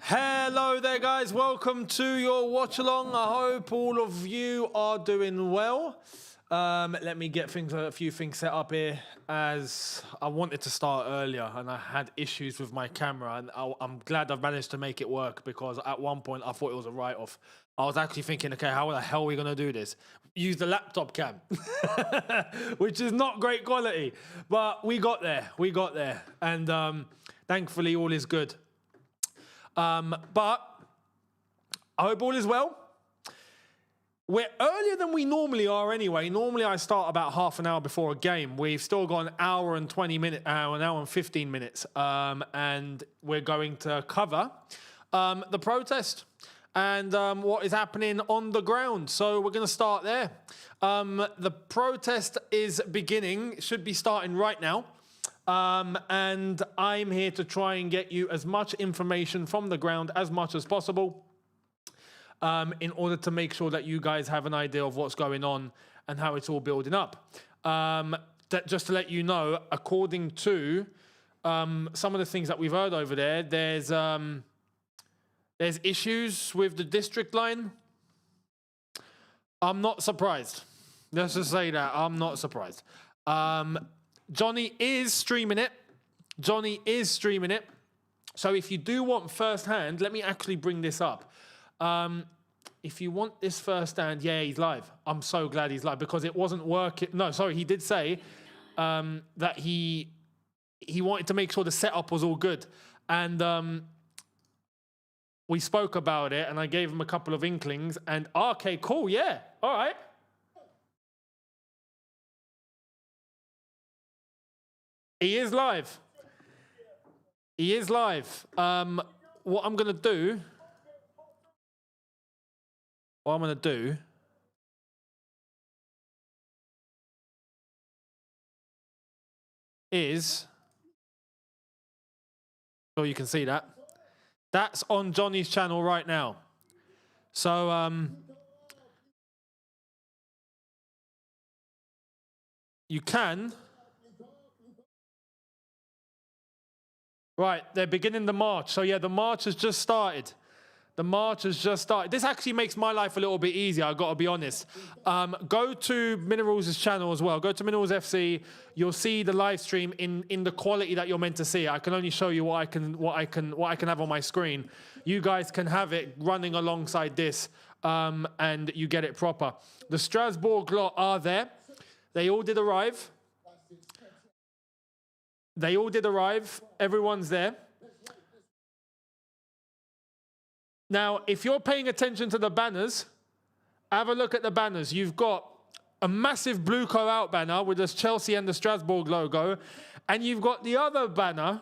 Hello there, guys. Welcome to your watch along. I hope all of you are doing well. Let me get a few things set up here, as I wanted to start earlier and I had issues with my camera, and I'm glad I've managed to make it work, because at one point I thought it was a write-off. I was actually thinking, okay, how the hell are we going to do this? Use the laptop cam, which is not great quality, but we got there, and thankfully all is good. But I hope all is well. We're earlier than we normally are anyway. Normally I start about half an hour before a game. We've still got an hour and 20 minutes, an hour and 15 minutes. And we're going to cover the protest and what is happening on the ground. So we're going to start there. The protest is beginning, should be starting right now. And I'm here to try and get you as much information from the ground as much as possible, in order to make sure that you guys have an idea of what's going on and how it's all building up. Just to let you know, according to some of the things that we've heard over there, there's issues with the district line. I'm not surprised. Let's just say that I'm not surprised. Johnny is streaming it. So if you do want firsthand, let me actually bring this up. If you want this firsthand, yeah, he's live. I'm so glad he's live, because it wasn't working. No, sorry, he did say that he wanted to make sure the setup was all good. And we spoke about it, and I gave him a couple of inklings. And okay, cool, yeah, all right. He is live. What I'm going to do is, so you can see that. That's on Johnny's channel right now. So, you can... Right, they're beginning the march. So yeah, the march has just started. This actually makes my life a little bit easier, I've got to be honest. Go to Minerals' channel as well. Go to Minerals FC. You'll see the live stream in the quality that you're meant to see. I can only show you what I can have on my screen. You guys can have it running alongside this, and you get it proper. The Strasbourg lot are there. They all did arrive. Everyone's there. Now, if you're paying attention to the banners, have a look at the banners. You've got a massive Blueco out banner with the Chelsea and the Strasbourg logo. And you've got the other banner,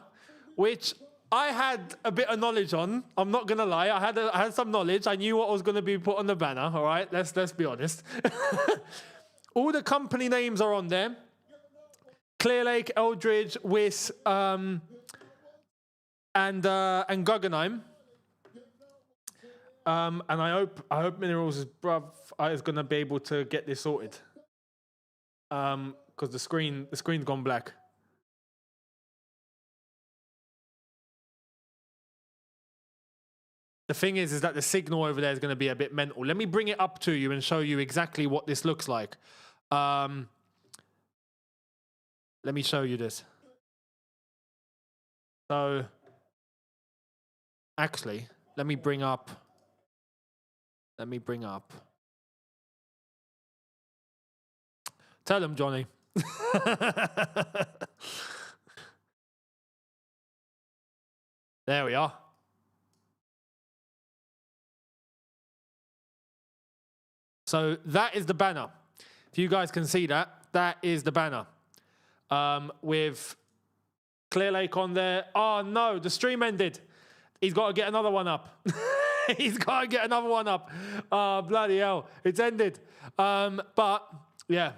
which I had a bit of knowledge on. I'm not going to lie. I had some knowledge. I knew what was going to be put on the banner. All right, let's be honest. All the company names are on there. Clear Lake, Eldridge, Wiss, and Guggenheim. And I hope Minerals is going to be able to get this sorted. Because the screen's gone black. The thing is that the signal over there is going to be a bit mental. Let me bring it up to you and show you exactly what this looks like. Let me show you this. So, actually, let me bring up. Tell him, Johnny. There we are. So that is the banner. If you guys can see that, that is the banner. With Clear Lake on there. Oh no, the stream ended. He's got to get another one up. Oh, bloody hell, it's ended. But yeah,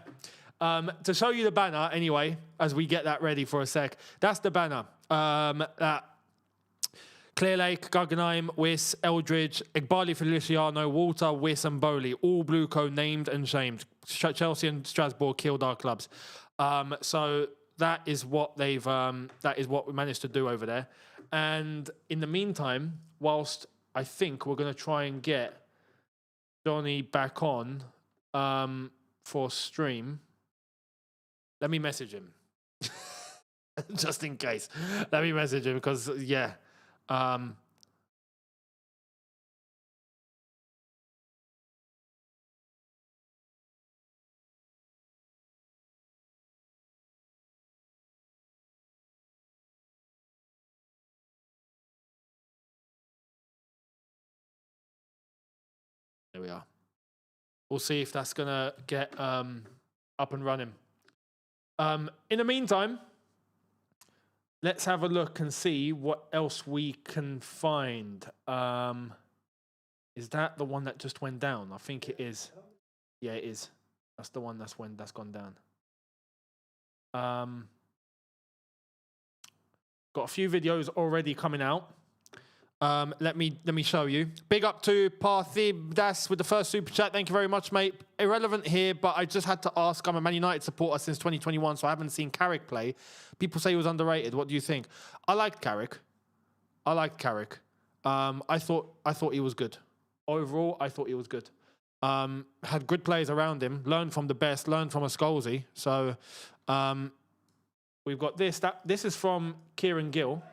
to show you the banner anyway, as we get that ready for a sec, that's the banner. Clear Lake, Guggenheim, Wiss, Eldridge, Igbali, Feliciano, Walter, Wiss and Bowley, all Blueco named and shamed. Chelsea and Strasbourg killed our clubs. So that is what they've that is what we managed to do over there. And in the meantime, whilst I think we're going to try and get Johnny back on for stream, let me message him. Just in case. Let me message him because, yeah. There we are. We'll see if that's going to get up and running. In the meantime, let's have a look and see what else we can find. Is that the one that just went down? I think it is. Yeah, it is. That's the one that's gone down. Got a few videos already coming out. Let me show you. Big up to Parthib Das with the first super chat. Thank you very much, mate. Irrelevant here, but I just had to ask. I'm a Man United supporter since 2021, so I haven't seen Carrick play. People say he was underrated. What do you think? I liked Carrick. I thought he was good. Overall, I thought he was good. Had good players around him. Learned from the best. Learned from a Scholesy. So we've got this. This is from Kieran Gill.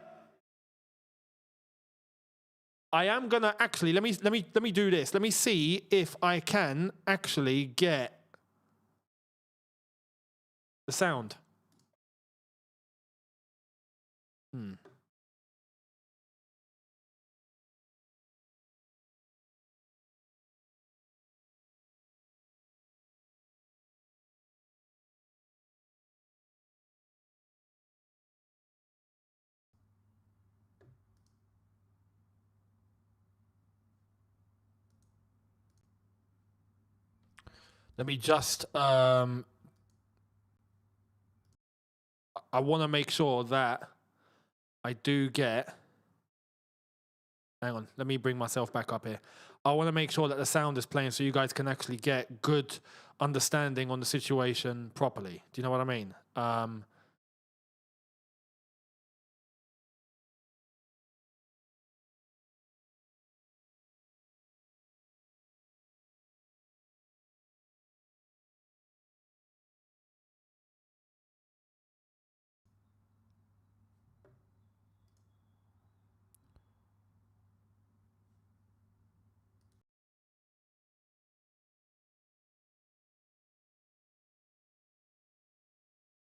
I am gonna actually let me do this. Let me see if I can actually get the sound. Let me just I want to make sure that I do get. Hang on, let me bring myself back up here. I want to make sure that the sound is playing so you guys can actually get good understanding on the situation properly. Do you know what I mean?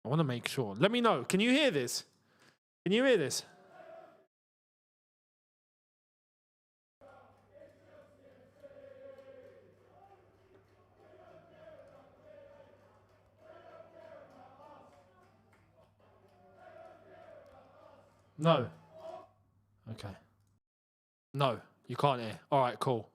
I want to make sure. Let me know. Can you hear this? Can you hear this? No. Okay. No, you can't hear. All right, cool.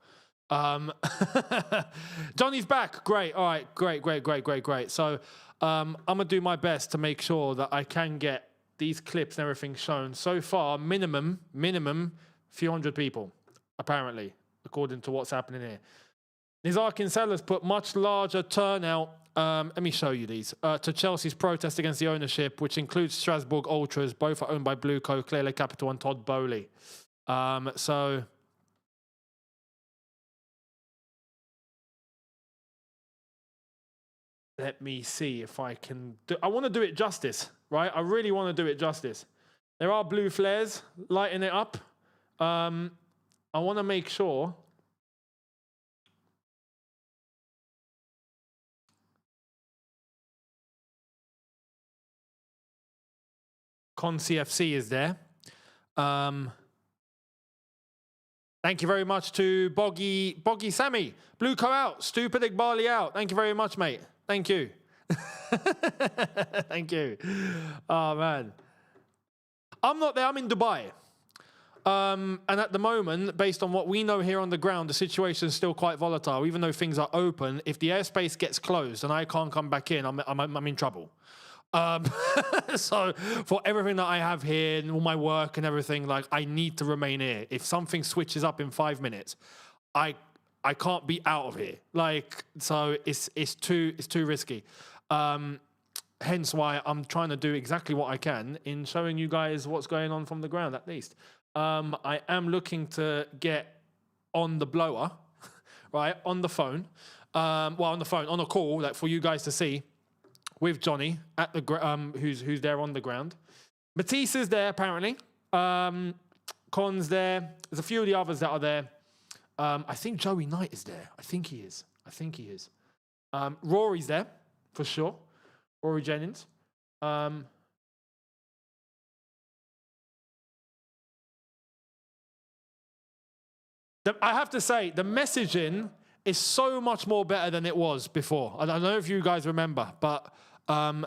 Johnny's back. Great. All right, great. So I'm going to do my best to make sure that I can get these clips and everything shown. So far, minimum, few hundred people, apparently, according to what's happening here. Nizar Kinsella's put much larger turnout. Let me show you these. To Chelsea's protest against the ownership, which includes Strasbourg Ultras. Both are owned by Blueco, Clear Lake Capital, and Todd Bowley. So let me see if I can do. I want to do it justice, right? I really want to do it justice. There are blue flares lighting it up. I want to make sure. Con CFC is there. Thank you very much to Boggy Sammy. Blueco out. Stupid Igbali out. Thank you very much, mate. Thank you. Thank you. Oh, man. I'm not there. I'm in Dubai. And at the moment, based on what we know here on the ground, the situation is still quite volatile. Even though things are open, if the airspace gets closed and I can't come back in, I'm in trouble. So for everything that I have here and all my work and everything, like I need to remain here. If something switches up in 5 minutes, I can't be out of here. Like, so it's too risky. hence why I'm trying to do exactly what I can in showing you guys what's going on from the ground, at least. I am looking to get on the blower, right, on the phone, on the phone, on a call, like for you guys to see, with Johnny at the who's there on the ground. Matisse is there apparently. Con's there. There's a few of the others that are there. I think Joey Knight is there. I think he is. Rory's there for sure. Rory Jennings. I have to say, the messaging is so much more better than it was before. I don't know if you guys remember, but let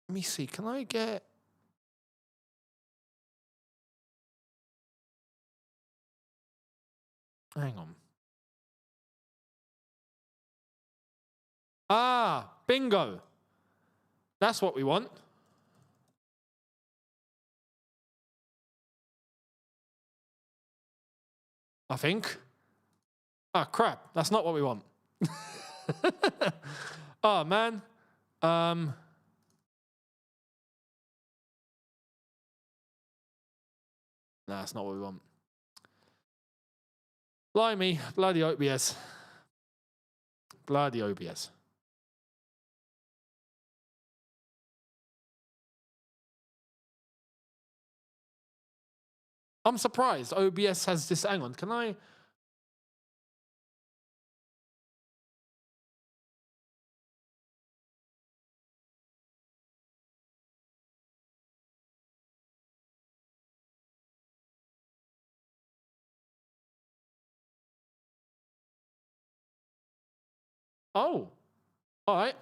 me see. Can I get... Hang on. Ah, bingo. That's what we want. I think. Ah, crap. That's not what we want. Oh, man. No, that's not what we want. Blimey. Bloody OBS. Bloody OBS. I'm surprised OBS has this. Hang on. Can I... Oh, all right.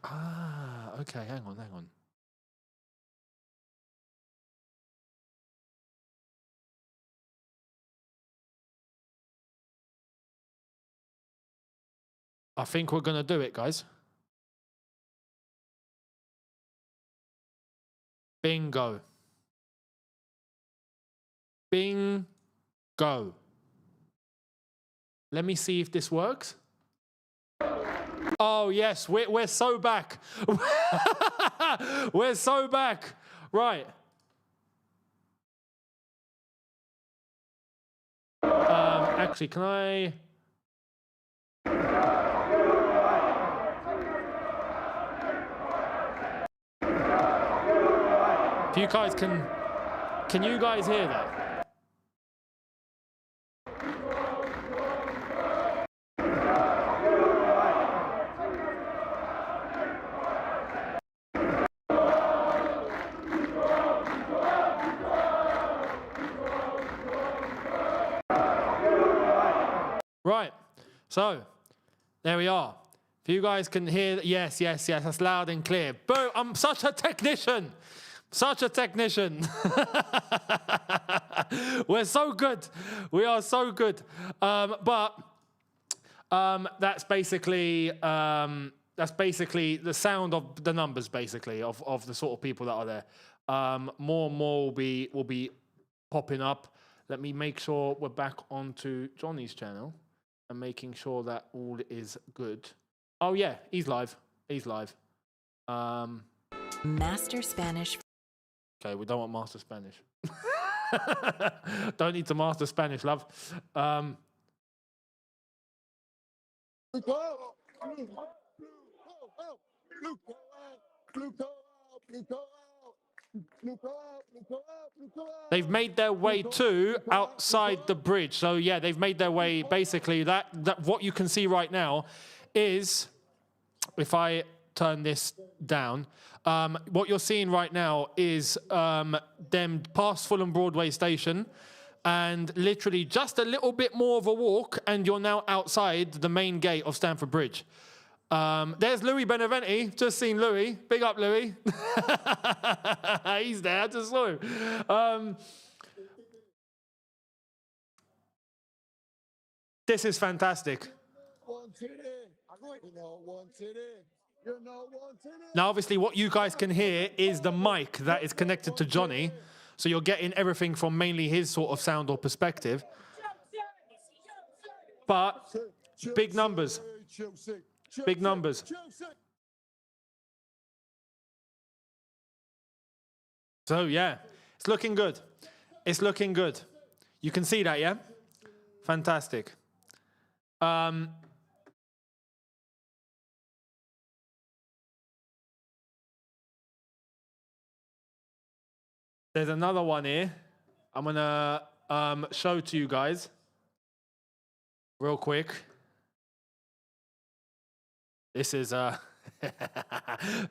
Ah, okay. Hang on. I think we're going to do it, guys. Bingo. Bingo. Let me see if this works. Oh, yes. We're so back. We're so back. Right. Actually, can I... If you guys can you guys hear that? Right. So, there we are. If you guys can hear, yes, that's loud and clear. Boom, I'm such a technician. Such a technician. We're so good. We are so good. But that's basically the sound of the numbers, basically, of the sort of people that are there. More and more will be popping up. Let me make sure we're back onto Johnny's channel and making sure that all is good. Oh yeah, he's live. Master Spanish. Okay, we don't want master Spanish. Don't need to master Spanish, love. They've made their way to outside the bridge. So yeah, they've made their way. Basically, that what you can see right now is, if I turn this down, what you're seeing right now is them past Fulham Broadway station, and literally just a little bit more of a walk, and you're now outside the main gate of Stamford Bridge. There's Louis Beneventi. Just seen Louis. Big up, Louis. He's there. I just saw him. This is fantastic. Now, obviously, what you guys can hear is the mic that is connected to Johnny. So you're getting everything from mainly his sort of sound or perspective. But big numbers. Big numbers. So, yeah, it's looking good. It's looking good. You can see that, yeah? Fantastic. There's another one here. I'm going to show to you guys real quick. This is... They're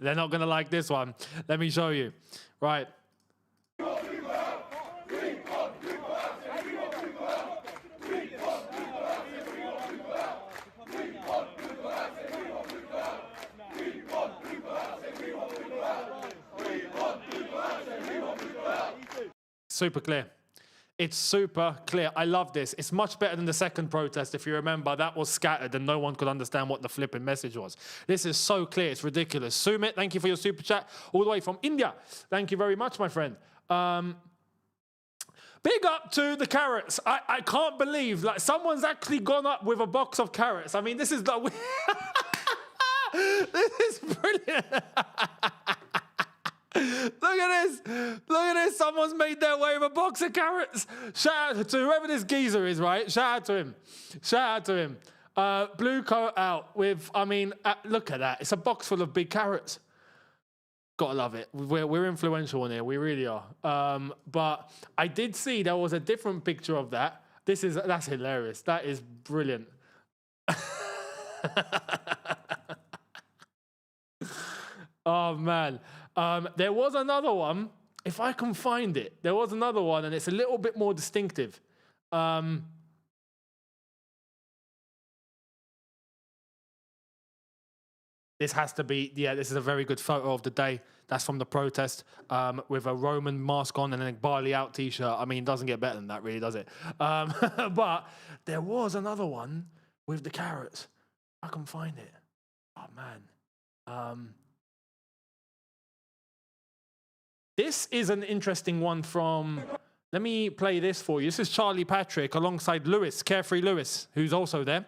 not going to like this one. Let me show you. Right. Super clear. It's super clear. I love this. It's much better than the second protest. If you remember, that was scattered and no one could understand what the flipping message was. This is so clear. It's ridiculous. Sumit, thank you for your super chat all the way from India. Thank you very much, my friend. Big up to the carrots. I can't believe like someone's actually gone up with a box of carrots. I mean, this is the... This is brilliant. Look at this. Look at this. Someone's made their way with a box of carrots. Shout out to whoever this geezer is, right? Shout out to him. Shout out to him. Blueco out with, I mean, look at that. It's a box full of big carrots. Gotta love it. We're influential in here. We really are. But I did see there was a different picture of that. That's hilarious. That is brilliant. Oh, man. There was another one, if I can find it. There was another one, and it's a little bit more distinctive. This has to be, yeah, this is a very good photo of the day. That's from the protest with a Roman mask on and a Barley Out t-shirt. I mean, it doesn't get better than that, really, does it? But there was another one with the carrots. I can find it. Oh, man. This is an interesting one from... Let me play this for you. This is Charlie Patrick alongside Lewis, Carefree Lewis, who's also there.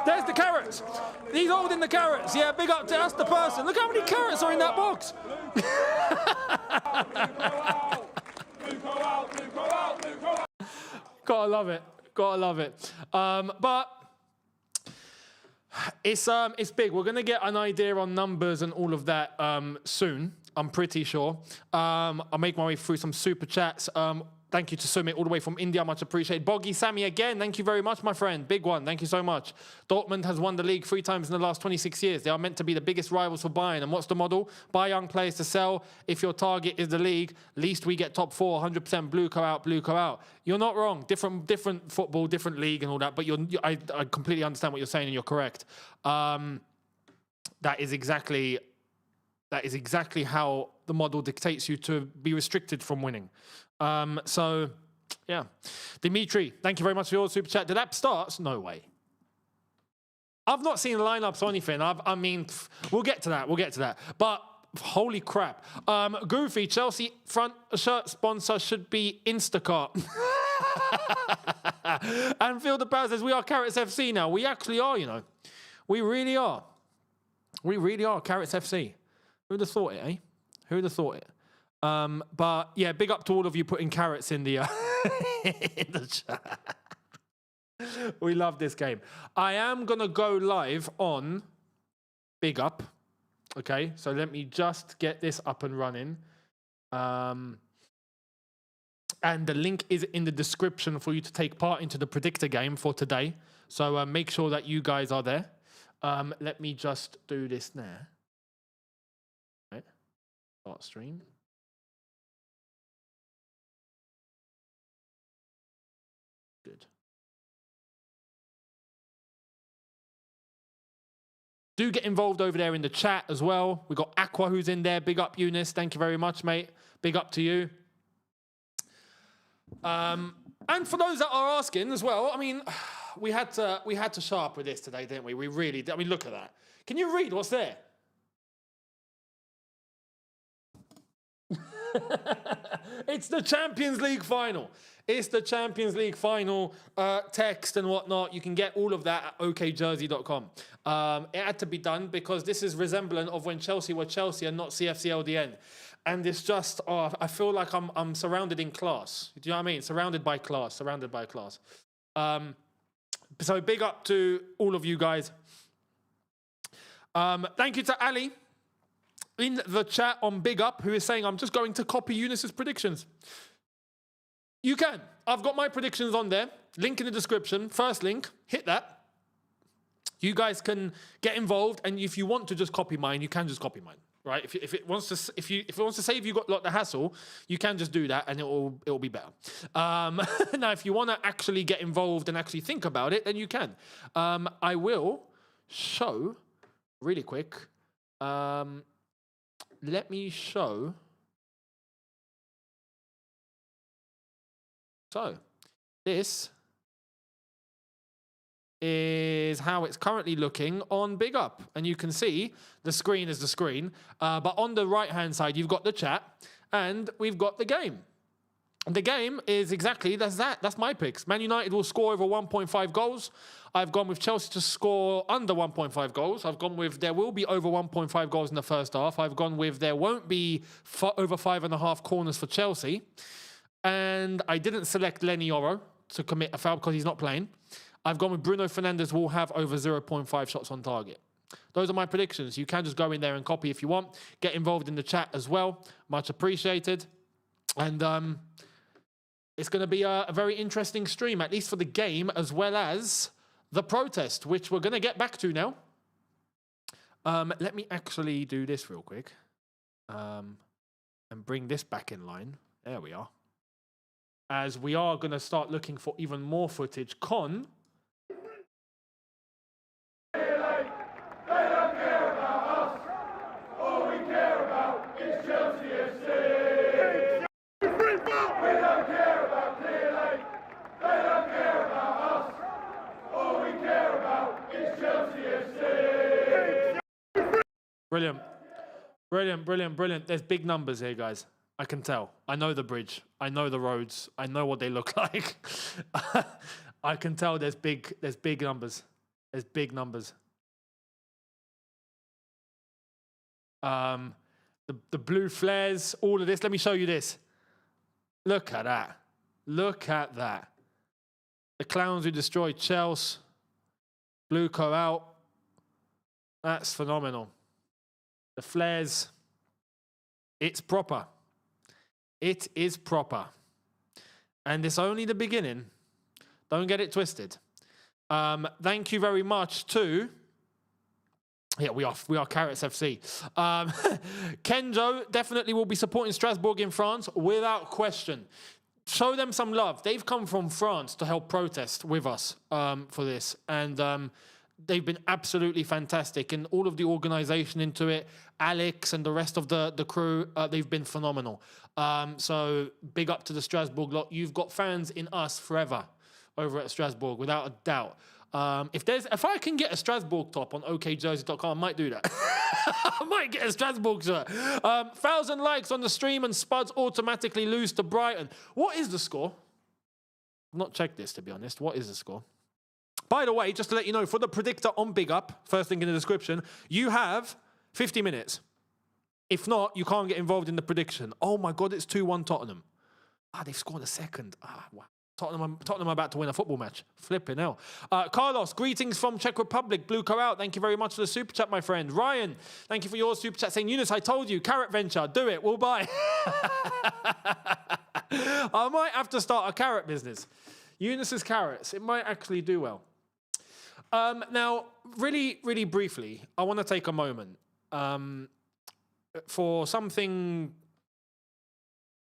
There's the carrots. He's holding the carrots. Yeah, big up to that's the person. Look how many carrots are in that box. Gotta love it. Gotta love it. But it's big. We're gonna get an idea on numbers and all of that soon. I'm pretty sure. I'll make my way through some super chats. Thank you to Sumit all the way from India. Much appreciated. Boggy Sammy again. Thank you very much, my friend. Big one. Thank you so much. Dortmund has won the league 3 times in the last 26 years. They are meant to be the biggest rivals for Bayern. And what's the model? Buy young players to sell. If your target is the league, least we get top 4, 100% Blueco out, Blueco out. You're not wrong. Different football, different league and all that. But I completely understand what you're saying and you're correct. That is exactly how the model dictates you to be restricted from winning. So, yeah. Dimitri, thank you very much for your super chat. Did that start? No way. I've not seen the lineups or anything. I mean, we'll get to that. We'll get to that. But holy crap. Goofy, Chelsea front shirt sponsor should be Instacart. And Phil the Power says, we are Carrots FC now. We actually are, you know. We really are. We really are Carrots FC. Who'd have thought it, eh? Who'd have thought it? But yeah, big up to all of you putting carrots in the in the chat. We love this game. I am gonna go live on Big Up. Okay, so let me just get this up and running. And the link is in the description for you to take part into the predictor game for today. So make sure that you guys are there. Let me just do this now. Right. Start stream. Good. Do get involved over there in the chat as well. We've got Aqua who's in there. Big up, Younes. Thank you very much, mate. Big up to you. And for those that are asking as well, I mean, we had to show up with this today, didn't we? We really did. I mean, look at that. Can you read what's there? It's the Champions League final. It's the Champions League final text and whatnot. You can get all of that at okjersey.com. It had to be done because this is resemblant of when Chelsea were Chelsea and not CFCLDN. And it's just, I feel like I'm surrounded in class. Do you know what I mean? Surrounded by class, surrounded by class. So big up to all of you guys. Thank you to Ali in the chat on Big Up, who is saying, I'm just going to copy Younes's predictions. You can. I've got my predictions on there. Link in the description. First link. Hit that. You guys can get involved, and if you want to just copy mine, you can just copy mine. Right? If it wants to save you got the hassle, you can just do that, and it'll be better. Now, if you want to actually get involved and actually think about it, then you can. I will show really quick. Let me show. So, this is how it's currently looking on Big Up. And you can see the screen is the screen. But on the right-hand side, you've got the chat. And we've got the game. And the game is exactly, that's that. That's my picks. Man United will score over 1.5 goals. I've gone with Chelsea to score under 1.5 goals. I've gone with there will be over 1.5 goals in the first half. I've gone with there won't be over 5.5 corners for Chelsea. And I didn't select Lenny Oro to commit a foul because he's not playing. I've gone with Bruno Fernandes will have over 0.5 shots on target. Those are my predictions. You can just go in there and copy if you want. Get involved in the chat as well. Much appreciated. And it's going to be a very interesting stream, at least for the game, as well as the protest, which we're going to get back to now. Let me actually do this real quick. And bring this back in line. There we are. As we are going to start looking for even more footage. Con. Brilliant. Brilliant, brilliant, brilliant. There's big numbers here, guys. I can tell. I know the bridge. I know the roads. I know what they look like. I can tell there's big numbers. There's big numbers. The blue flares, all of this. Let me show you this. Look at that. Look at that. The clowns who destroyed Chelsea. Blueco out. That's phenomenal. The flares. It's proper. It is proper. And it's only the beginning. Don't get it twisted. Thank you very much to... Yeah, we are Carrots FC. Kenjo definitely will be supporting Strasbourg in France without question. Show them some love. They've come from France to help protest with us for this. And they've been absolutely fantastic. And all of the organisation into it, Alex and the rest of the crew, they've been phenomenal. So big up to the Strasbourg lot. You've got fans in us forever over at Strasbourg, without a doubt. If I can get a Strasbourg top on okjersey.com, I might do that. I might get a Strasbourg shirt. 1,000 likes on the stream and Spuds automatically lose to Brighton. What is the score? I've not checked this, to be honest. What is the score? By the way, just to let you know, for the predictor on Big Up, first link in the description, you have 50 minutes. If not, you can't get involved in the prediction. Oh my God, it's 2-1 Tottenham. They've scored a second. Wow. Tottenham are about to win a football match. Flipping hell. Carlos, greetings from Czech Republic. Blueco out. Thank you very much for the super chat, my friend. Ryan, thank you for your super chat saying, Younes, I told you, carrot venture, do it, we'll buy. I might have to start a carrot business. Younes's carrots, it might actually do well. Now, really, really briefly, I want to take a moment for something.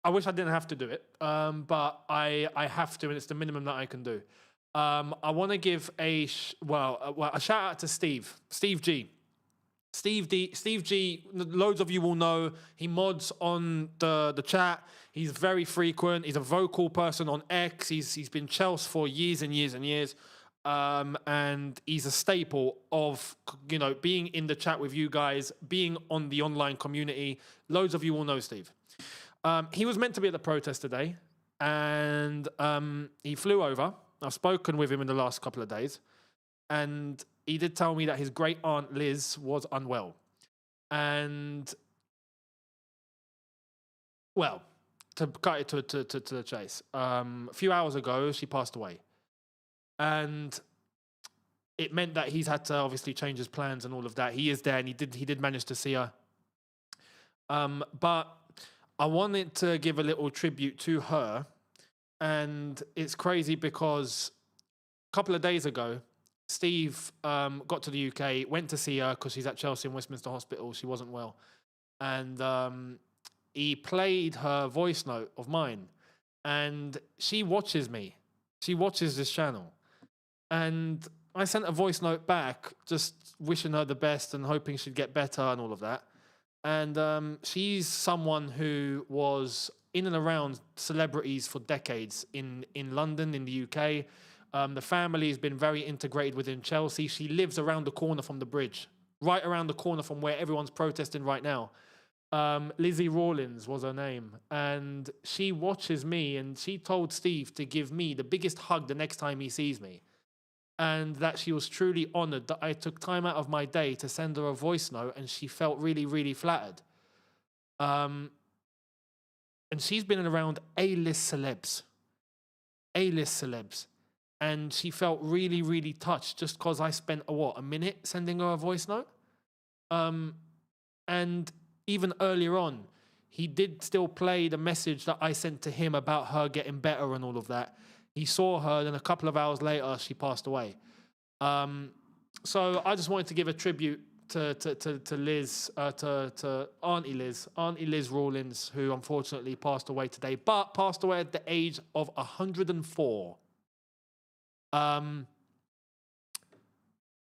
I wish I didn't have to do it, but I have to, and it's the minimum that I can do. I want to give a shout out to Steve G. Steve G, loads of you will know, he mods on the chat. He's very frequent. He's a vocal person on X. He's been Chelsea for years and years and years. And he's a staple of, being in the chat with you guys, being on the online community. Loads of you will know Steve. He was meant to be at the protest today, and he flew over. I've spoken with him in the last couple of days, and he did tell me that his great aunt Liz was unwell. And, well, to cut it to the chase, a few hours ago, she passed away. And it meant that he's had to obviously change his plans and all of that. He is there, and he did manage to see her. But I wanted to give a little tribute to her. And it's crazy because a couple of days ago, Steve got to the UK, went to see her because she's at Chelsea and Westminster Hospital. She wasn't well. And he played her voice note of mine. And she watches me. She watches this channel. And I sent a voice note back, just wishing her the best and hoping she'd get better and all of that. And she's someone who was in and around celebrities for decades in London, in the UK. The family has been very integrated within Chelsea. She lives around the corner from the bridge, right around the corner from where everyone's protesting right now. Lizzie Rawlins was her name. And she watches me, and she told Steve to give me the biggest hug the next time he sees me. And that she was truly honoured that I took time out of my day to send her a voice note, and she felt really, really flattered. And she's been around A-list celebs. And she felt really, really touched just because I spent, a minute sending her a voice note? And even earlier on, he did still play the message that I sent to him about her getting better and all of that. He saw her, then a couple of hours later, she passed away. So I just wanted to give a tribute to Liz, to Auntie Liz Rawlins, who unfortunately passed away today, but passed away at the age of 104.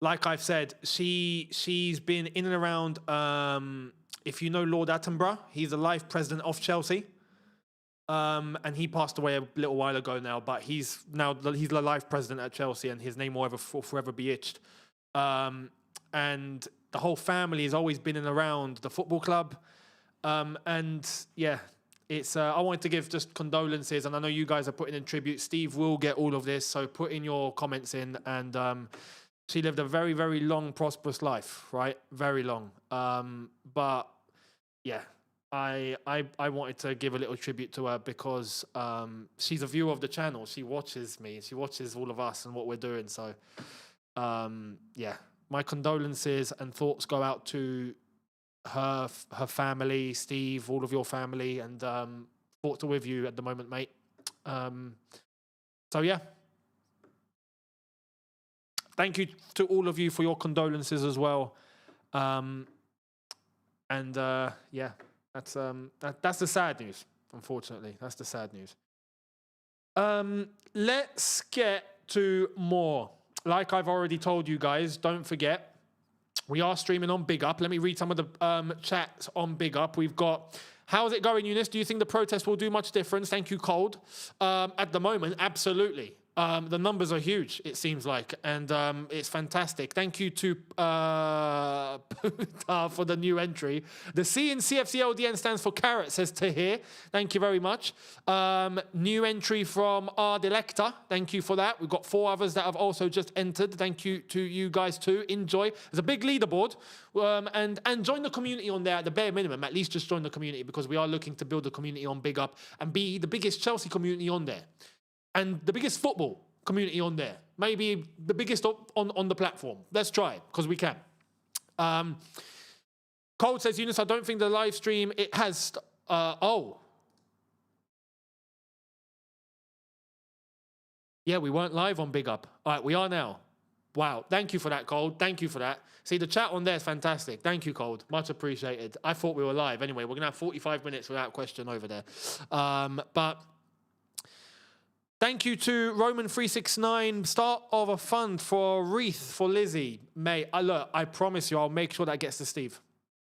Like I've said, she's been in and around. If you know Lord Attenborough, he's the life president of Chelsea. And he passed away a little while ago now, but he's the life president at Chelsea, and his name will forever be itched. And the whole family has always been in and around the football club. And yeah, it's I wanted to give just condolences, and I know you guys are putting in tribute. Steve will get all of this, so put in your comments in. And she lived a very, very long, prosperous life, right? Very long. But yeah. I wanted to give a little tribute to her because she's a viewer of the channel. She watches me. She watches all of us and what we're doing. So, yeah, my condolences and thoughts go out to her family, Steve, all of your family, and thoughts are with you at the moment, mate. So, yeah. Thank you to all of you for your condolences as well. Yeah. That's the sad news, unfortunately. That's the sad news. Let's get to more. Like I've already told you guys, don't forget, we are streaming on Big Up. Let me read some of the chats on Big Up. We've got, how's it going, Younes? Do you think the protest will do much difference? Thank you, Cold. At the moment, absolutely. The numbers are huge, it seems like, and it's fantastic. Thank you to Puta for the new entry. The C in CFCLDN stands for carrot, says Tahir. Thank you very much. New entry from R. Delecta. Thank you for that. We've got 4 others that have also just entered. Thank you to you guys too. Enjoy. There's a big leaderboard. And join the community on there at the bare minimum. At least just join the community, because we are looking to build a community on Big Up and be the biggest Chelsea community on there. And the biggest football community on there. Maybe the biggest on the platform. Let's try it, because we can. Cold says, Younes, I don't think the live stream, it has... Yeah, we weren't live on Big Up. All right, we are now. Wow, thank you for that, Cold. Thank you for that. See, the chat on there is fantastic. Thank you, Cold. Much appreciated. I thought we were live. Anyway, we're going to have 45 minutes without question over there. But... Thank you to Roman369, start of a fund for a wreath for Lizzie. Mate, look, I promise you, I'll make sure that gets to Steve.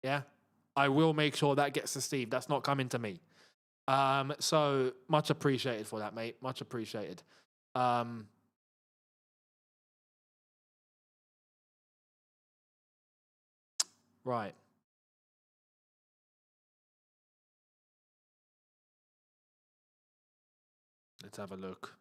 Yeah? I will make sure that gets to Steve. That's not coming to me. So much appreciated for that, mate. Much appreciated. Right. Let's have a look.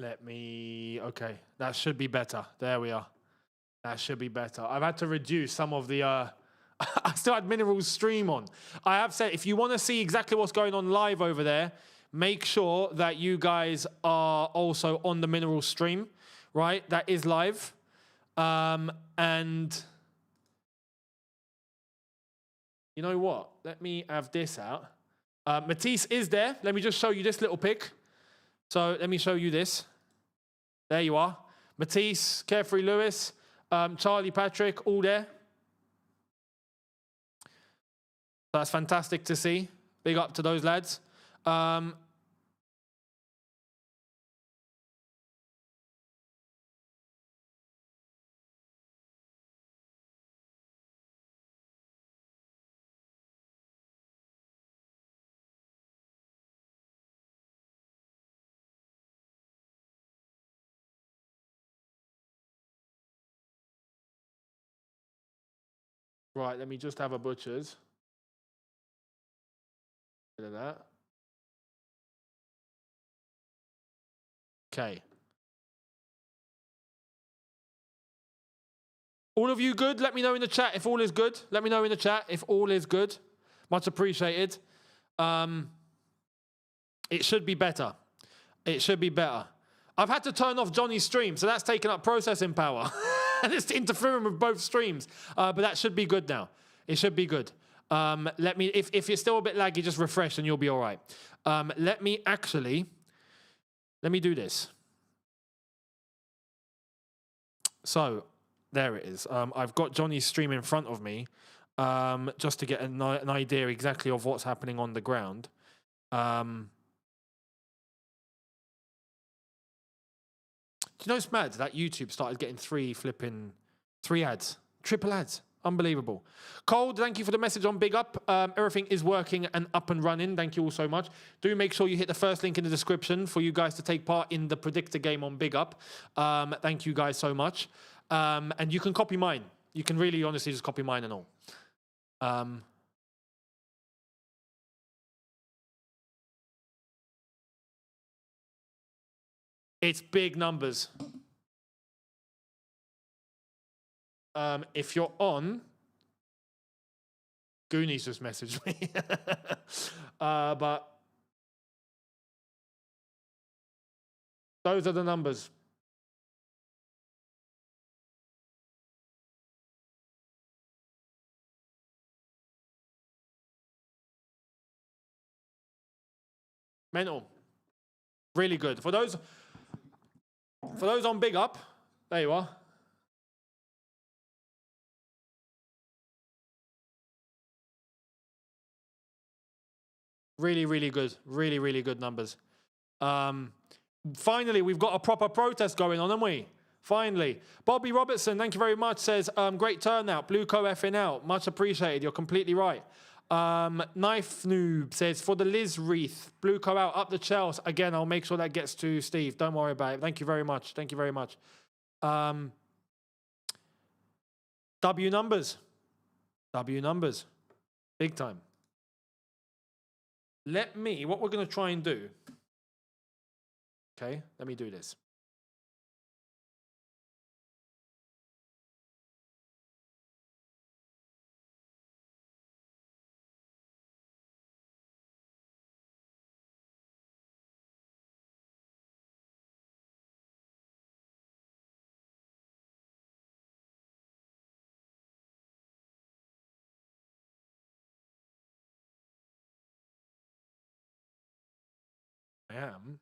Okay, that should be better. There we are. That should be better. I've had to reduce some of the, I still had Minerals stream on. I have said, if you want to see exactly what's going on live over there, make sure that you guys are also on the Minerals stream, right? That is live. And you know what? Let me have this out. Matisse is there. Let me just show you this little pic. So let me show you this. There you are. Matisse, Carefree Lewis, Charlie Patrick, all there. That's fantastic to see. Big up to those lads. Right, let me just have a butcher's. Bit of that. Okay. All of you good? Let me know in the chat if all is good. Let me know in the chat if all is good. Much appreciated. It should be better. It should be better. I've had to turn off Johnny's stream, so that's taken up processing power. And it's interfering with both streams. But that should be good now. It should be good. Let me, if you're still a bit laggy, just refresh and you'll be all right. Let me do this. So, there it is. I've got Johnny's stream in front of me, just to get an idea exactly of what's happening on the ground. Do you know it's mad that YouTube started getting three ads, triple ads? Unbelievable. Cold, thank you for the message on Big Up. Everything is working and up and running. Thank you all so much. Do make sure you hit the first link in the description for you guys to take part in the predictor game on Big Up. Thank you guys so much. And you can copy mine. You can really honestly just copy mine and all. It's big numbers. If you're on, Goonies just messaged me. But those are the numbers. Mental. Really good. For those on Big Up, there you are. Really, really good. Really, really good numbers. Finally, we've got a proper protest going on, haven't we? Finally. Bobby Robertson, thank you very much, says, great turnout. Blueco effing out. Much appreciated. You're completely right. Knife Noob says, for the Liz wreath, Blueco out, up the Chelsea. Again, I'll make sure that gets to Steve. Don't worry about it. Thank you very much. Thank you very much. W numbers. W numbers. Big time. What we're going to try and do. Okay, let me do this. I am.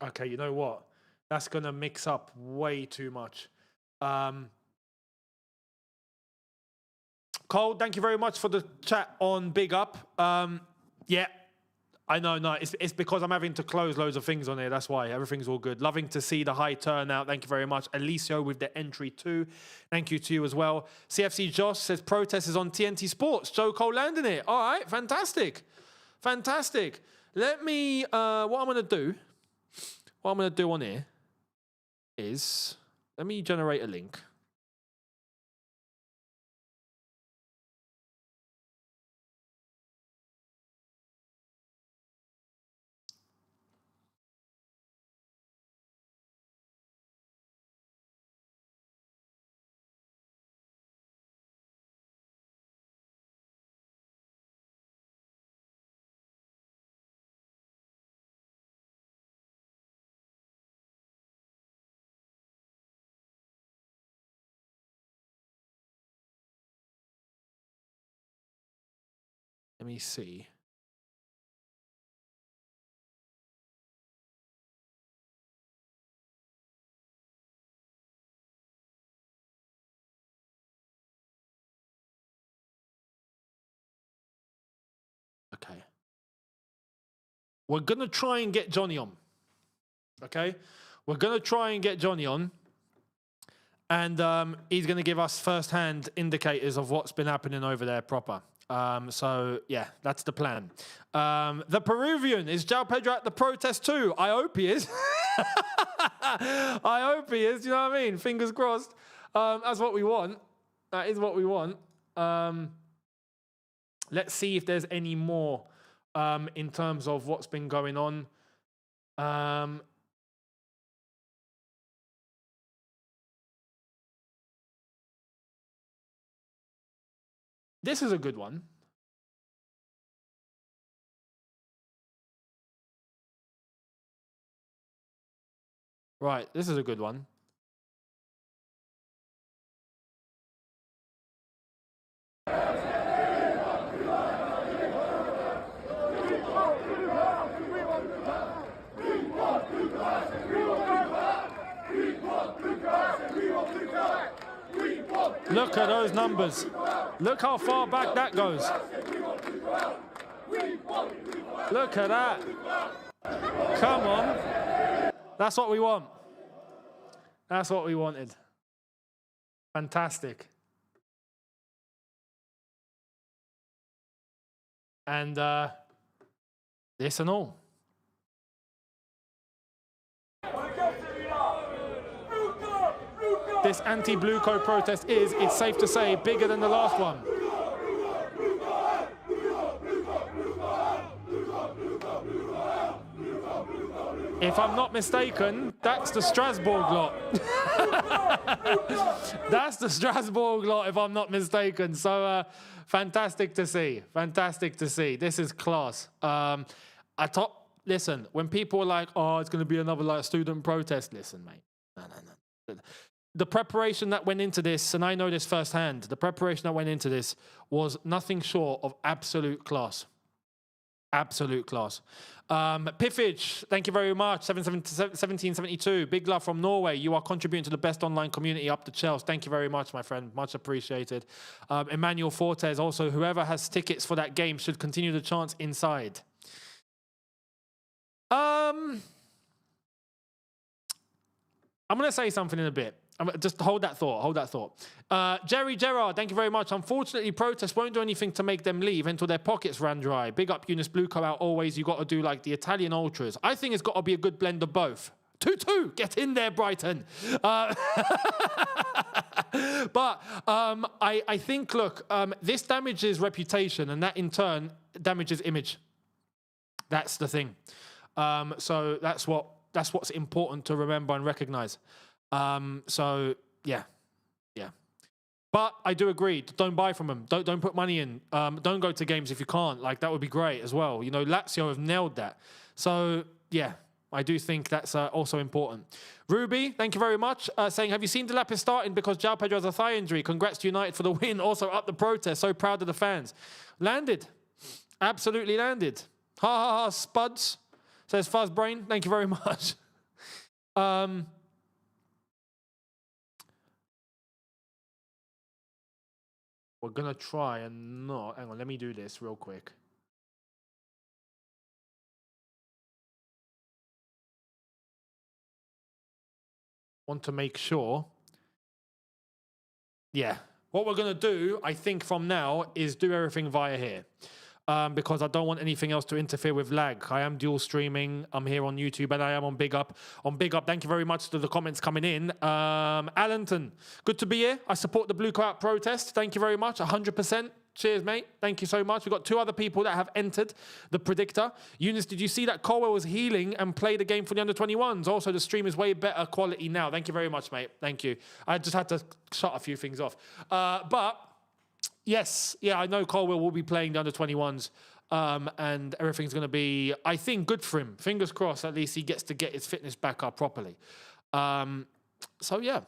Okay, you know what? That's going to mix up way too much. Cole, thank you very much for the chat on Big Up. Yeah, I know. No, it's because I'm having to close loads of things on here. That's why. Everything's all good. Loving to see the high turnout. Thank you very much. Alicio with the entry too. Thank you to you as well. CFC Josh says protest is on TNT Sports. Joe Cole landing it. All right, fantastic. Fantastic. Let me, what I'm going to do on here is, let me generate a link. Let me see. Okay. We're going to try and get Johnny on. Okay? We're going to try and get Johnny on. And he's going to give us first-hand indicators of what's been happening over there proper. So, yeah, that's the plan. The Peruvian, is João Pedro at the protest too? I hope he is. I hope he is. You know what I mean? Fingers crossed. That's what we want. That is what we want. Let's see if there's any more in terms of what's been going on. This is a good one. Right, this is a good one. Look at those numbers. Look how far back that goes. Look at that. Come on. That's what we want. That's what we wanted. Fantastic. And this and all. This anti-Blueco protest is, it's safe to say, bigger than the last one. If I'm not mistaken, that's the Strasbourg lot. That's the Strasbourg lot, if I'm not mistaken. So, fantastic to see. Fantastic to see. This is class. Listen, when people are like, oh, it's going to be another like student protest, listen, mate. No. The preparation that went into this, and I know this firsthand, the preparation that went into this was nothing short of absolute class. Absolute class. Piffage, thank you very much. 1772. Big love from Norway. You are contributing to the best online community up to Chelsea. Thank you very much, my friend. Much appreciated. Emmanuel Fortes, also, whoever has tickets for that game should continue the chants inside. I'm going to say something in a bit. Just hold that thought. Jerry Gerard, thank you very much. Unfortunately, protests won't do anything to make them leave until their pockets ran dry. Big up Younes Blueco out always. You got to do like the Italian ultras. I think it's got to be a good blend of both. 2-2, get in there, Brighton. But I think, look, this damages reputation, and that in turn damages image. That's the thing. So that's what's important to remember and recognize. So yeah. But I do agree. Don't buy from them. Don't put money in. Don't go to games if you can't. Like, that would be great as well. You know, Lazio have nailed that. So yeah, I do think that's also important. Ruby, thank you very much. Saying, have you seen Delapis starting because João Pedro has a thigh injury? Congrats to United for the win. Also up the protest. So proud of the fans. Landed. Absolutely landed. Ha ha ha, spuds. Says Fuzzbrain. Thank you very much. We're going to try and not... Hang on, let me do this real quick. Want to make sure. Yeah. What we're going to do, I think, from now is do everything via here. Because I don't want anything else to interfere with lag. I am dual streaming. I'm here on YouTube and I am on Big Up. On Big Up, thank you very much to the comments coming in. Allenton, good to be here. I support the Blueco out protest. Thank you very much. 100%. Cheers, mate. Thank you so much. We've got 2 other people that have entered the predictor. Younes, did you see that Colwell was healing and played a game for the under-21s? Also, the stream is way better quality now. Thank you very much, mate. Thank you. I just had to shut a few things off. But... yes, yeah, I know Colwell will be playing the under-21s, and everything's going to be, I think, good for him. Fingers crossed, at least he gets to get his fitness back up properly. So, yeah.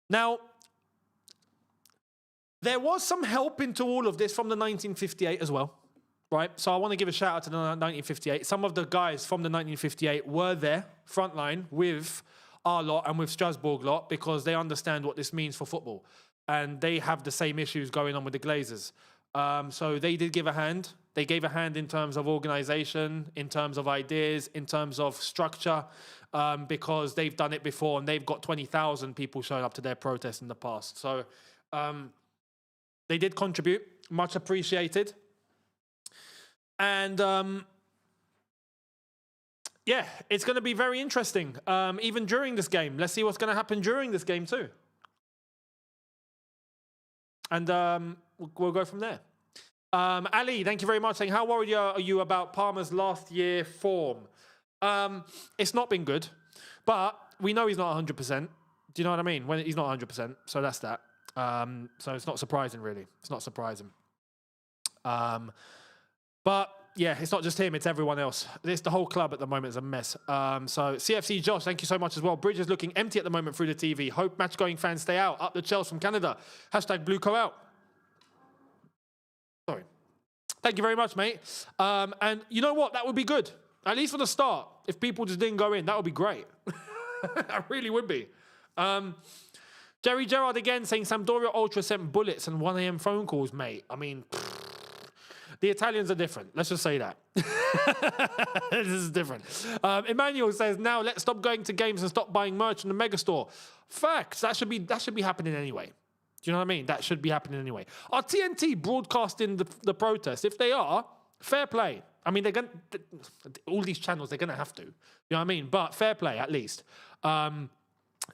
Now, there was some help into all of this from the 1958 as well, right? So I want to give a shout out to the 1958. Some of the guys from the 1958 were there, frontline, with our lot and with Strasbourg lot, because they understand what this means for football. And they have the same issues going on with the Glazers. So they did give a hand. They gave a hand in terms of organisation, in terms of ideas, in terms of structure, because they've done it before and they've got 20,000 people showing up to their protests in the past. So they did contribute, much appreciated. And yeah, it's going to be very interesting, even during this game. Let's see what's going to happen during this game too. And we'll go from there. Ali, thank you very much. Saying, how worried are you about Palmer's last year form? It's not been good, but we know he's not 100%. Do you know what I mean? When he's not 100%, so that's that. So it's not surprising, really. It's not surprising. But yeah, it's not just him, it's everyone else. The whole club at the moment is a mess. So CFC Josh, thank you so much as well. Bridge is looking empty at the moment through the TV. Hope match-going fans stay out. Up the Chelsea from Canada. Hashtag Blueco out. Sorry. Thank you very much, mate. And you know what? That would be good. At least for the start. If people just didn't go in, that would be great. That really would be. Jerry Gerrard again saying Sampdoria Ultra sent bullets and 1 a.m. phone calls, mate. I mean... the Italians are different. Let's just say that. This is different. Emmanuel says, now let's stop going to games and stop buying merch in the megastore. Facts. That should be happening anyway. Do you know what I mean? That should be happening anyway. Are TNT broadcasting the protest? If they are, fair play. I mean, all these channels, they're going to have to. You know what I mean? But fair play, at least.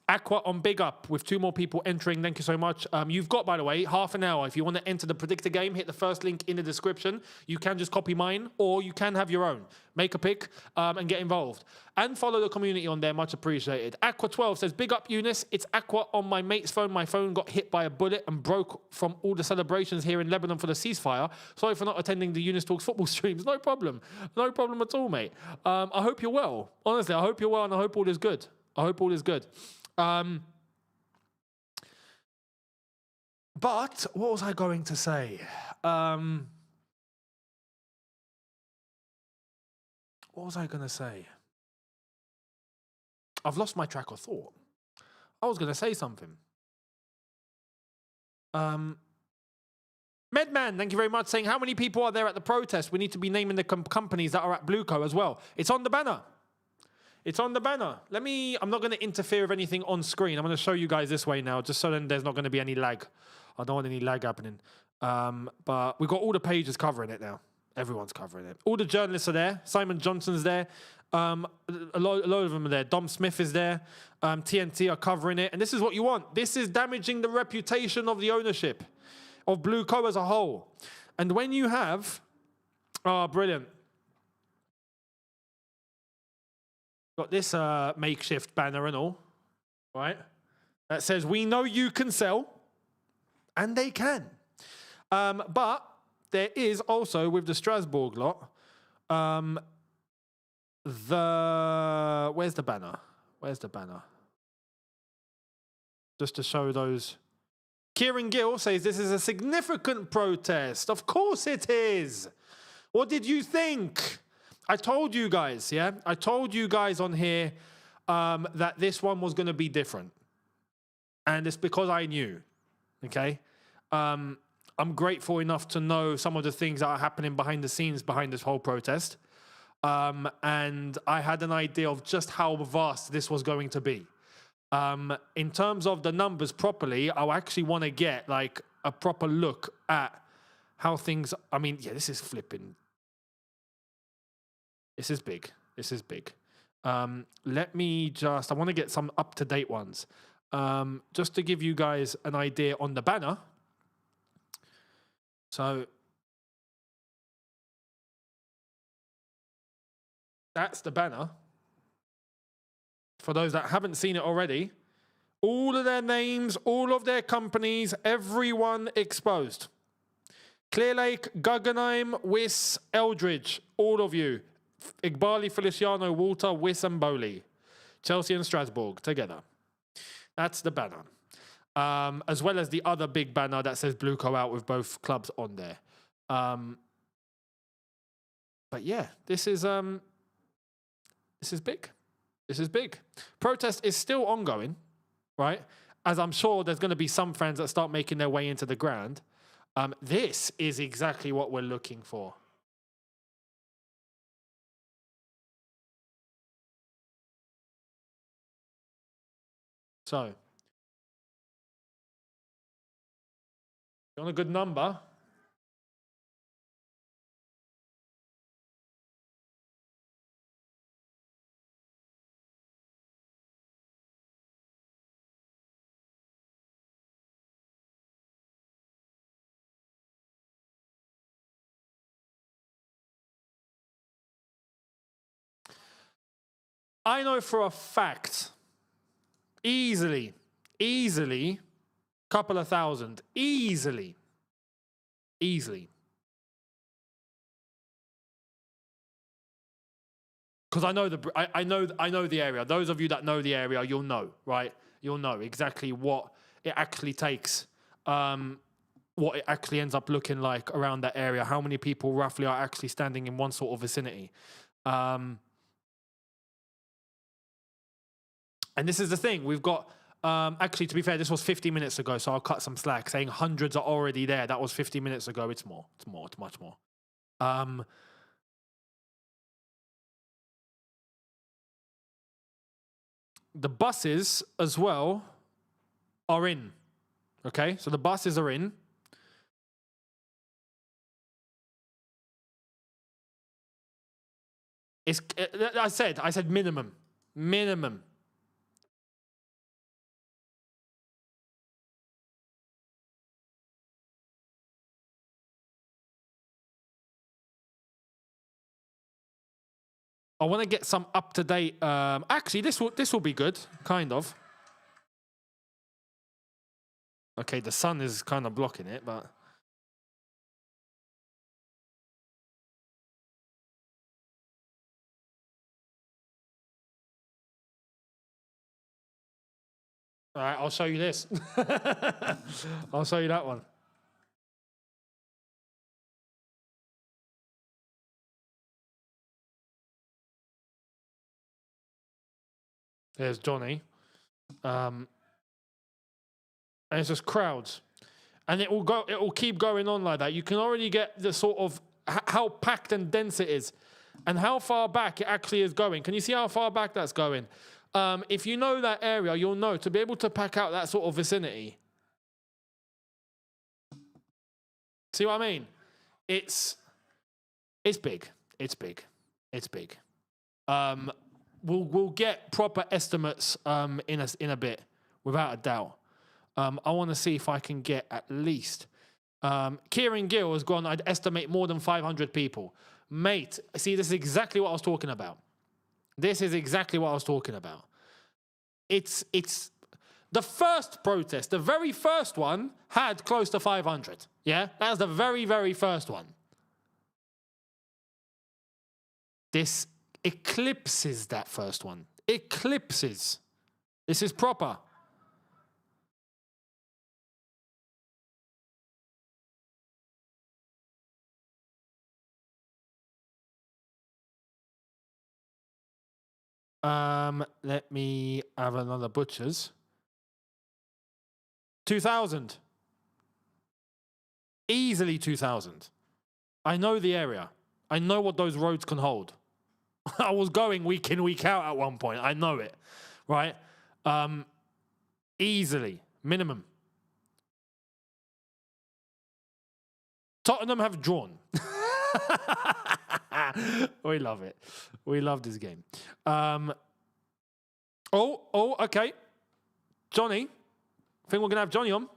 Aqua on Big Up with 2 more people entering. Thank you so much. You've got, by the way, half an hour. If you want to enter the predictor game, hit the first link in the description. You can just copy mine or you can have your own. Make a pick and get involved. And follow the community on there. Much appreciated. Aqua12 says, big up Younes. It's Aqua on my mate's phone. My phone got hit by a bullet and broke from all the celebrations here in Lebanon for the ceasefire. Sorry for not attending the Younes Talks football streams. No problem. No problem at all, mate. I hope you're well. Honestly, I hope you're well and I hope all is good. I hope all is good. But what was I going to say? What was I going to say? I've lost my track of thought. I was going to say something. Medman, thank you very much, saying, how many people are there at the protest? We need to be naming the companies that are at Blueco as well. It's on the banner. It's on the banner. I'm not going to interfere with anything on screen. I'm going to show you guys this way now, just so then there's not going to be any lag. I don't want any lag happening. But we've got all the pages covering it now. Everyone's covering it. All the journalists are there. Simon Johnson's there. A lot of them are there. Dom Smith is there. TNT are covering it. And this is what you want. This is damaging the reputation of the ownership of Blueco as a whole. And when you have... oh, brilliant. Got this makeshift banner and all, right? That says, we know you can sell, and they can. But there is also, with the Strasbourg lot, Where's the banner? Where's the banner? Just to show those. Kieran Gill says this is a significant protest. Of course it is. What did you think? I told you guys, yeah? I told you guys on here that this one was going to be different. And it's because I knew, okay? I'm grateful enough to know some of the things that are happening behind the scenes behind this whole protest. And I had an idea of just how vast this was going to be. In terms of the numbers properly, I actually want to get like a proper look at how things, I mean, yeah, this is flipping. This is big. This is big. Let me just, I want to get some up-to-date ones. Just to give you guys an idea on the banner. So that's the banner. For those that haven't seen it already, all of their names, all of their companies, everyone exposed. Clear Lake, Guggenheim, Wiss, Eldridge, all of you. Igbali, Feliciano, Walter, Wiss and Bowley. Chelsea and Strasbourg together. That's the banner. As well as the other big banner that says Blueco out with both clubs on there. But yeah, this is big. This is big. Protest is still ongoing, right? As I'm sure there's going to be some fans that start making their way into the ground. This is exactly what we're looking for. So, you want a good number? I know for a fact, easily, couple of thousand, easily. Because I know the area. Those of you that know the area, you'll know, right? You'll know exactly what it actually takes, what it actually ends up looking like around that area. How many people roughly are actually standing in one sort of vicinity? And this is the thing, we've got, actually, to be fair, this was 50 minutes ago, so I'll cut some slack. Saying hundreds are already there, that was 50 minutes ago. It's much more. The buses as well are in, okay? So the buses are in. I said minimum. I want to get some up-to-date. Actually, this will be good, kind of. Okay, the sun is kind of blocking it, but all right, I'll show you this. I'll show you that one. There's Johnny. And it's just crowds. And it will keep going on like that. You can already get the sort of how packed and dense it is and how far back it actually is going. Can you see how far back that's going? If you know that area, you'll know to be able to pack out that sort of vicinity. See what I mean? It's big. It's big. We'll get proper estimates in a bit, without a doubt. I want to see if I can get at least. Kieran Gill has gone, I'd estimate more than 500 people. Mate, see, this is exactly what I was talking about. It's the first protest, the very first one, had close to 500. Yeah? That was the very, very first one. This eclipses that first one. Eclipses. This is proper. Let me have another butcher's. 2000. Easily 2000. I know the area. I know what those roads can hold. I was going week in, week out at one point. I know it, right? Easily, minimum. Tottenham have drawn. We love it. We love this game. Okay. Johnny. I think we're going to have Johnny on.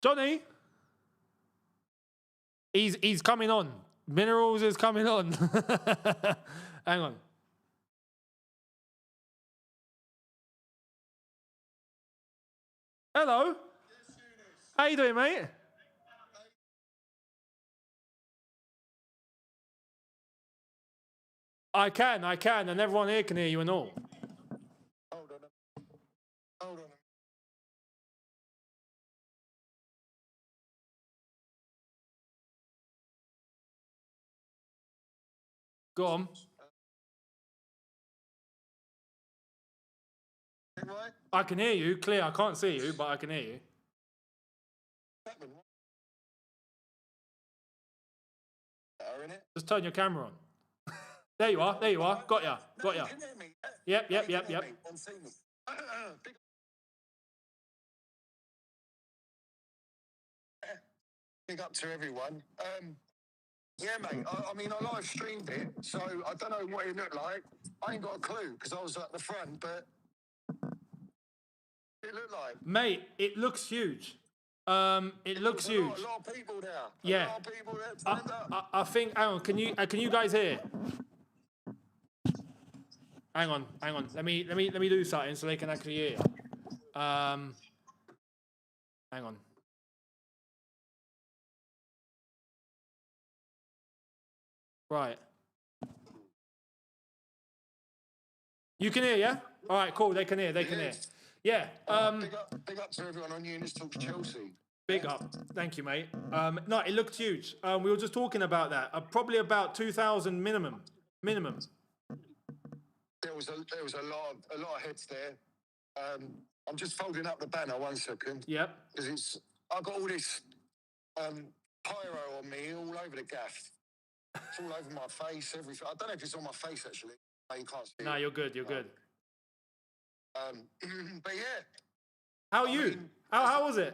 Johnny. He's coming on. Minerals is coming on. Hang on. Hello. How you doing, mate? I can, and everyone here can hear you and all. Hold on. Go on. Right? I can hear you clear. I can't see you, but I can hear you. Just turn your camera on. There you are. Got ya. Can you hear me? Yep. And see me. Big up to everyone. Yeah, mate. I mean, I live streamed it, so I don't know what it looked like. I ain't got a clue because I was at the front, but it looked like. Mate, it looks huge. It looks huge. A lot of people there. Yeah. A lot of people there turned up. I think. Hang on. Can you guys hear? Hang on. Let me do something so they can actually hear. Hang on. Right. You can hear, yeah? All right, cool. They can hear. Yeah. Big up to everyone on Younes Talks Chelsea. Big up. Thank you, mate. No, it looked huge. We were just talking about that. Probably about 2,000 minimum. There was a lot of heads there. I'm just folding up the banner 1 second. Yep. Because I've got all this pyro on me all over the gaff. It's all over my face, everything. I don't know if it's on my face actually. No, you can't see. No, you're good. Good. But yeah. How are you? How was it?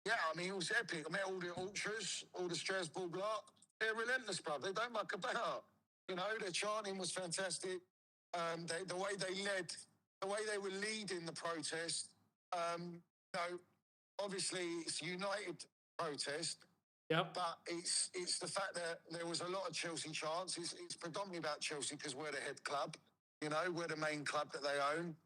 Yeah, I mean, it was epic. I met all the ultras, all the Strasbourg block. They're relentless, bruv. They don't muck about. You know, their chanting was fantastic. The way they led, the way they were leading the protest. Obviously it's a united protest. Yep. But it's the fact that there was a lot of Chelsea chants. It's predominantly about Chelsea because we're the head club. You know, we're the main club that they own.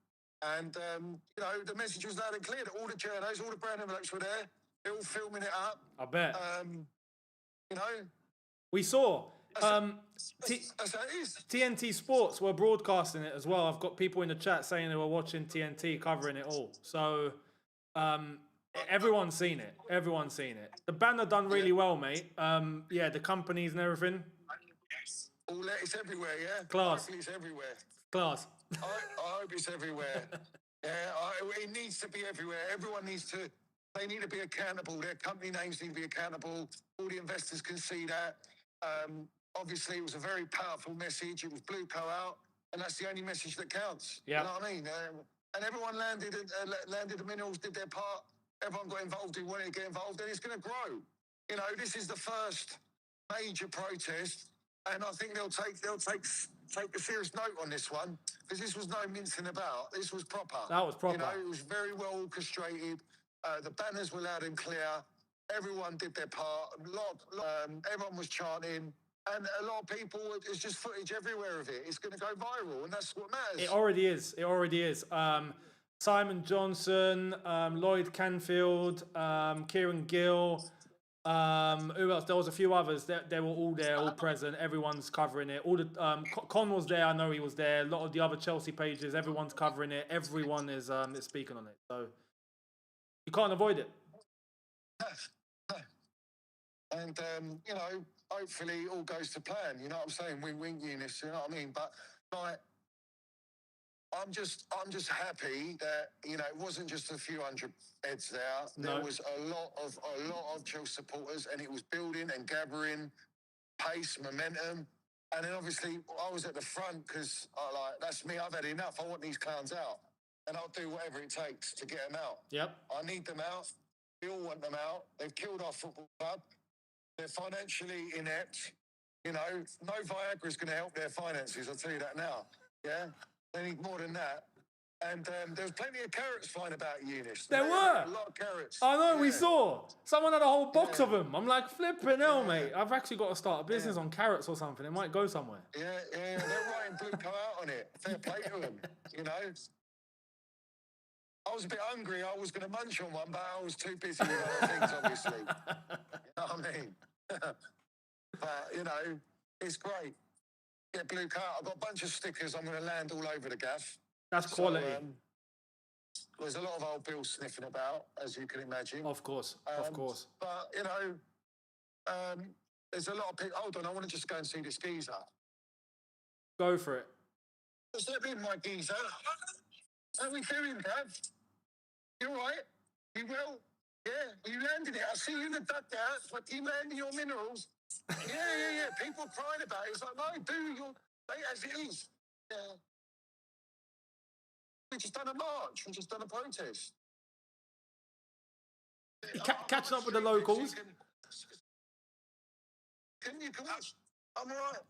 And, the message was loud and clear that all the journos, all the brand envelopes were there. They're all filming it up. I bet. We saw. That's how it is. TNT Sports were broadcasting it as well. I've got people in the chat saying they were watching TNT covering it all. So everyone's seen it. The banner done really well, mate. The companies and everything. It's everywhere, yeah? Class. Hopefully it's everywhere. Class. I hope it's everywhere. Yeah, it needs to be everywhere. Everyone they need to be accountable. Their company names need to be accountable. All the investors can see that. Obviously, it was a very powerful message. It was Blueco out, and that's the only message that counts. Yeah. You know what I mean? And everyone landed the minerals, did their part. Everyone got involved who wanted to get involved, and it's going to grow. You know, this is the first major protest and I think they'll take a serious note on this one, because this was no mincing about. This was proper. That was proper. You know, it was very well orchestrated. The banners were loud and clear. Everyone did their part. Everyone was chanting. And a lot of people, there's just footage everywhere of it. It's going to go viral, and that's what matters. It already is. It already is. Simon Johnson, Lloyd Canfield, Kieran Gill. Who else? There was a few others. They were all there, all present. Everyone's covering it. All the Con was there. I know he was there. A lot of the other Chelsea pages. Everyone's covering it. Everyone is speaking on it. So you can't avoid it. And you know, hopefully all goes to plan. You know what I'm saying? We win, Younes. You know what I mean? But like, I'm just happy that, you know, it wasn't just a few hundred heads there. No. There was a lot of Chelsea supporters, and it was building and gathering pace, momentum. And then obviously I was at the front because that's me. I've had enough. I want these clowns out, and I'll do whatever it takes to get them out. Yep. I need them out. We all want them out. They've killed our football club. They're financially inept. You know, no Viagra is going to help their finances. I'll tell you that now. Yeah. They need more than that. And there was plenty of carrots flying about, Younes. There were a lot of carrots. I know, we saw. Someone had a whole box of them. I'm like, flipping hell, mate. I've actually got to start a business on carrots or something. It might go somewhere. Yeah. They're writing Blueco out on it. Fair play to them, you know. I was a bit hungry. I was going to munch on one, but I was too busy with other things, obviously. You know what I mean? But, you know, it's great. Get Blueco out. I've got a bunch of stickers I'm going to land all over the gaff. That's quality. There's a lot of old Bill sniffing about, as you can imagine. Of course. But, you know, there's a lot of people. Hold on, I want to just go and see this geezer. Go for it. What's that been, my geezer? How we doing, Gav? You all right? You well? Yeah, you landed it. I see you in the dugout, but you landing your minerals. Yeah. People crying about it. It's like, no, do your as it is. Yeah. We just done a march. We just done a protest. Catching up with the locals. Can you come out? I'm all right.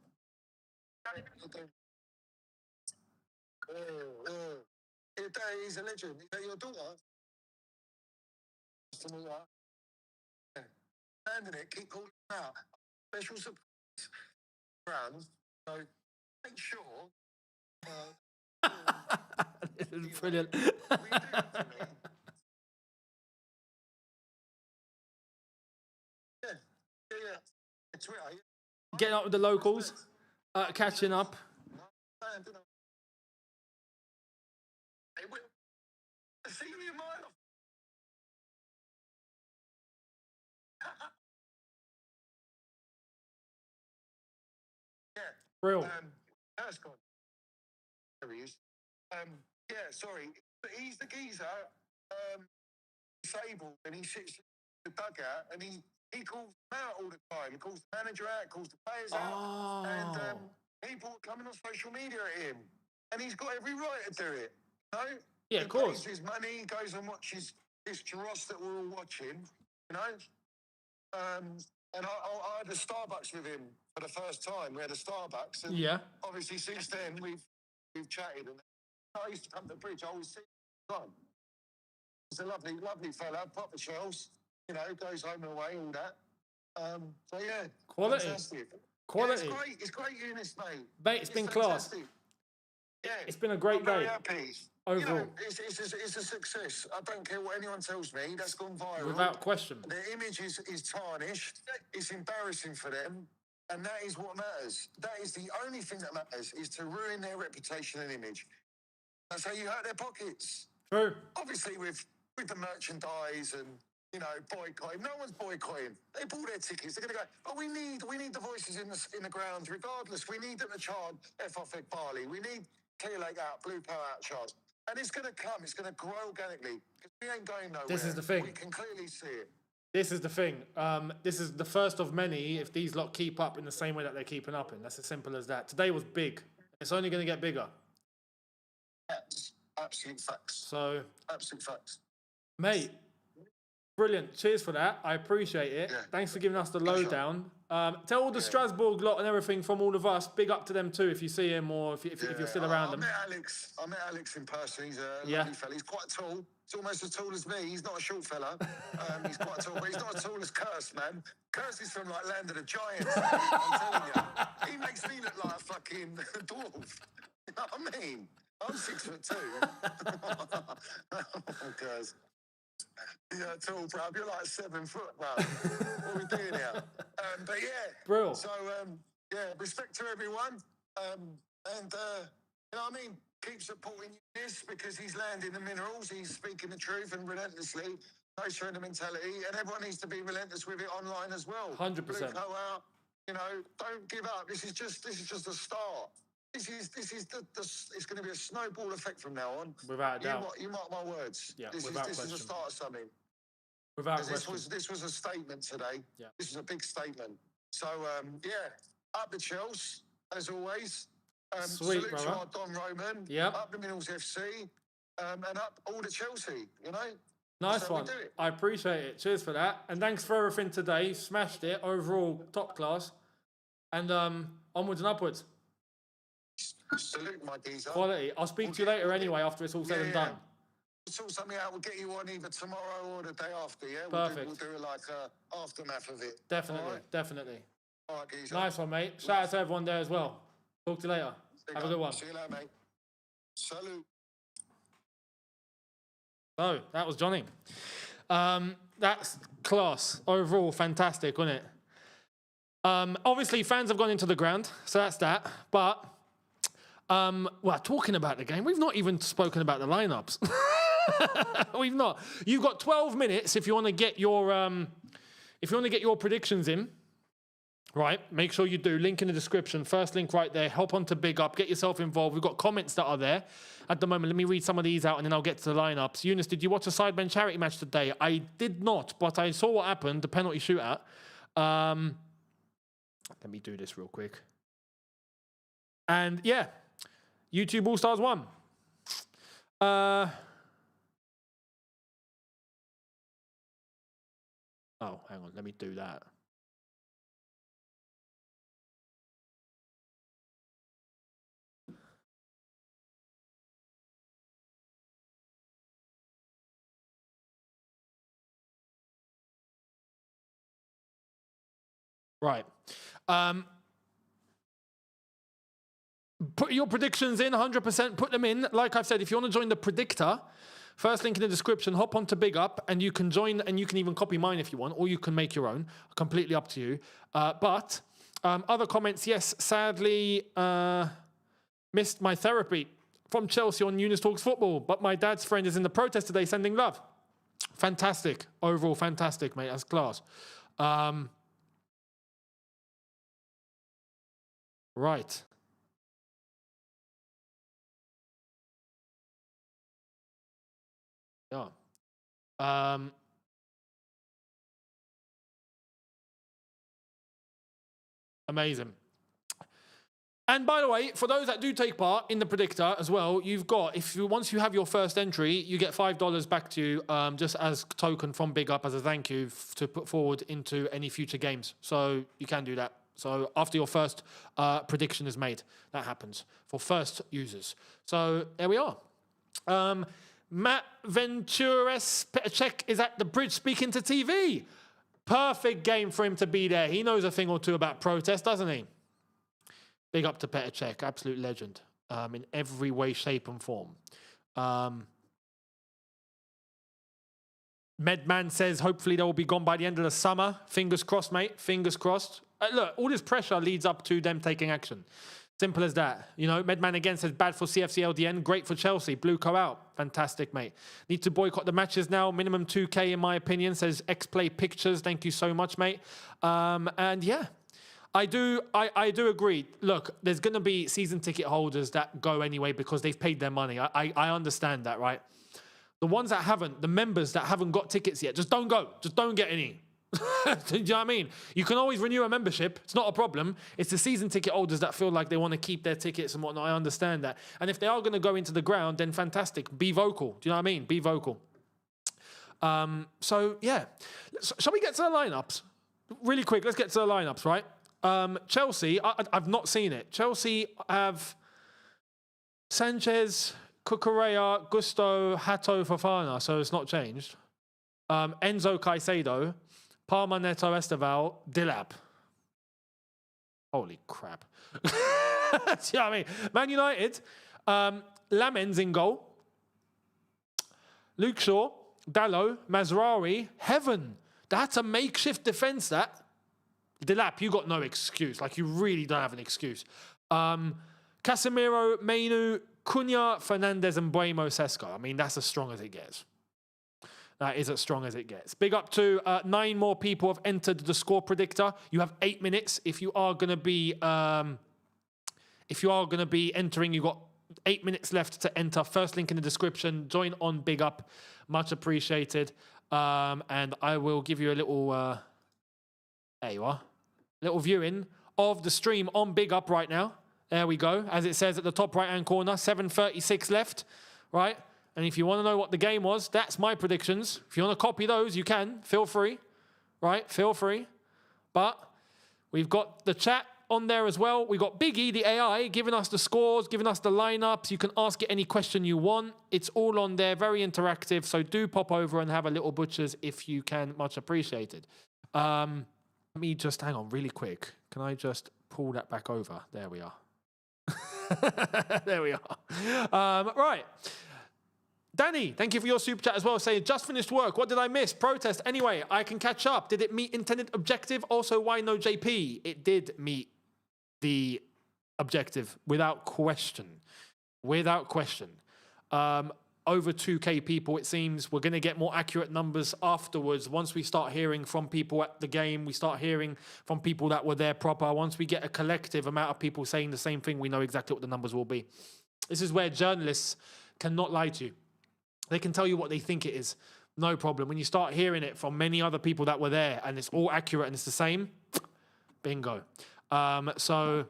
He's a legend. Is that your daughter? Yeah. Landing it, keep calling out. Special surprise round. So make sure. This is brilliant. Yeah. Twitter. Getting up with the locals, catching up. See me a mile off. Yeah. Real. That's gone. There he is. Yeah, sorry. He's the geezer, disabled, and he sits in the dugout, and he calls them out all the time. He calls the manager out, calls the players out, and people are coming on social media at him, and he's got every right to do it. You know? Yeah, of course. He pays his money, he goes and watches this dross that we're all watching, you know? And I had a Starbucks with him for the first time. We had a Starbucks, and obviously since then we've chatted. And I used to come to the bridge. I always see him. He's a lovely, lovely fella, proper Charles. You know, goes home and away, all that. So yeah, quality. Fantastic. Quality. Yeah, it's great, Younes, mate. Mate, it's been class. Yeah, it's been a great day. Very happy. Overall, you know, it's a success. I don't care what anyone tells me. That's gone viral without question. The image is tarnished. It's embarrassing for them, and that is what matters. That is the only thing that matters, is to ruin their reputation and image. That's how you hurt their pockets. True. Obviously, with the merchandise and, you know, boycotting. No one's boycotting. They bought their tickets. They're going to go, oh, we need the voices in the grounds regardless. We need them to chant F off Egg Barley. We need Clear Lake out, Blueco out chant. And it's going to come. It's going to grow organically. We ain't going nowhere. This is the thing. We can clearly see it. This is the thing. This is the first of many if these lot keep up in the same way that they're keeping up in. That's as simple as that. Today was big. It's only going to get bigger. Absolute facts. So, absolute facts. Mate, Brilliant. Cheers for that. I appreciate it. Yeah. Thanks for giving us the lowdown. Tell all the Strasbourg lot and everything from all of us. Big up to them too if you see him or if you're still around them. I met Alex in person. He's a lovely fella. He's quite tall. He's almost as tall as me. He's not a short fella. He's quite tall, but he's not as tall as Curse, man. Curse is from like Land of the Giants. I'm telling you. He makes me look like a fucking dwarf. You know what I mean? I'm 6'2". Oh, Curse. Yeah, tall, bro. You're like 7 foot, bro. What are we doing here? But yeah. Bro. So, respect to everyone. You know what I mean? Keep supporting this because he's landing the minerals. He's speaking the truth and relentlessly. No showing the mentality. And everyone needs to be relentless with it online as well. 100%. Blueco out. You know, don't give up. This is just a start. This is it's going to be a snowball effect from now on. Without a doubt. You mark my words. Yeah, this is a start of something. Without question. This was a statement today. Yeah. This is a big statement. So up the Chelsea as always. Sweet, salute brother. to our Don Roman. Yep. Up the Minerals FC. And up all the Chelsea. You know. Nice That's how one. we do it. I appreciate it. Cheers for that. And thanks for everything today. Smashed it. Overall, top class. And onwards and upwards. Salute, my geezer. Quality. I'll speak to you later anyway after it's all said and done. We'll sort something out. We'll get you on either tomorrow or the day after, yeah? Perfect. We'll do like a aftermath of it. Definitely. All right? Definitely. All right, geezer. Nice one, mate. Shout out to everyone there as well. Talk to you later. Have a good one. See you later, mate. Salute. So, that was Johnny. That's class. Overall, fantastic, wasn't it? Obviously, fans have gone into the ground, so that's that. But, talking about the game, we've not even spoken about the lineups. We've not. You've got 12 minutes if you want to get your predictions in. Right, make sure you do. Link in the description. First link right there. Hop on to Big Up. Get yourself involved. We've got comments that are there at the moment. Let me read some of these out and then I'll get to the lineups. Younes, did you watch a Sidemen charity match today? I did not, but I saw what happened, the penalty shootout. Let me do this real quick. And yeah, YouTube All Stars won. Oh, hang on. Let me do that. Right. Put your predictions in, 100%. Put them in. Like I've said, if you want to join the predictor, first link in the description, hop on to Big Up, and you can join, and you can even copy mine if you want, or you can make your own. Completely up to you. But other comments, yes, sadly, missed my therapy from Chelsea on Younes Talks Football, but my dad's friend is in the protest today sending love. Fantastic. Overall, fantastic, mate. That's class. Right. Yeah. Amazing. And by the way, for those that do take part in the predictor as well, you've got, once you have your first entry, you get $5 back to you just as token from Big Up as a thank you to put forward into any future games. So you can do that. So after your first prediction is made, that happens for first users. So there we are. Matt Ventures Petacek is at the bridge speaking to TV. Perfect game for him to be there. He knows a thing or two about protest, doesn't he? Big up to Petacek, absolute legend in every way, shape and form. Medman says hopefully they will be gone by the end of the summer. Fingers crossed, mate. Fingers crossed. Look, all this pressure leads up to them taking action. Simple as that. You know, Medman again says bad for CFC LDN, great for Chelsea. Blueco out. Fantastic, mate. Need to boycott the matches now. Minimum 2K in my opinion, says X-Play Pictures. Thank you so much, mate. And yeah, I do agree. Look, there's going to be season ticket holders that go anyway because they've paid their money. I understand that, right? The ones that haven't, the members that haven't got tickets yet, just don't go. Just don't get any. Do you know what I mean? You can always renew a membership. It's not a problem. It's the season ticket holders that feel like they want to keep their tickets and whatnot. I understand that. And if they are going to go into the ground, then fantastic. Be vocal. Do you know what I mean? Be vocal. So yeah, shall we get to the lineups really quick? Let's get to the lineups, right? Chelsea, I've not seen it. Chelsea have Sanchez, Cucurella, Gusto, Hato, Fofana, so it's not changed. Enzo Caicedo, Palma, Neto, Esteval, Dilap. Holy crap. Do you know what I mean? Man United, Lamens in goal. Luke Shaw, Dallo, Mazraoui, Heaven. That's a makeshift defence, that. Dilap, you got no excuse. Like, you really don't have an excuse. Casemiro, Mainu, Cunha, Fernandez, and Buemo Sesko. I mean, that's as strong as it gets. That is as strong as it gets. Big up to 9 more people have entered the score predictor. You have 8 minutes. If you are going to be, entering, you've got 8 minutes left to enter. First link in the description. Join on Big Up. Much appreciated. And I will give you a little, there you are, little viewing of the stream on Big Up right now. There we go. As it says at the top right-hand corner, 7:36 left, right? And if you want to know what the game was, that's my predictions. If you want to copy those, you can. Feel free, right? Feel free. But we've got the chat on there as well. We've got Big E, the AI, giving us the scores, giving us the lineups. You can ask it any question you want. It's all on there, very interactive. So do pop over and have a little butchers if you can. Much appreciated. Let me just hang on really quick. Can I just pull that back over? There we are. There we are. Right. Danny, thank you for your super chat as well, saying, just finished work. What did I miss? Protest. Anyway, I can catch up. Did it meet intended objective? Also, why no JP? It did meet the objective without question. Without question. Over 2K people, it seems. We're going to get more accurate numbers afterwards. Once we start hearing from people at the game, we start hearing from people that were there proper. Once we get a collective amount of people saying the same thing, we know exactly what the numbers will be. This is where journalists cannot lie to you. They can tell you what they think it is. No problem. When you start hearing it from many other people that were there and it's all accurate and it's the same, bingo. So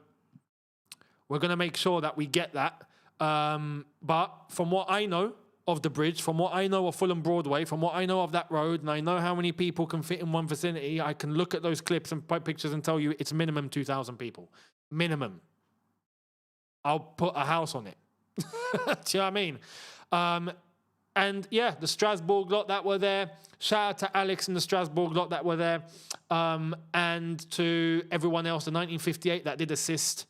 we're going to make sure that we get that. But from what I know of the bridge, from what I know of Fulham Broadway, from what I know of that road, and I know how many people can fit in one vicinity, I can look at those clips and pictures and tell you it's minimum 2,000 people. Minimum. I'll put a house on it. Do you know what I mean? And yeah, the Strasbourg lot that were there. Shout out to Alex and the Strasbourg lot that were there. And to everyone else, the 1958 that did assist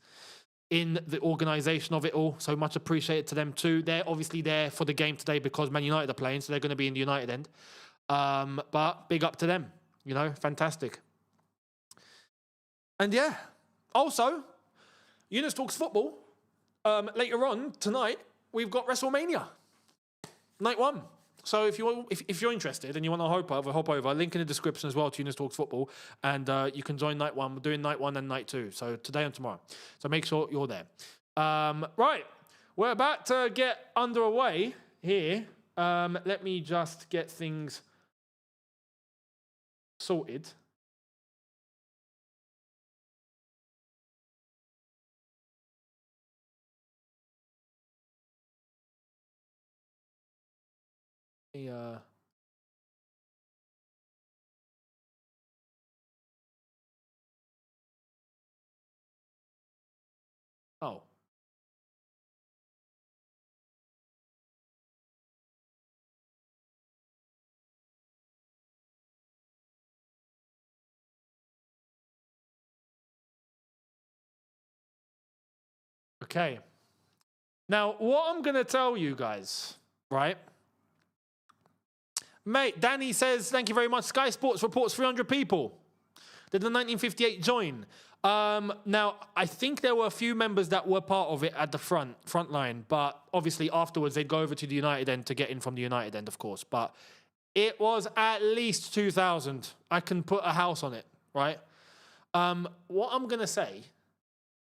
in the organisation of it all. So much appreciated to them too. They're obviously there for the game today because Man United are playing, so they're going to be in the United end. But big up to them. You know, fantastic. And yeah, also, Younes Talks Football. Later on tonight, we've got WrestleMania. Night 1. So if you're interested and you want to hop over, link in the description as well to Younes Talks Football, and you can join Night 1. We're doing Night 1 and Night 2, so today and tomorrow. So make sure you're there. Right, we're about to get underway here. Let me just get things sorted. Oh. Okay. Now, what I'm going to tell you guys, right? Mate, Danny says, thank you very much. Sky Sports reports 300 people. Did the 1958 join? Now, I think there were a few members that were part of it at the front line, but obviously afterwards they'd go over to the United end to get in from the United end, of course. But it was at least 2,000. I can put a house on it, right? What I'm going to say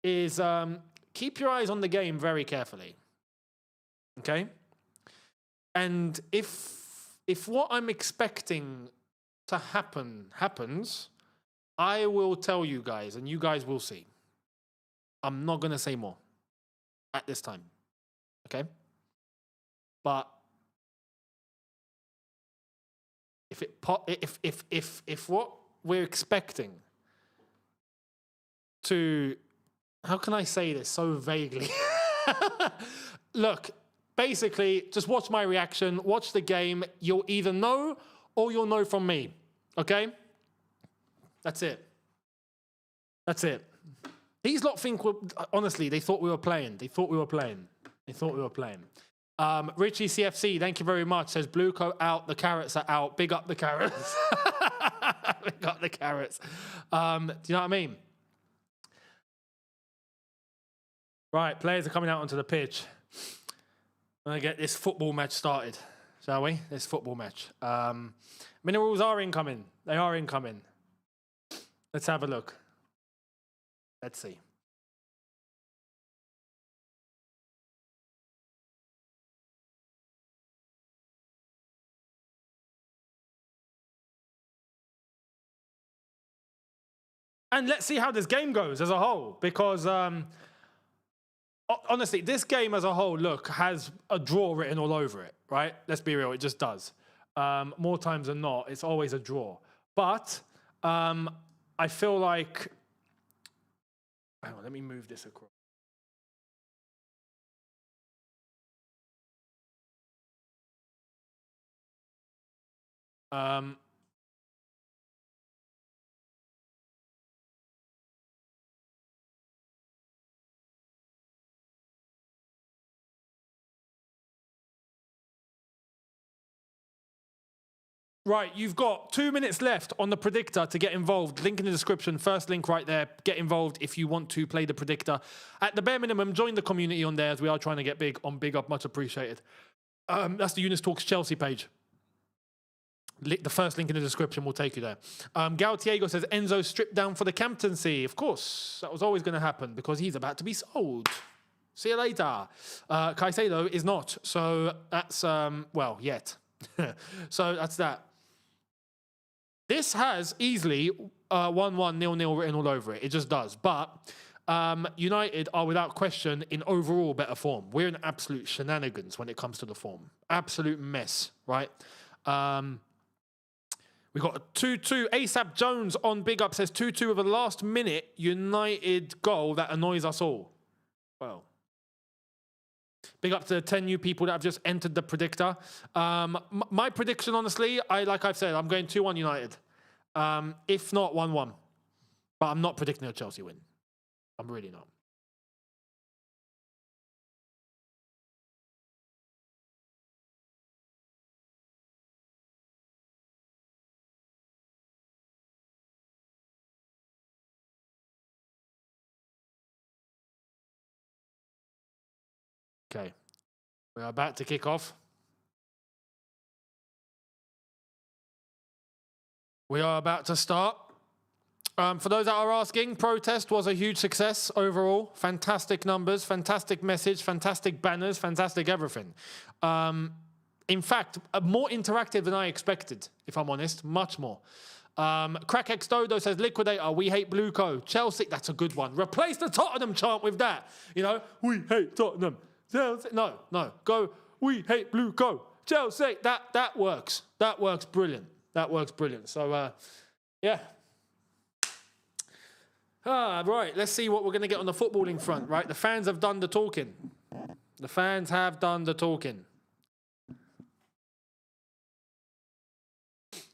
is keep your eyes on the game very carefully, okay? And if what I'm expecting to happen happens, I will tell you guys, and you guys will see. I'm not going to say more at this time, okay? But if what we're expecting to, how can I say this so vaguely? Look, basically, just watch my reaction, watch the game. You'll either know or you'll know from me. Okay? That's it. That's it. These lot think honestly, they thought we were playing. Richie CFC, thank you very much. Says Blueco out, the carrots are out. Big up the carrots. Big up the carrots. Do you know what I mean? Right, players are coming out onto the pitch. We're going to get this football match started, shall we? This football match. Minerals are incoming. They are incoming. Let's have a look. Let's see. And let's see how this game goes as a whole, because honestly, this game as a whole, look, has a draw written all over it, right? Let's be real, it just does. More times than not, it's always a draw. But I feel like... Hang on, let me move this across. Right, you've got 2 minutes left on the predictor to get involved. Link in the description, first link right there. Get involved if you want to play the predictor. At the bare minimum, join the community on there, as we are trying to get big on Big Up, much appreciated. That's the Younes Talks Chelsea page. The first link in the description will take you there. Gautiego says, Enzo stripped down for the captaincy. Of course, that was always going to happen because he's about to be sold. See you later. Caicedo is not. So that's, well, yet. So that's that. This has easily 1-1, 0-0 written all over it. It just does. But United are without question in overall better form. We're in absolute shenanigans when it comes to the form. Absolute mess, right? We got a 2-2. ASAP Jones on Big Up says 2-2 with a last minute United goal that annoys us all. Well, big up to the 10 new people that have just entered the predictor. My prediction, honestly, like I've said, I'm going 2-1 United. If not, 1-1. But I'm not predicting a Chelsea win. I'm really not. Okay. We are about to kick off. We are about to start. For those that are asking, Protest was a huge success overall. Fantastic numbers, fantastic message, fantastic banners, fantastic everything. In fact, more interactive than I expected, if I'm honest, much more. Crackx Dodo says, Liquidator, we hate Blueco. Chelsea, that's a good one. Replace the Tottenham chant with that. You know, we hate Tottenham. Chelsea. No, go, we hate Blueco. Chelsea, that works. That works brilliant. That works brilliant. So, yeah. Right, let's see what we're going to get on the footballing front, right? The fans have done the talking. The fans have done the talking.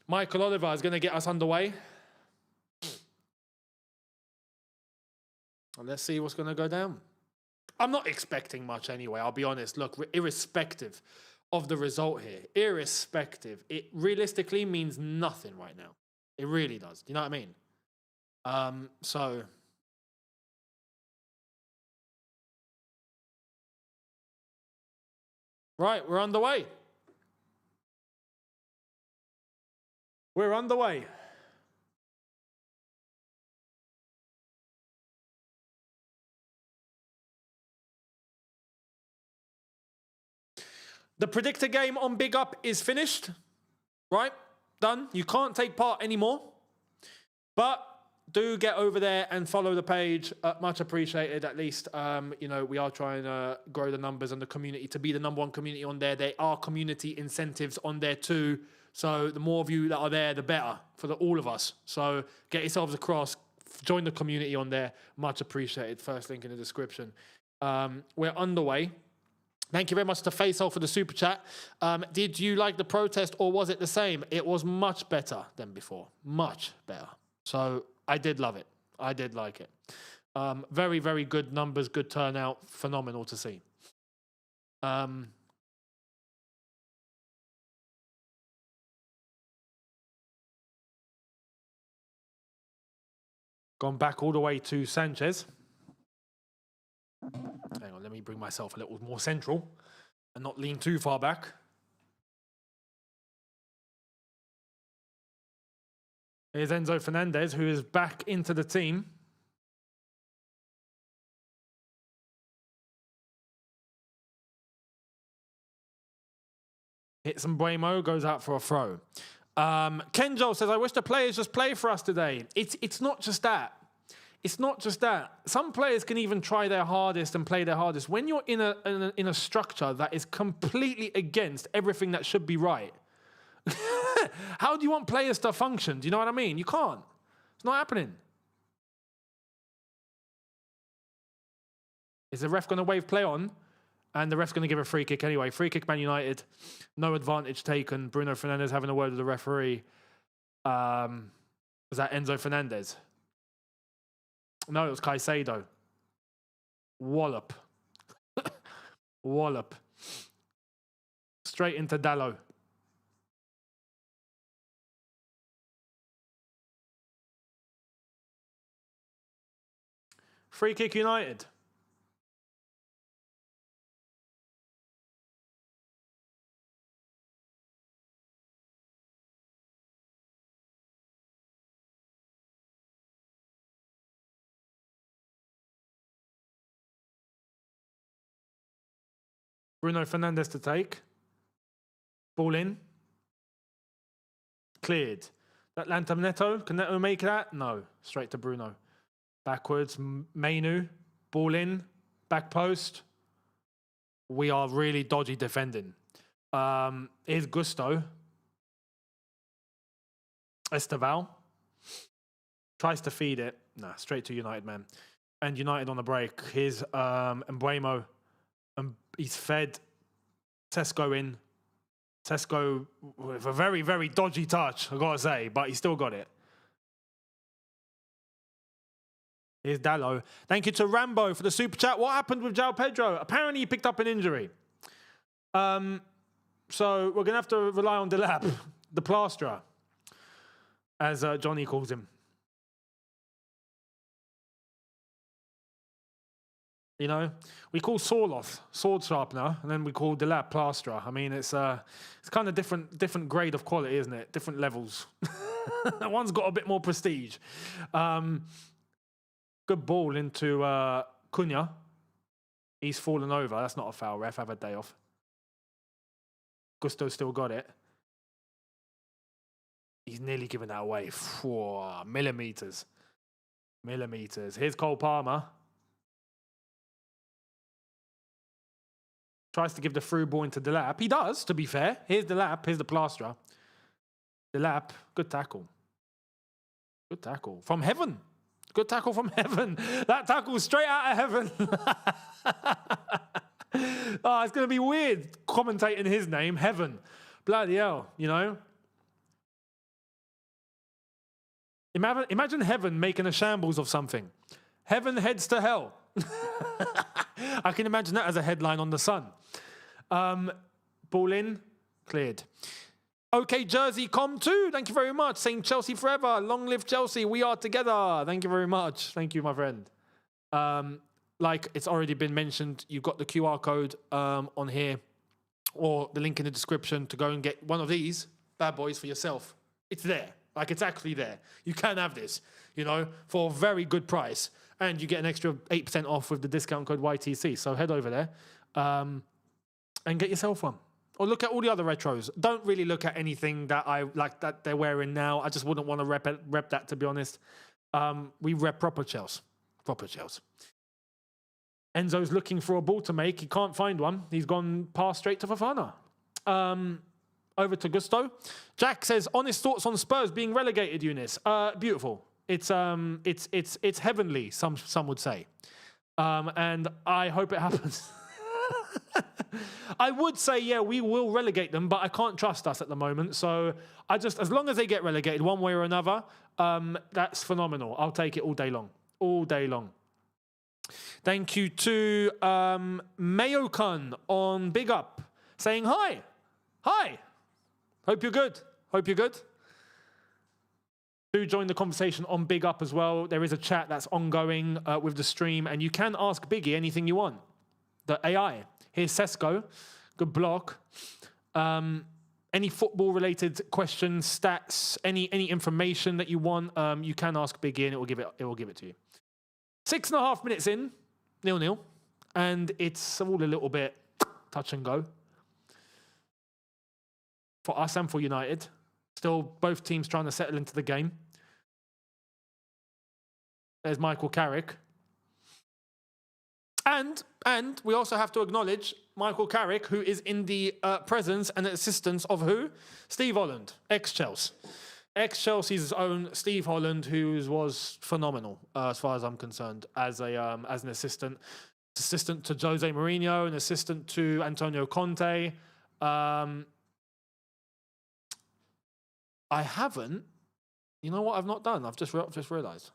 Michael Oliver is going to get us underway. And let's see what's going to go down. I'm not expecting much anyway, I'll be honest. Look, irrespective of the result here, irrespective, it realistically means nothing right now. It really does. Do you know what I mean? So right, we're underway. We're underway. The predictor game on Big Up is finished. Right? Done. You can't take part anymore. But do get over there and follow the page. Much appreciated. At least, you know, we are trying to grow the numbers and the community to be the #1 community on there. There are community incentives on there too. So the more of you that are there, the better for all of us. So get yourselves across, join the community on there. Much appreciated. First link in the description. We're underway. Thank you very much to Faisal for the super chat. Did you like the protest or was it the same? It was much better than before. Much better. So I did love it. I did like it. Very, very good numbers, good turnout. Phenomenal to see. Gone back all the way to Sanchez. Hang on, let me bring myself a little more central and not lean too far back. Here's Enzo Fernandez, who is back into the team. Hits and Bremo, goes out for a throw. Kenjo says, I wish the players just play for us today. It's not just that. It's not just that. Some players can even try their hardest and play their hardest. When you're in a structure that is completely against everything that should be right, how do you want players to function? Do you know what I mean? You can't. It's not happening. Is the ref going to wave play on? And the ref's going to give a free kick anyway. Free kick, Man United. No advantage taken. Bruno Fernandes having a word with the referee. Was that Enzo Fernandez? No, it was Caicedo. Wallop. Wallop. Straight into Dallo. Free kick United. Bruno Fernandes to take. Ball in. Cleared. Atlanta Neto. Can Neto make that? No. Straight to Bruno. Backwards. Mainu. Ball in. Back post. We are really dodgy defending. Here's Gusto. Esteval. Tries to feed it. Nah, straight to United, man. And United on the break. Here's Mbuemo. He's fed. Tesco in. Tesco with a very, very dodgy touch, I gotta say, but he still got it. Here's Dallo. Thank you to Rambo for the super chat. What happened with João Pedro? Apparently he picked up an injury. So we're going to have to rely on Delap, the plasterer, as Johnny calls him. You know, we call Sorloth sword sharpener, and then we call Delap plasterer. I mean, it's kind of different grade of quality, isn't it? Different levels. One's got a bit more prestige. Good ball into Cunha. He's fallen over. That's not a foul, ref. Have a day off. Gusto still got it. He's nearly given that away. Whoa, millimeters. Millimeters. Here's Cole Palmer. Tries to give the through ball into Delap. He does, to be fair. Here's Delap. Here's the plasterer. Delap. Good tackle. Good tackle. From heaven. Good tackle from heaven. That tackle straight out of heaven. Oh, it's going to be weird commentating his name. Heaven. Bloody hell, you know. Imagine heaven making a shambles of something. Heaven heads to hell. I can imagine that as a headline on The Sun. Ball in, cleared. Okay, Jersey Com 2, thank you very much. Saying Chelsea forever, long live Chelsea, we are together. Thank you very much. Thank you, my friend. Like it's already been mentioned, you've got the QR code on here or the link in the description to go and get one of these bad boys for yourself. It's there. Like it's actually there. You can have this, you know, for a very good price. And you get an extra 8% off with the discount code YTC. So head over there and get yourself one. Or look at all the other retros. Don't really look at anything that I like that they're wearing now. I just wouldn't want to rep that, to be honest. We rep proper Chelsea. Proper Chelsea. Enzo's looking for a ball to make. He can't find one. He's gone past straight to Fofana. over to Gusto. Jack says, honest thoughts on Spurs being relegated, Younes. Beautiful. It's heavenly, some would say. And I hope it happens. I would say, yeah, we will relegate them, but I can't trust us at the moment. So as long as they get relegated one way or another, that's phenomenal. I'll take it all day long. All day long. Thank you to Mayokun on Big Up saying hi. Hi. Hope you're good. Hope you're good. Do join the conversation on Big Up as well. There is a chat that's ongoing with the stream, and you can ask Biggie anything you want. The AI. Here's Sesko. Good block. Any football-related questions, stats, any information that you want, you can ask Biggie, and it will give it to you. 6.5 minutes in, 0-0, and it's all a little bit touch and go for us and for United. Still, both teams trying to settle into the game. There's Michael Carrick. And we also have to acknowledge Michael Carrick, who is in the presence and assistance of who? Steve Holland, ex-Chelsea. Ex-Chelsea's own Steve Holland, who was phenomenal as far as I'm concerned as an assistant to Jose Mourinho, an assistant to Antonio Conte. I haven't. You know what I've not done? I've just realised.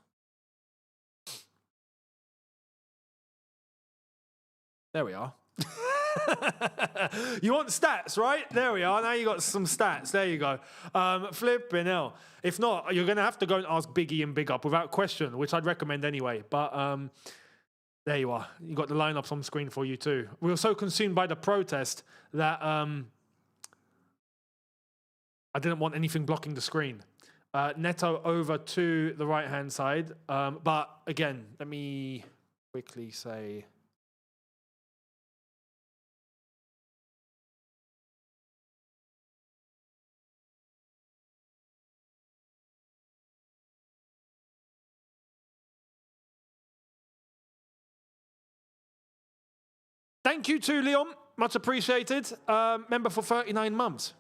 There we are. You want stats, right? There we are. Now you got some stats. There you go. Flipping hell. If not, you're going to have to go and ask Biggie and Big Up without question, which I'd recommend anyway. But there you are. You got the lineups on screen for you too. We were so consumed by the protest that I didn't want anything blocking the screen. Neto over to the right-hand side. But again, let me quickly say... Thank you to Leon, much appreciated. Member for 39 months.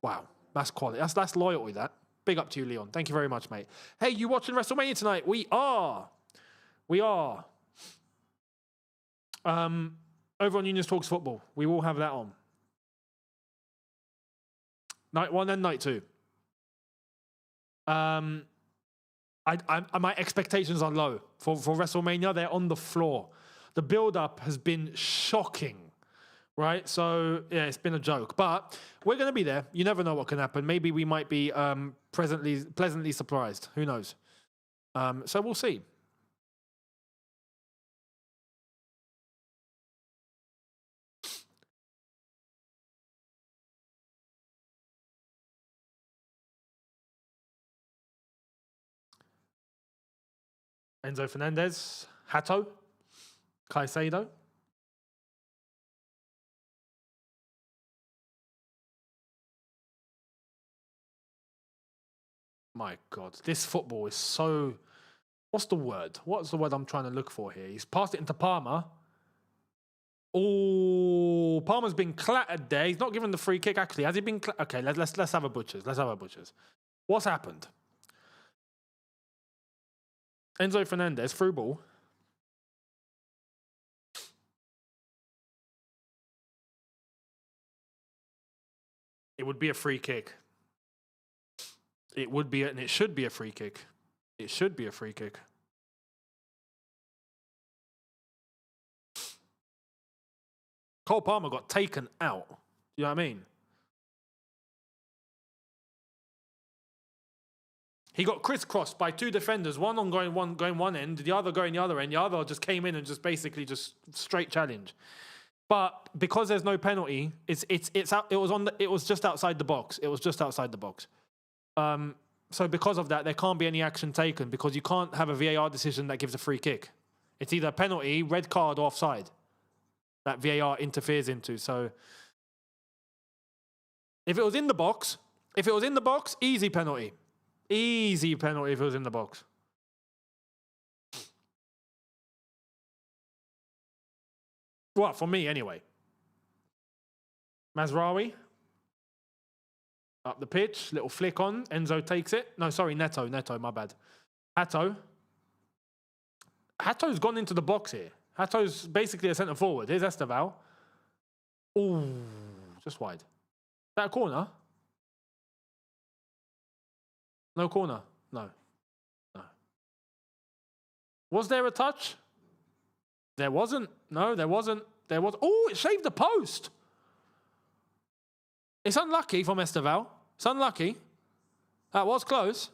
Wow, that's quality. That's loyalty, that. Big up to you, Leon. Thank you very much, mate. Hey, you watching WrestleMania tonight? We are. Over on Younes Talks Football. We will have that on. Night 1 and night 2. My expectations are low. For WrestleMania, they're on the floor. The build-up has been shocking, right? So, yeah, it's been a joke. But we're going to be there. You never know what can happen. Maybe we might be pleasantly surprised. Who knows? So we'll see. Enzo Fernandez, Hato, Caicedo. My God, this football is so... What's the word? What's the word I'm trying to look for here? He's passed it into Palmer. Oh, Palmer's been clattered there. He's not given the free kick, actually. Has he been... Okay, let's have a butchers. Let's have a butchers. What's happened? Enzo Fernandez, through ball. It would be a free kick. It would be, and it should be a free kick. It should be a free kick. Cole Palmer got taken out. Do you know what I mean? He got crisscrossed by two defenders, one going one end, the other going the other end. The other just came in and just basically just straight challenge. But because there's no penalty, it's out. It was just outside the box. It was just outside the box. So because of that, there can't be any action taken because you can't have a VAR decision that gives a free kick. It's either a penalty, red card, or offside that VAR interferes into. So if it was in the box, easy penalty. Easy penalty if it was in the box. Well, for me anyway. Mazraoui. Up the pitch, little flick on. Enzo takes it. No, sorry, Neto, my bad. Hato's gone into the box here. Hato's basically a centre forward. Here's Esteval. Ooh, just wide. Is that a corner? No corner. No. Was there a touch? There wasn't. No, there wasn't. There was. Oh, it shaved the post. It's unlucky from Esteval. It's unlucky. That was close.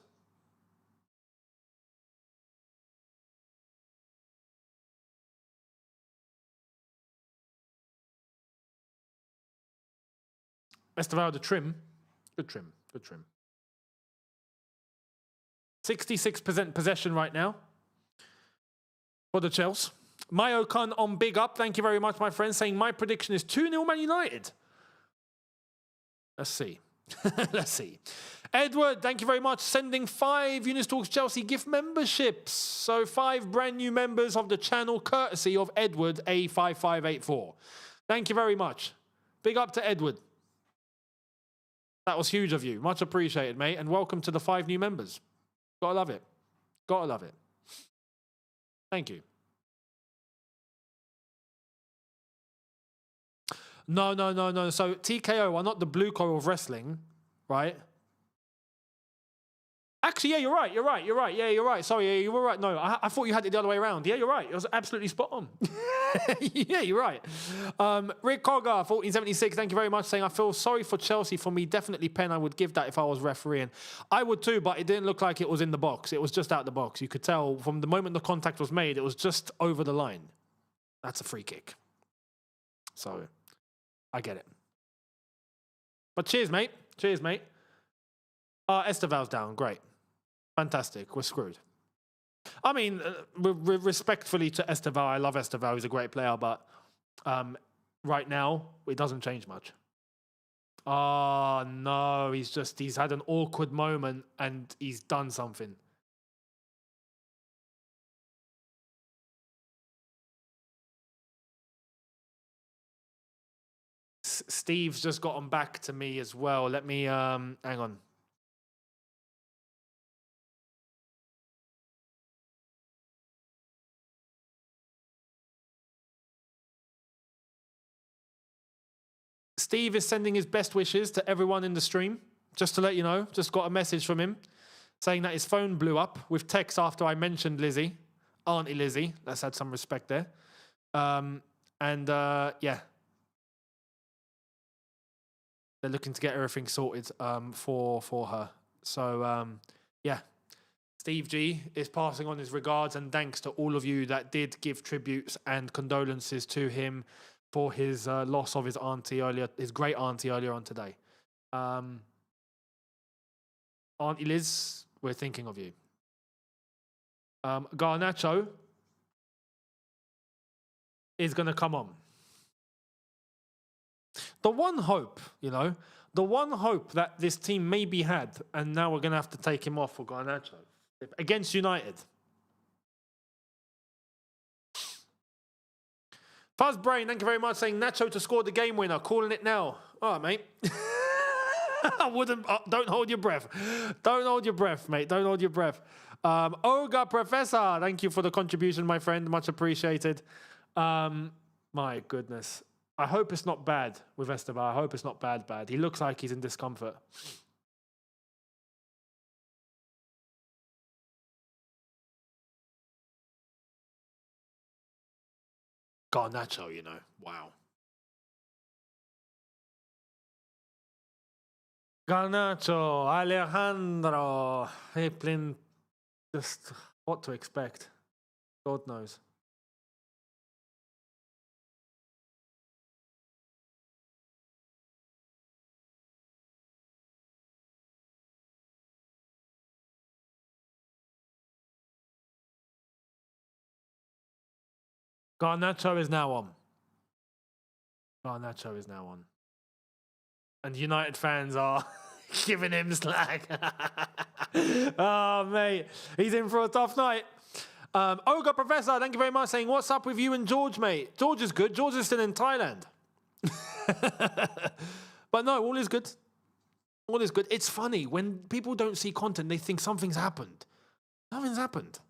Esteval, the trim. Good trim. 66% possession right now for the Chelsea. Mayo Khan on big up. Thank you very much, my friend, saying my prediction is 2-0 Man United. Let's see. Let's see. Edward, thank you very much. Sending 5 Younes Talks Chelsea gift memberships. So 5 brand new members of the channel, courtesy of Edward A5584. Thank you very much. Big up to Edward. That was huge of you. Much appreciated, mate. And welcome to the 5 new members. Gotta love it. Gotta love it. Thank you. No. So TKO are not the Blueco of wrestling, right? Actually, yeah, you're right. Yeah, you're right. Sorry, yeah, you were right. No, I thought you had it the other way around. Yeah, you're right. It was absolutely spot on. Yeah, you're right. Rick Cogger, 1476, thank you very much, saying, I feel sorry for Chelsea. For me, definitely pen. I would give that if I was refereeing. I would too, but it didn't look like it was in the box. It was just out the box. You could tell from the moment the contact was made, it was just over the line. That's a free kick. So, I get it. But cheers, mate. Cheers, mate. Esteval's down. Great. Fantastic. We're screwed. I mean, respectfully to Esteval, I love Esteval. He's a great player, but right now, it doesn't change much. Oh, no. He's had an awkward moment and he's done something. Steve's just gotten back to me as well. Let me, hang on. Steve is sending his best wishes to everyone in the stream. Just to let you know, just got a message from him saying that his phone blew up with text after I mentioned Lizzie. Auntie Lizzie. Let's add some respect there. Yeah. They're looking to get everything sorted for her. So, yeah. Steve G is passing on his regards and thanks to all of you that did give tributes and condolences to him for his loss of his auntie earlier, his great auntie earlier on today. Auntie Liz, we're thinking of you. Garnacho is going to come on. The one hope, the one hope that this team maybe had, and now we're going to have to take him off for Garnacho against United. Fuzzbrain, thank you very much, saying Nacho to score the game winner. Calling it now. All right, mate. I wouldn't. Don't hold your breath. Don't hold your breath, mate. Don't hold your breath. Olga Professor, thank you for the contribution, my friend. Much appreciated. My goodness. I hope it's not bad with Esteban. I hope it's not bad. He looks like he's in discomfort. Garnacho, Wow. Garnacho, Alejandro, Hiplin, just what to expect. God knows. Garnacho is now on. Garnacho is now on. And United fans are giving him slack. Oh, mate. He's in for a tough night. Olga Professor, thank you very much, saying, what's up with you and George, mate? George is good. George is still in Thailand. But no, all is good. All is good. It's funny when people don't see content, they think something's happened. Nothing's happened.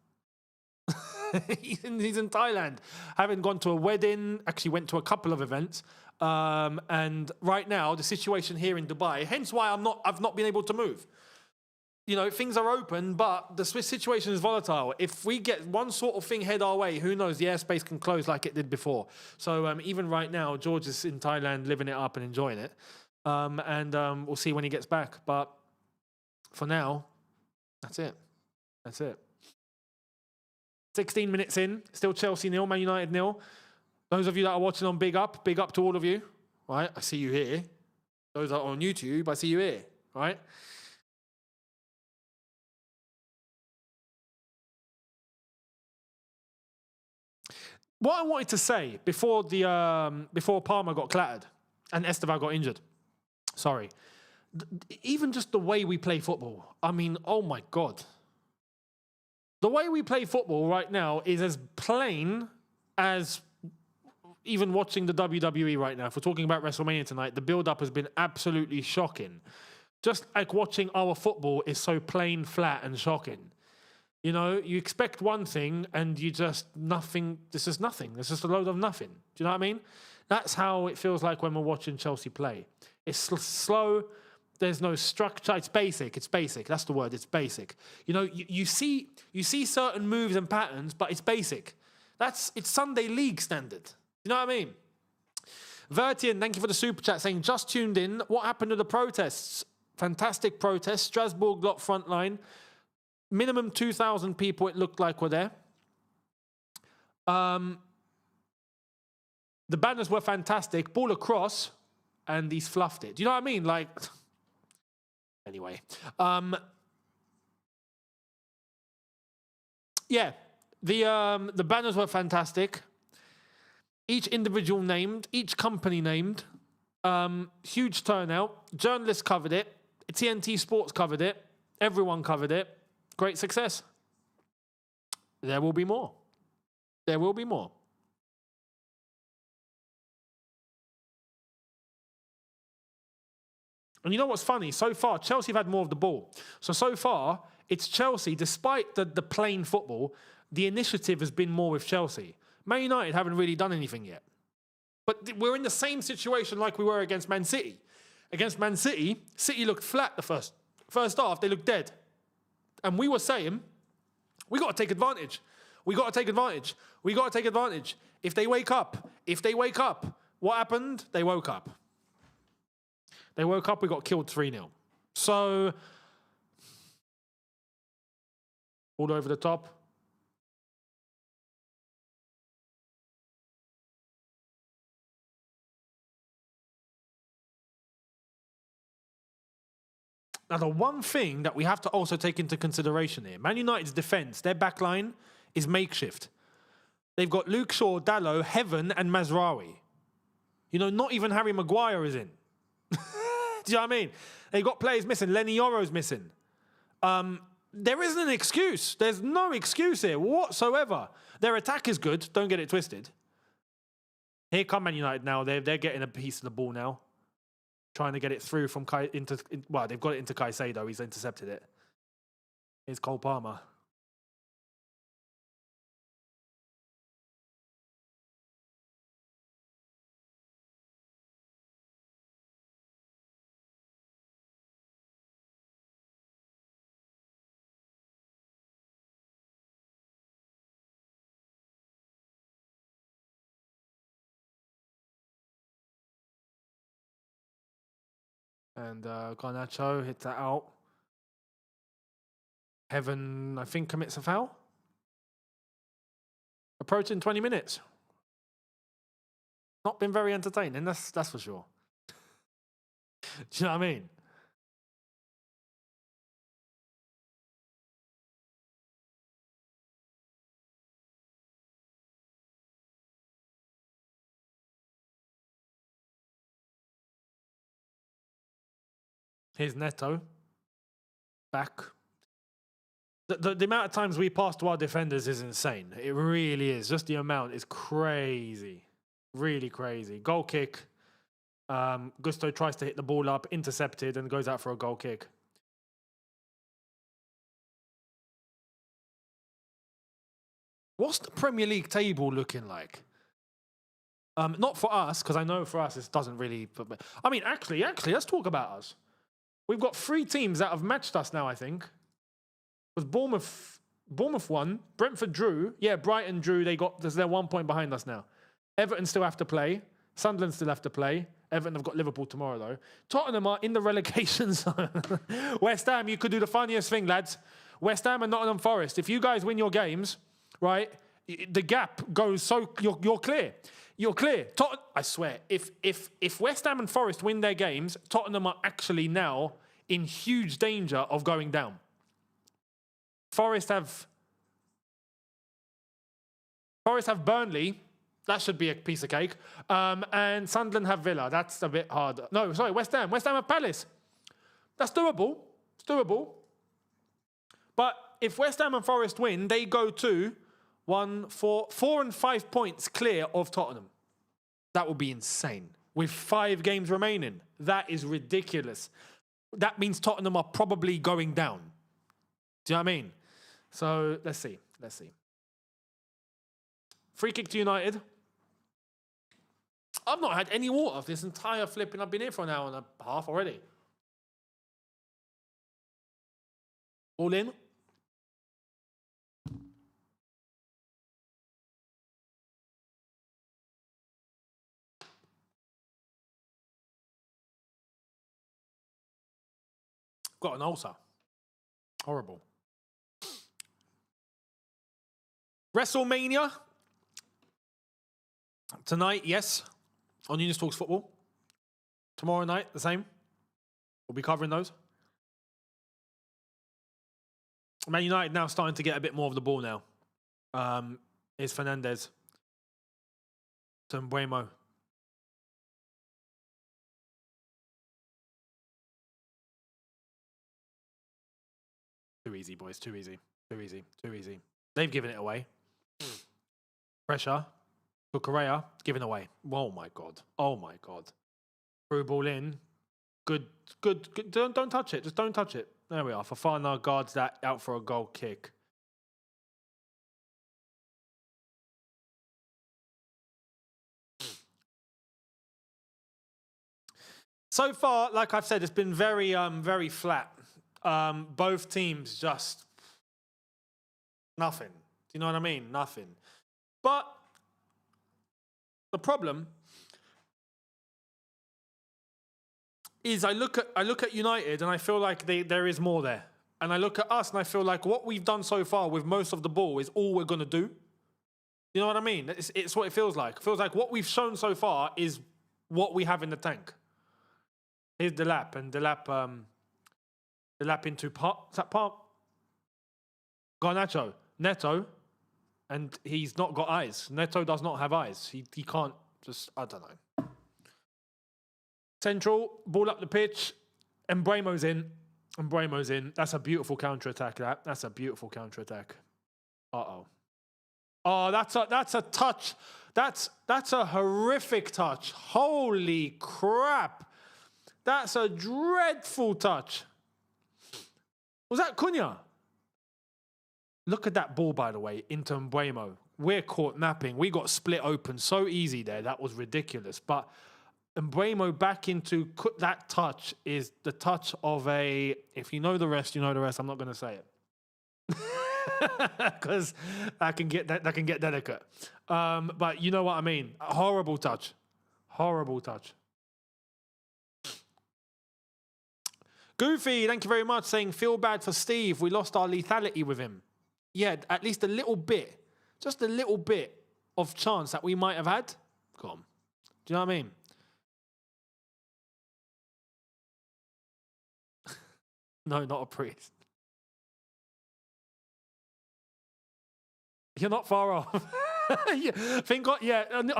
He's in Thailand, having gone to a wedding, actually went to a couple of events. And right now, the situation here in Dubai, hence why I've not been able to move. You know, things are open, but the situation is volatile. If we get one sort of thing head our way, who knows, the airspace can close like it did before. So even right now, George is in Thailand, living it up and enjoying it. We'll see when he gets back. But for now, that's it. That's it. 16 minutes in, still Chelsea 0, Man United 0. Those of you that are watching on big up to all of you. Right, I see you here. Those that are on YouTube, I see you here. Right. What I wanted to say before Palmer got clattered and Esteval got injured, sorry, even just the way we play football, I mean, oh my God. The way we play football right now is as plain as even watching the WWE right now. If we're talking about WrestleMania tonight, the build-up has been absolutely shocking. Just like watching our football is so plain, flat and shocking. You know, you expect one thing and you just nothing. This is nothing. This is a load of nothing. Do you know what I mean? That's how it feels like when we're watching Chelsea play. It's slow. There's no structure. It's basic. It's basic. That's the word. It's basic. You know, you see certain moves and patterns, but it's basic. It's Sunday league standard. You know what I mean? Vertian, thank you for the super chat saying, just tuned in. What happened to the protests? Fantastic protests. Strasbourg lot front line. Minimum 2,000 people, it looked like, were there. The banners were fantastic. Ball across, and he's fluffed it. Do you know what I mean? Like, anyway. Yeah, the banners were fantastic. Each individual named, each company named. Huge turnout. Journalists covered it. TNT Sports covered it. Everyone covered it. Great success. There will be more. There will be more. And you know what's funny? So far, Chelsea have had more of the ball. So far, it's Chelsea, despite the plain football, the initiative has been more with Chelsea. Man United haven't really done anything yet. But we're in the same situation like we were against Man City. Against Man City, City looked flat the first half. They looked dead. And we were saying, we got to take advantage. We got to take advantage. We got to take advantage. If they wake up, what happened? They woke up. They woke up, we got killed 3-0. So, all over the top. Now, the one thing that we have to also take into consideration here, Man United's defence, their back line is makeshift. They've got Luke Shaw, Dalot, Heaven, and Mazraoui. You know, not even Harry Maguire is in. Do you know what I mean? They've got players missing. Lenny Yoro's missing. There isn't an excuse. There's no excuse here whatsoever. Their attack is good. Don't get it twisted. Here come Man United now. They're getting a piece of the ball now. Trying to get it through from they've got it into Caicedo. He's intercepted it. Here's Cole Palmer. And Garnacho hits that out. Heaven, I think, commits a foul. Approaching 20 minutes. Not been very entertaining, that's for sure. Do you know what I mean? Here's Neto. Back. The amount of times we pass to our defenders is insane. It really is. Just the amount is crazy. Really crazy. Goal kick. Gusto tries to hit the ball up, intercepted, and goes out for a goal kick. What's the Premier League table looking like? Not for us, because I know for us it doesn't really... I mean, actually, let's talk about us. We've got 3 teams that have matched us now, I think. With Bournemouth won, Brentford drew. Yeah, Brighton drew. They're 1 point behind us now. Everton still have to play. Sunderland still have to play. Everton have got Liverpool tomorrow, though. Tottenham are in the relegation zone. West Ham, you could do the funniest thing, lads. West Ham and Nottingham Forest. If you guys win your games, right, the gap goes so... You're clear. You're clear. I swear, if West Ham and Forest win their games, Tottenham are actually now in huge danger of going down. Forest have Burnley. That should be a piece of cake. And Sunderland have Villa. That's a bit hard. No, sorry, West Ham. West Ham have Palace. That's doable. It's doable. But if West Ham and Forest win, they go to 4 and 5 points clear of Tottenham. That would be insane. With 5 games remaining. That is ridiculous. That means Tottenham are probably going down. Do you know what I mean? So, let's see. Free kick to United. I've not had any water this entire flipping. I've been here for an hour and a half already. All in. Got an ulcer. Horrible. WrestleMania. Tonight, yes. On Younes Talks Football. Tomorrow night, the same. We'll be covering those. Man United now starting to get a bit more of the ball now. Is Fernandez. To Mbuemo. Too easy, boys. Too easy. They've given it away. Pressure. For Correa, given away. Oh my god. Through ball in. Good. Don't touch it. Just don't touch it. There we are. Fofana guards that out for a goal kick. So far, like I've said, it's been very flat. Both teams just nothing. Do you know what I mean? Nothing. But the problem is I look at United and I feel like there is more there. And I look at us and I feel like what we've done so far with most of the ball is all we're going to do. You know what I mean? It's what it feels like. It feels like what we've shown so far is what we have in the tank. Here's Delap, and Delap into Park. Is that Park? Garnacho. Neto. And he's not got eyes. Neto does not have eyes. He can't just... I don't know. Central, ball up the pitch. Mbuemo's in. That's a beautiful counter-attack, That's a beautiful counter-attack. Uh-oh. Oh, that's a touch. That's a horrific touch. Holy crap. That's a dreadful touch. Was that Cunha? Look at that ball, by the way, into Mbuemo. We're caught napping. We got split open so easy there. That was ridiculous. But Mbuemo back into that touch is the touch of a... If you know the rest, you know the rest. I'm not going to say it. Because that can get delicate. But you know what I mean. A horrible touch. Goofy, thank you very much, saying, feel bad for Steve. We lost our lethality with him. Yeah, at least a little bit. Just a little bit of chance that we might have had. Come on. Do you know what I mean? No, not a priest. You're not far off. On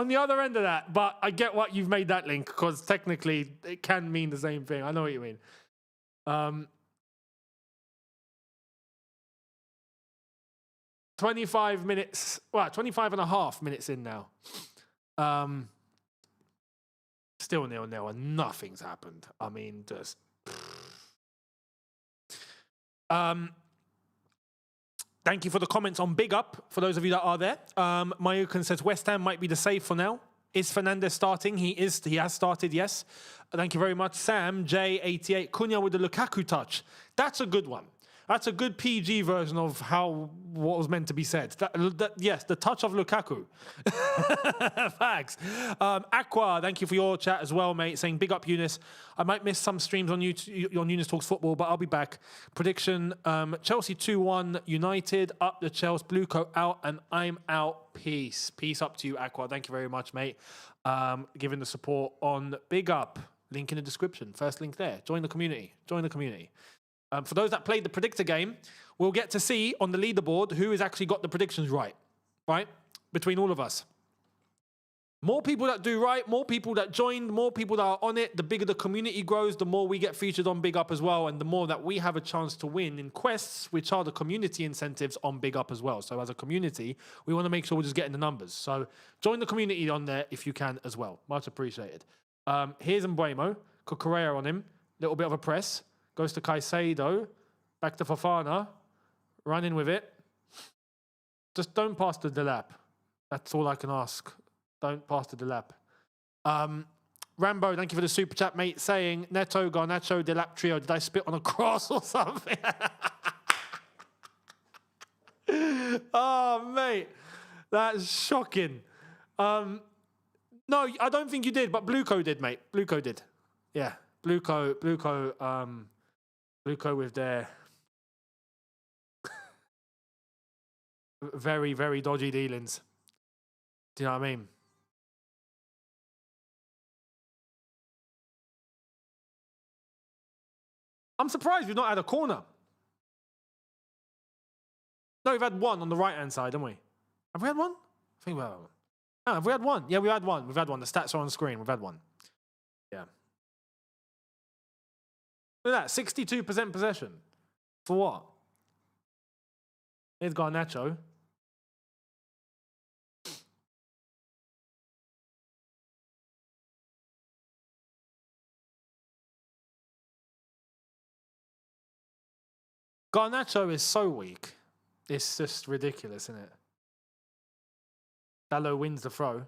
the other end of that, but I get what you've made that link, because technically it can mean the same thing. I know what you mean. 25 minutes, 25 and a half minutes in now. Still 0-0 and nothing's happened. I mean, just... Thank you for the comments on Big Up, for those of you that are there. Mayukan says West Ham might be the save for now. Is Fernandes starting? He has started, yes. Thank you very much. Sam, J88, Cunha with the Lukaku touch. That's a good one. That's a good PG version of what was meant to be said. Yes, the touch of Lukaku. Facts. Aqua, thank you for your chat as well, mate. Saying big up Younes. I might miss some streams on YouTube, on Younes Talks Football, but I'll be back. Prediction: Chelsea 2-1, United up the Chelsea, Blueco out, and I'm out. Peace. Peace up to you, Aqua. Thank you very much, mate. Giving the support on Big Up. Link in the description. First link there. Join the community. Join the community. For those that played the predictor game, we'll get to see on the leaderboard who has actually got the predictions right? Between all of us. More people that do right, more people that join, more people that are on it, the bigger the community grows, the more we get featured on Big Up as well, and the more that we have a chance to win in quests, which are the community incentives on Big Up as well. So as a community, we want to make sure we're just getting the numbers. So join the community on there if you can as well. Much appreciated. Here's Mbuemo. Cucurella on him. Little bit of a press. Goes to Caicedo, back to Fofana, running with it. Just don't pass the Delap. That's all I can ask. Don't pass the Delap. Rambo, thank you for the super chat, mate, saying, Neto, Garnacho, Delap trio. Did I spit on a cross or something? Oh, mate. That's shocking. No, I don't think you did, but Blueco did, mate. Blueco did. Yeah, Blueco with their very, very dodgy dealings. Do you know what I mean? I'm surprised we've not had a corner. No, we've had one on the right-hand side, haven't we? Have we had one? I think we have one. Oh, have we had one? Yeah, we had one. We've had one. The stats are on screen. We've had one. Yeah. Look at that, 62% possession. For what? Here's Garnacho. Garnacho is so weak. It's just ridiculous, isn't it? Dallo wins the throw.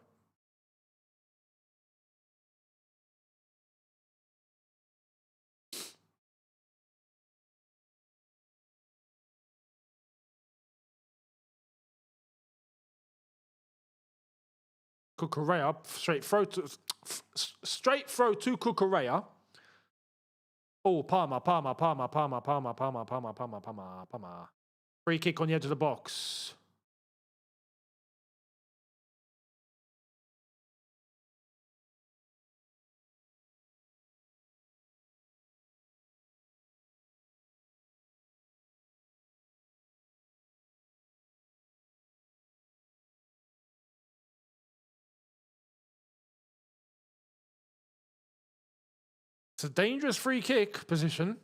Cucurella, straight throw to Cucurella. Oh, Palmer. Free kick on the edge of the box. It's a dangerous free kick position.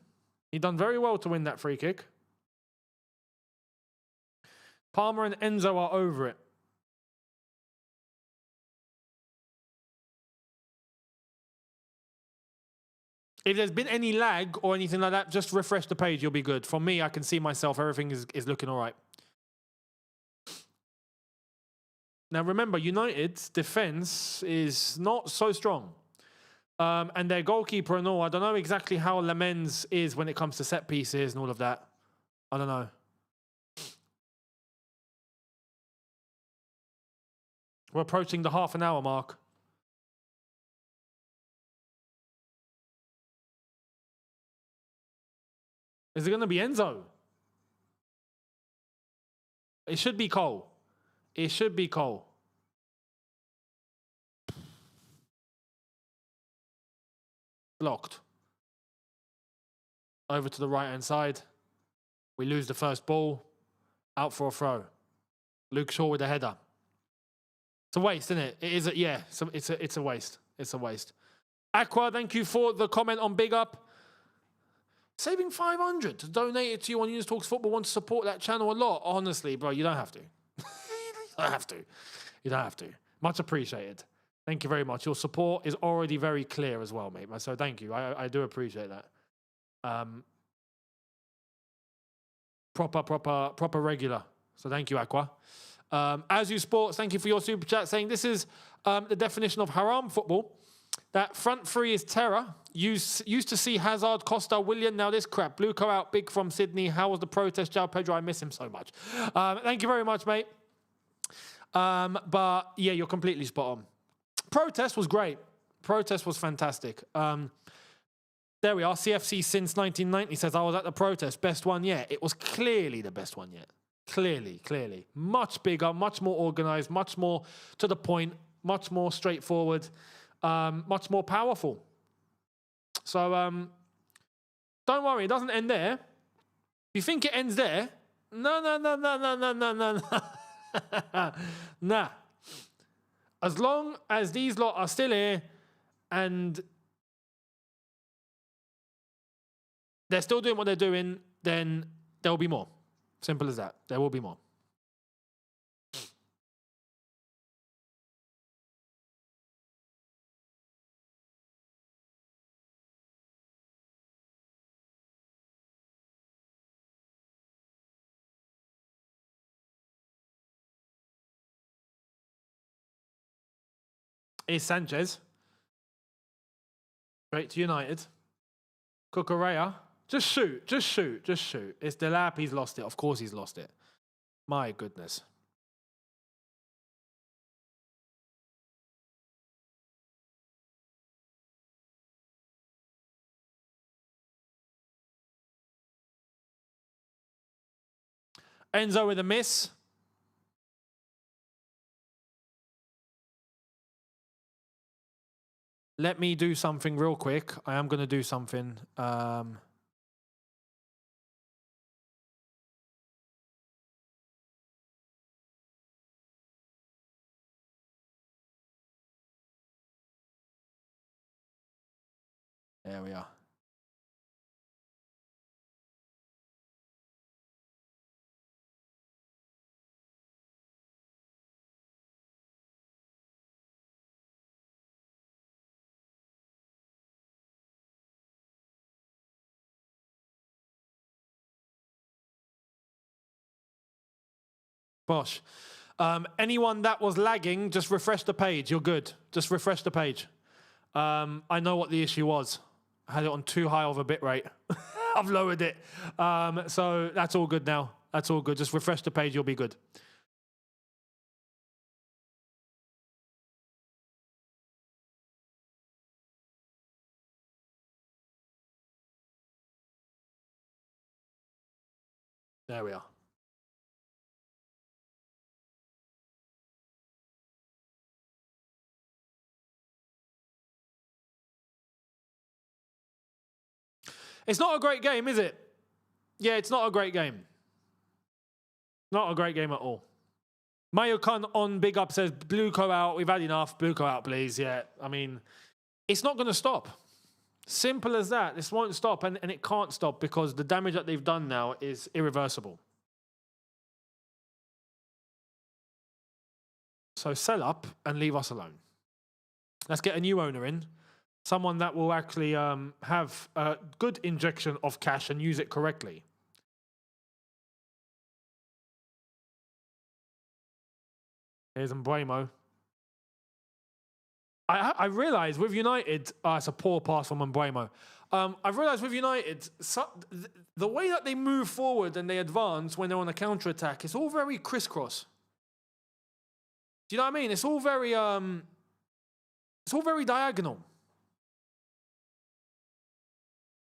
He done very well to win that free kick. Palmer and Enzo are over it. If there's been any lag or anything like that, just refresh the page. You'll be good. For me, I can see myself. Everything is looking all right. Now, remember, United's defense is not so strong. And their goalkeeper and all, I don't know exactly how Lamens is when it comes to set pieces and all of that. I don't know. We're approaching the half an hour mark. Is it going to be Enzo? It should be Cole. It should be Cole. Blocked. Over to the right-hand side. We lose the first ball. Out for a throw. Luke Shaw with a header. It's a waste, isn't it? It is. Yeah, it's a waste. It's a waste. Aqua, thank you for the comment on Big Up. Saving 500 to donate it to you on Younes Talks Football. Want to support that channel a lot. Honestly, bro, you don't have to. You don't have to. You don't have to. Much appreciated. Thank you very much. Your support is already very clear as well, mate. So thank you. I do appreciate that. Proper regular. So thank you, Aqua. As you sports, thank you for your super chat saying this is the definition of haram football. That front three is terror. Used to see Hazard, Costa, Willian. Now this crap. Blueco out big from Sydney. How was the protest? João Pedro, I miss him so much. Thank you very much, mate. But yeah, you're completely spot on. Protest was great. Protest was fantastic. There we are. CFC since 1990 says I was at the protest. Best one yet. It was clearly the best one yet. Clearly. Much bigger, much more organized, much more to the point, much more straightforward, much more powerful. So don't worry, it doesn't end there. You think it ends there? No. Nah. As long as these lot are still here and they're still doing what they're doing, then there will be more. Simple as that. There will be more. Is Sanchez. Straight to United. Cucurella. Just shoot. It's Delap, he's lost it. Of course he's lost it. My goodness. Enzo with a miss. Let me do something real quick. I am going to do something. There we are. Bosh. Anyone that was lagging, just refresh the page. You're good. Just refresh the page. I know what the issue was. I had it on too high of a bit rate. I've lowered it. So that's all good now. That's all good. Just refresh the page. You'll be good. There we are. It's not a great game, is it? Yeah, it's not a great game. Not a great game at all. Mayokun on Big Up says, Blueco out. We've had enough. Blueco out, please. Yeah, I mean, it's not going to stop. Simple as that. This won't stop, and it can't stop because the damage that they've done now is irreversible. So sell up and leave us alone. Let's get a new owner in. Someone that will actually have a good injection of cash and use it correctly. Here's Mbuemo. I realised with United, it's a poor pass from Mbuemo. I've realised with United, the way that they move forward and they advance when they're on a counter-attack, it's all very crisscross. Do you know what I mean? It's all very diagonal.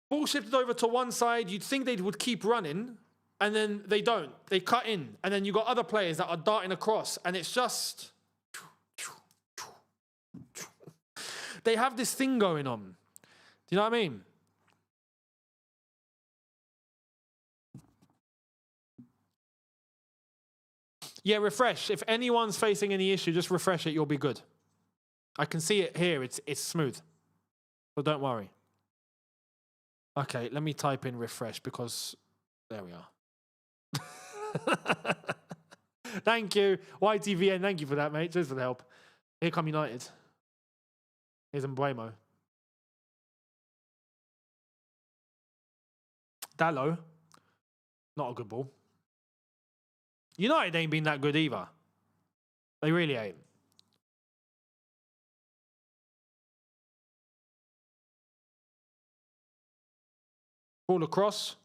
Ball shifted over to one side, you'd think they would keep running, and then they don't. They cut in, and then you got other players that are darting across, and it's just... They have this thing going on. Do you know what I mean? Yeah, refresh. If anyone's facing any issue, just refresh it, you'll be good. I can see it here, it's smooth. So don't worry. Okay, let me type in refresh because there we are. Thank you. YTVN, thank you for that, mate. Cheers for the help. Here come United. Here's Mbuemo. Dallo. Not a good ball. United ain't been that good either. They really ain't. Ball across.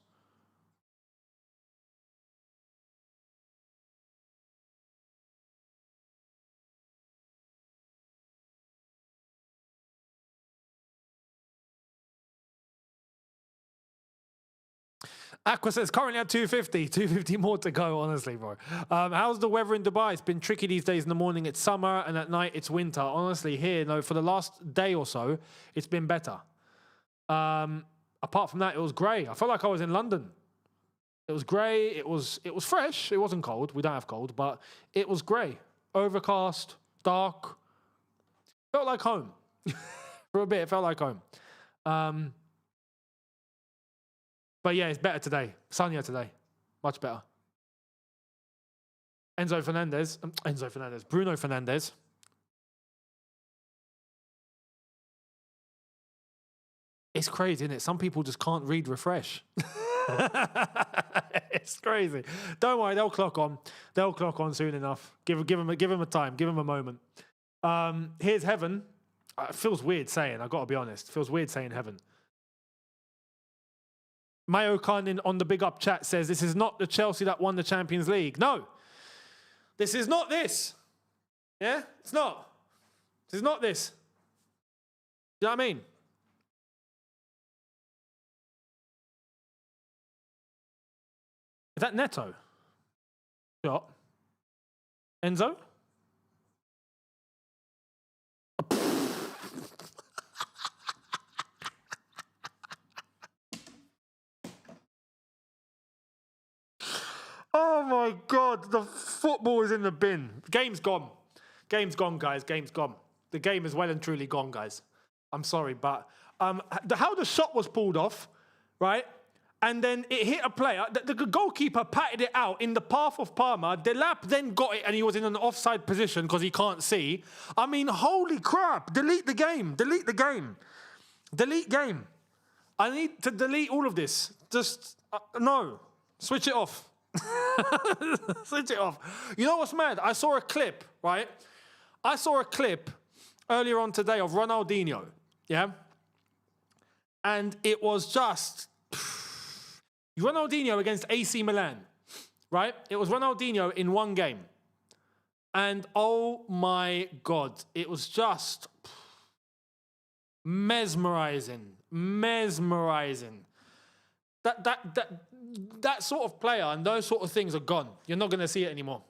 Aqua says currently at 250 more to go, honestly, bro. How's the weather in Dubai? It's been tricky these days. In the morning it's summer and at night it's winter. Honestly, here, no, for the last day or so, it's been better. Apart from that, it was grey. I felt like I was in London. It was grey. It was fresh. It wasn't cold. We don't have cold, but it was grey. Overcast, dark. Felt like home. For a bit, it felt like home. But yeah, it's better today. Sunnier today. Much better. Bruno Fernandes. It's crazy, isn't it? Some people just can't read refresh. It's crazy. Don't worry, they'll clock on. They'll clock on soon enough. Give them a time. Give them a moment. Here's heaven. It feels weird saying. I got to be honest. It feels weird saying heaven. Mayo Khan on the big up chat says, this is not the Chelsea that won the Champions League. No, this is not this. Yeah, it's not. This is not this. You know what I mean? Is that Neto? Shot. Enzo? Oh my God, the football is in the bin. Game's gone. Game's gone, guys. Game's gone. The game is well and truly gone, guys. I'm sorry, but how the shot was pulled off, right? And then it hit a player. The goalkeeper patted it out in the path of Palmer. Delap then got it and he was in an offside position because he can't see. I mean, holy crap. Delete the game. Delete the game. Delete game. I need to delete all of this. Just, no. Switch it off. Switch it off. You know what's mad? I saw a clip, right? I saw a clip earlier on today of Ronaldinho, yeah? And it was just Ronaldinho against AC Milan, right? It was Ronaldinho in one game. And oh my God, it was just mesmerizing. Mesmerizing. That sort of player and those sort of things are gone. You're not going to see it anymore.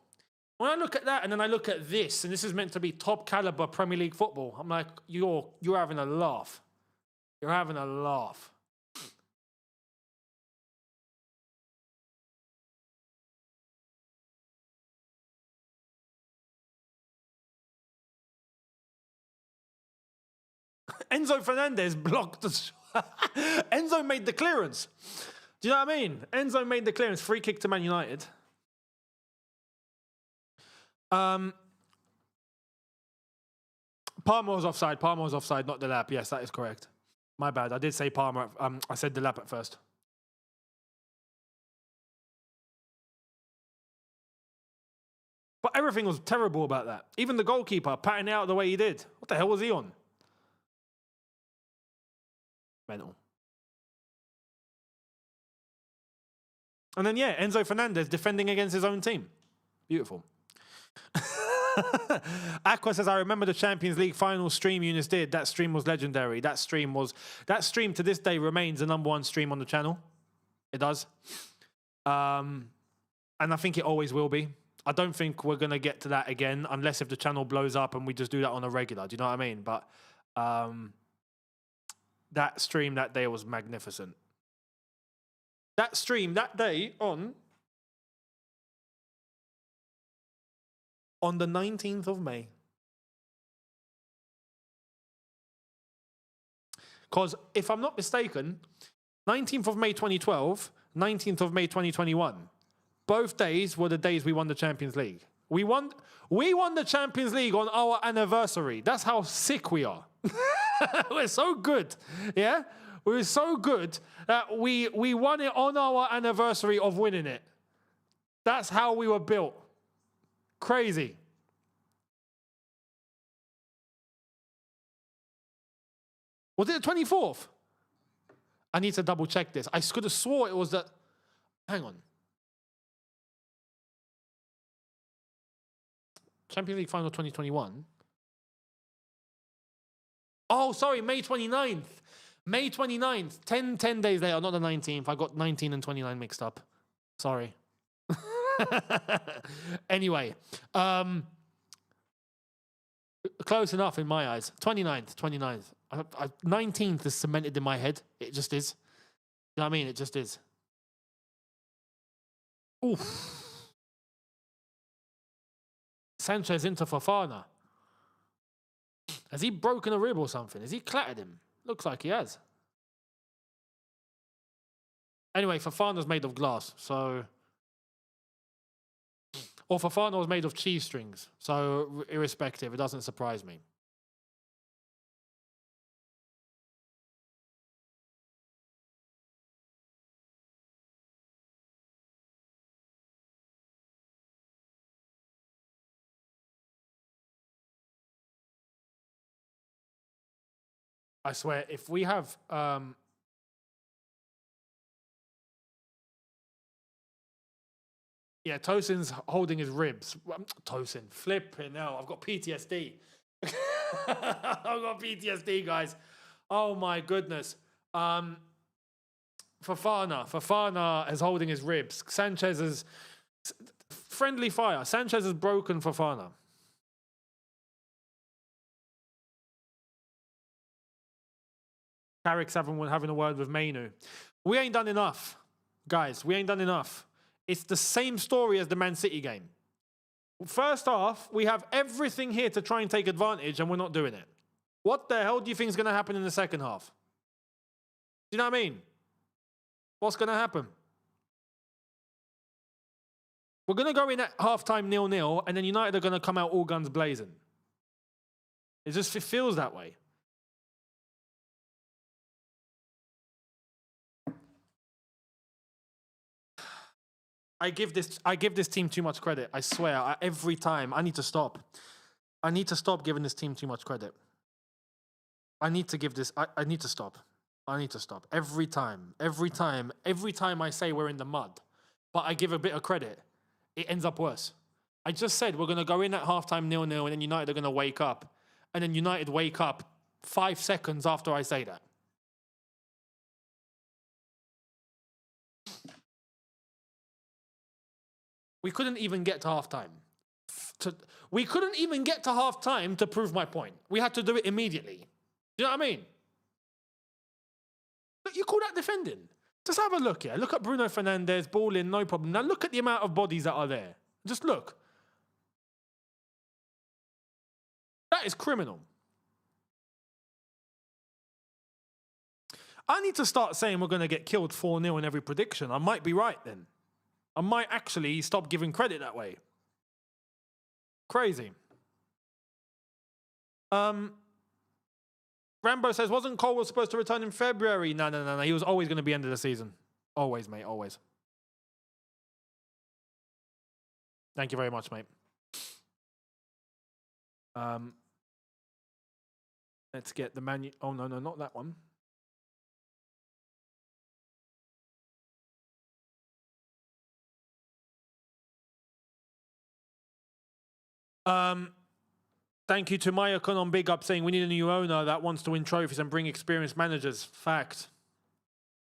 When I look at that and then I look at this, and this is meant to be top caliber Premier League football, I'm like, you're having a laugh. You're having a laugh. Enzo Fernandez blocked the shot. Enzo made the clearance. Do you know what I mean? Enzo made the clearance. Free kick to Man United. Palmer was offside. Palmer was offside, not Delap. Yes, that is correct. My bad. I did say Palmer. I said Delap at first. But everything was terrible about that. Even the goalkeeper patting it out the way he did. What the hell was he on? Mental. And then, yeah, Enzo Fernandez defending against his own team. Beautiful. Aqua says, I remember the Champions League final stream Younes did. That stream was legendary. That stream to this day remains the #1 stream on the channel. It does. And I think it always will be. I don't think we're going to get to that again unless if the channel blows up and we just do that on a regular. Do you know what I mean? But that stream that day was magnificent. That stream that day on the 19th of May. Because if I'm not mistaken, 19th of May 2012, 19th of May 2021, both days were the days we won the Champions League. We won the Champions League on our anniversary. That's how sick we are. We're so good. Yeah? We were so good that we won it on our anniversary of winning it. That's how we were built. Crazy. Was it the 24th? I need to double check this. I could have swore it was that. Hang on. Champions League Final 2021. Oh, sorry, May 29th. May 29th. 10 days later, not the 19th. I got 19 and 29 mixed up. Sorry. Anyway. Close enough in my eyes. 29th. 19th is cemented in my head. It just is. You know what I mean? It just is. Oof. Sanchez into Fofana. Has he broken a rib or something? Has he clattered him? Looks like he has. Anyway, Fofana's made of glass, so... Or Fofana was made of cheese strings, so irrespective, it doesn't surprise me. I swear, if we have... Yeah, Tosin's holding his ribs. Tosin, flipping out. I've got PTSD. I've got PTSD, guys. Oh my goodness. Fofana is holding his ribs. Sanchez is... Friendly fire. Sanchez has broken Fofana. Carrick's having a word with Mainu. We ain't done enough. Guys, we ain't done enough. It's the same story as the Man City game. First half, we have everything here to try and take advantage, and we're not doing it. What the hell do you think is going to happen in the second half? Do you know what I mean? What's going to happen? We're going to go in at halftime 0-0, and then United are going to come out all guns blazing. It feels that way. I give this team too much credit. I swear, every time. I need to stop. I need to stop giving this team too much credit. I need to stop. I need to stop. Every time I say we're in the mud, but I give a bit of credit, it ends up worse. I just said we're going to go in at halftime 0-0, and then United are going to wake up. And then United wake up 5 seconds after I say that. We couldn't even get to halftime. We couldn't even get to halftime to prove my point. We had to do it immediately. Do you know what I mean? Look, you call that defending? Just have a look here. Look at Bruno Fernandes, ball in, no problem. Now look at the amount of bodies that are there. Just look. That is criminal. I need to start saying we're going to get killed 4-0 in every prediction. I might be right then. I might actually stop giving credit that way. Crazy. Rambo says, wasn't Cole supposed to return in February? No. He was always going to be end of the season. Always, mate, always. Thank you very much, mate. Let's get the menu. Oh, no, not that one. Thank you to Mayakon on Big Up saying we need a new owner that wants to win trophies and bring experienced managers. Fact.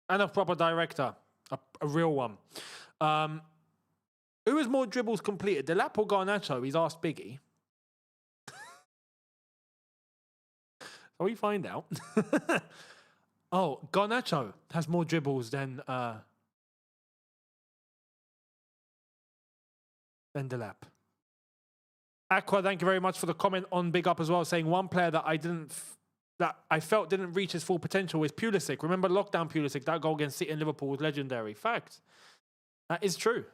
And a proper director. A real one. Who has more dribbles completed? Delap or Garnacho? He's asked Biggie. So we find out. Oh, Garnacho has more dribbles than Delap. Aqua, thank you very much for the comment on Big Up as well, saying one player that I felt didn't reach his full potential is Pulisic. Remember lockdown Pulisic? That goal against City and Liverpool was legendary. Fact. That is true.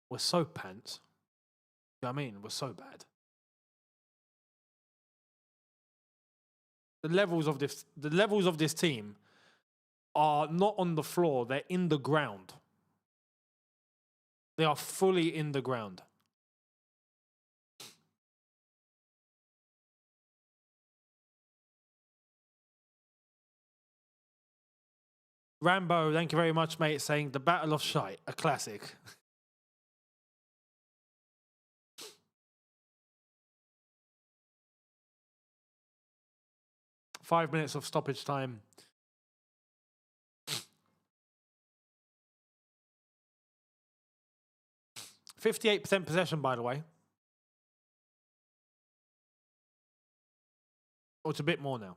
were so pants. You know what I mean? Were so bad. The levels of this team are not on the floor, they're in the ground. They are fully in the ground. Rambo, thank you very much, mate, saying the Battle of Shite, a classic. Five minutes of stoppage time. %58 possession, by the way. Or it's a bit more now.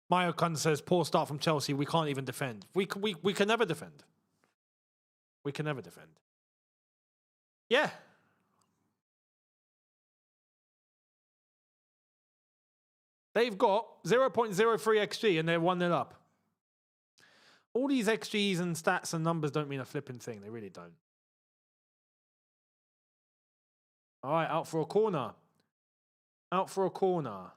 Mayo Kun says, poor start from Chelsea. We can't even defend. We can never defend. We can never defend. Yeah. They've got 0.03 XG and they're 1-0 up. All these XGs and stats and numbers don't mean a flipping thing. They really don't. All right, out for a corner. Out for a corner.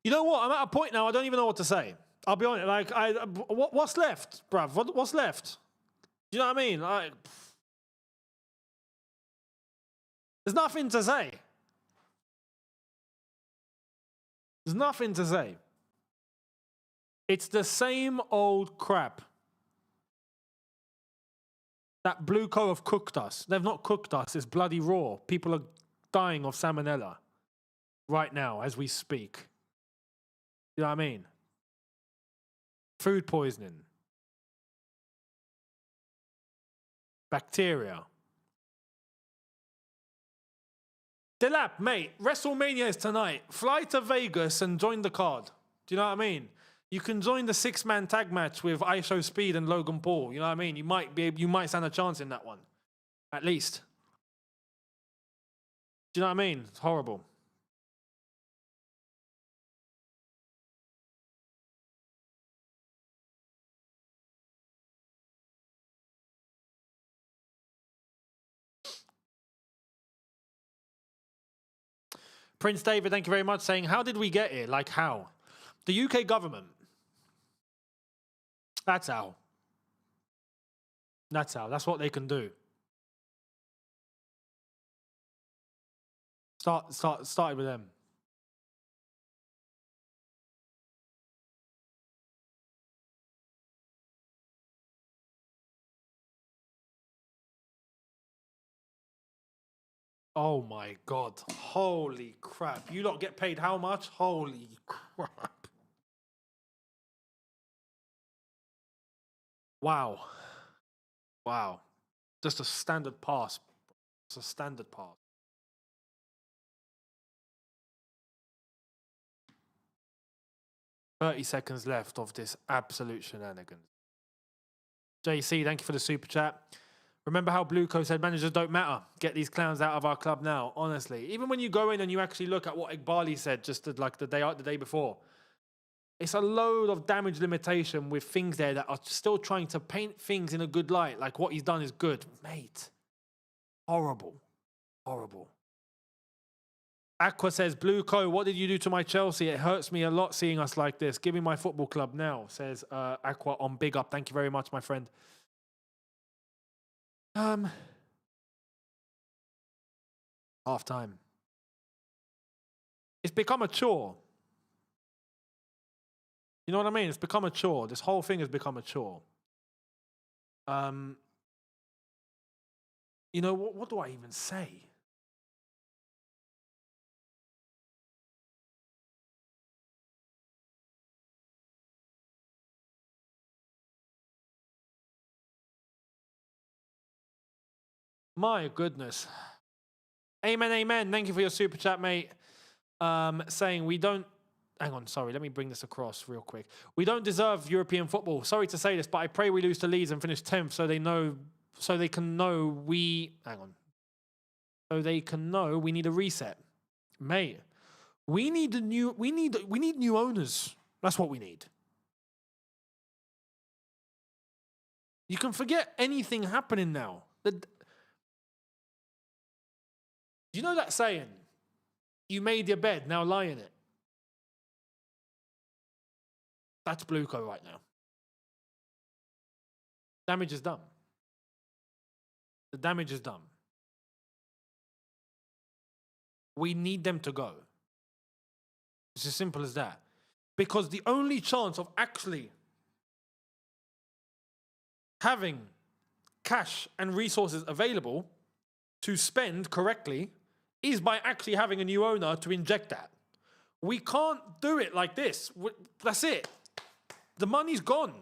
You know what? I'm at a point now. I don't even know what to say. I'll be honest. Like, what's left, bruv? What's left? Do you know what I mean? Like, there's nothing to say. There's nothing to say. It's the same old crap. That Blueco have cooked us. They've not cooked us. It's bloody raw. People are dying of salmonella right now as we speak. You know what I mean? Food poisoning. Bacteria. Delap, mate, WrestleMania is tonight. Fly to Vegas and join the card. Do you know what I mean? You can join the 6-man tag match with ISO Speed and Logan Paul. You know what I mean? You might stand a chance in that one. At least. Do you know what I mean? It's horrible. Prince David, thank you very much, saying, how did we get here? Like, how? The UK government. That's how. That's how. That's what they can do. Started with them. Oh my God. Holy crap. You lot get paid how much? Holy crap. Wow. Wow. Just a standard pass. It's a standard pass. "30 seconds left of this absolute shenanigans." JC, thank you for the super chat. Remember how Blueco said managers don't matter? Get these clowns out of our club now. Honestly, even when you go in and you actually look at what Igbali said just like the day before, it's a load of damage limitation with things there that are still trying to paint things in a good light. Like what he's done is good. Mate, horrible. Horrible. Aqua says, Blueco, what did you do to my Chelsea? It hurts me a lot seeing us like this. Give me my football club now, says Aqua on Big Up. Thank you very much, my friend. Half time. It's become a chore. You know what I mean? It's become a chore. This whole thing has become a chore. You know, what do I even say? My goodness. Amen, amen. Thank you for your super chat, mate. Saying we don't... Hang on, sorry. Let me bring this across real quick. We don't deserve European football. Sorry to say this, but I pray we lose to Leeds and finish 10th so they can know we... Hang on. So they can know we need a reset. Mate, we need new owners. That's what we need. You can forget anything happening now. Do you know that saying? You made your bed, now lie in it. That's Blueco right now. Damage is done. The damage is done. We need them to go. It's as simple as that. Because the only chance of actually having cash and resources available to spend correctly is by actually having a new owner to inject that. We can't do it like this. That's it. The money's gone.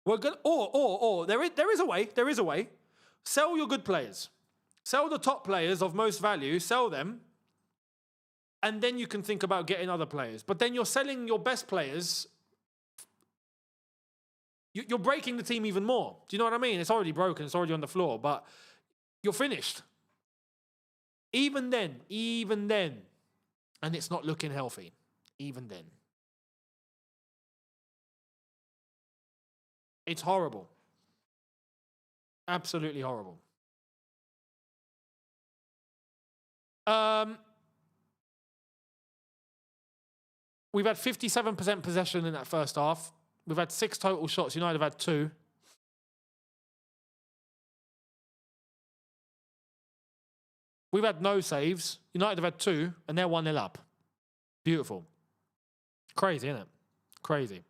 We're gonna, or there is a way. There is a way. Sell your good players. Sell the top players of most value. Sell them, and then you can think about getting other players. But then you're selling your best players. You're breaking the team even more. Do you know what I mean? It's already broken. It's already on the floor. But you're finished. Even then, and it's not looking healthy. Even then. It's horrible. Absolutely horrible. We've had 57% possession in that first half. We've had 6 total shots. United have had 2. We've had no saves. United have had 2, and they're 1-0 up. Beautiful. Crazy, isn't it? Crazy.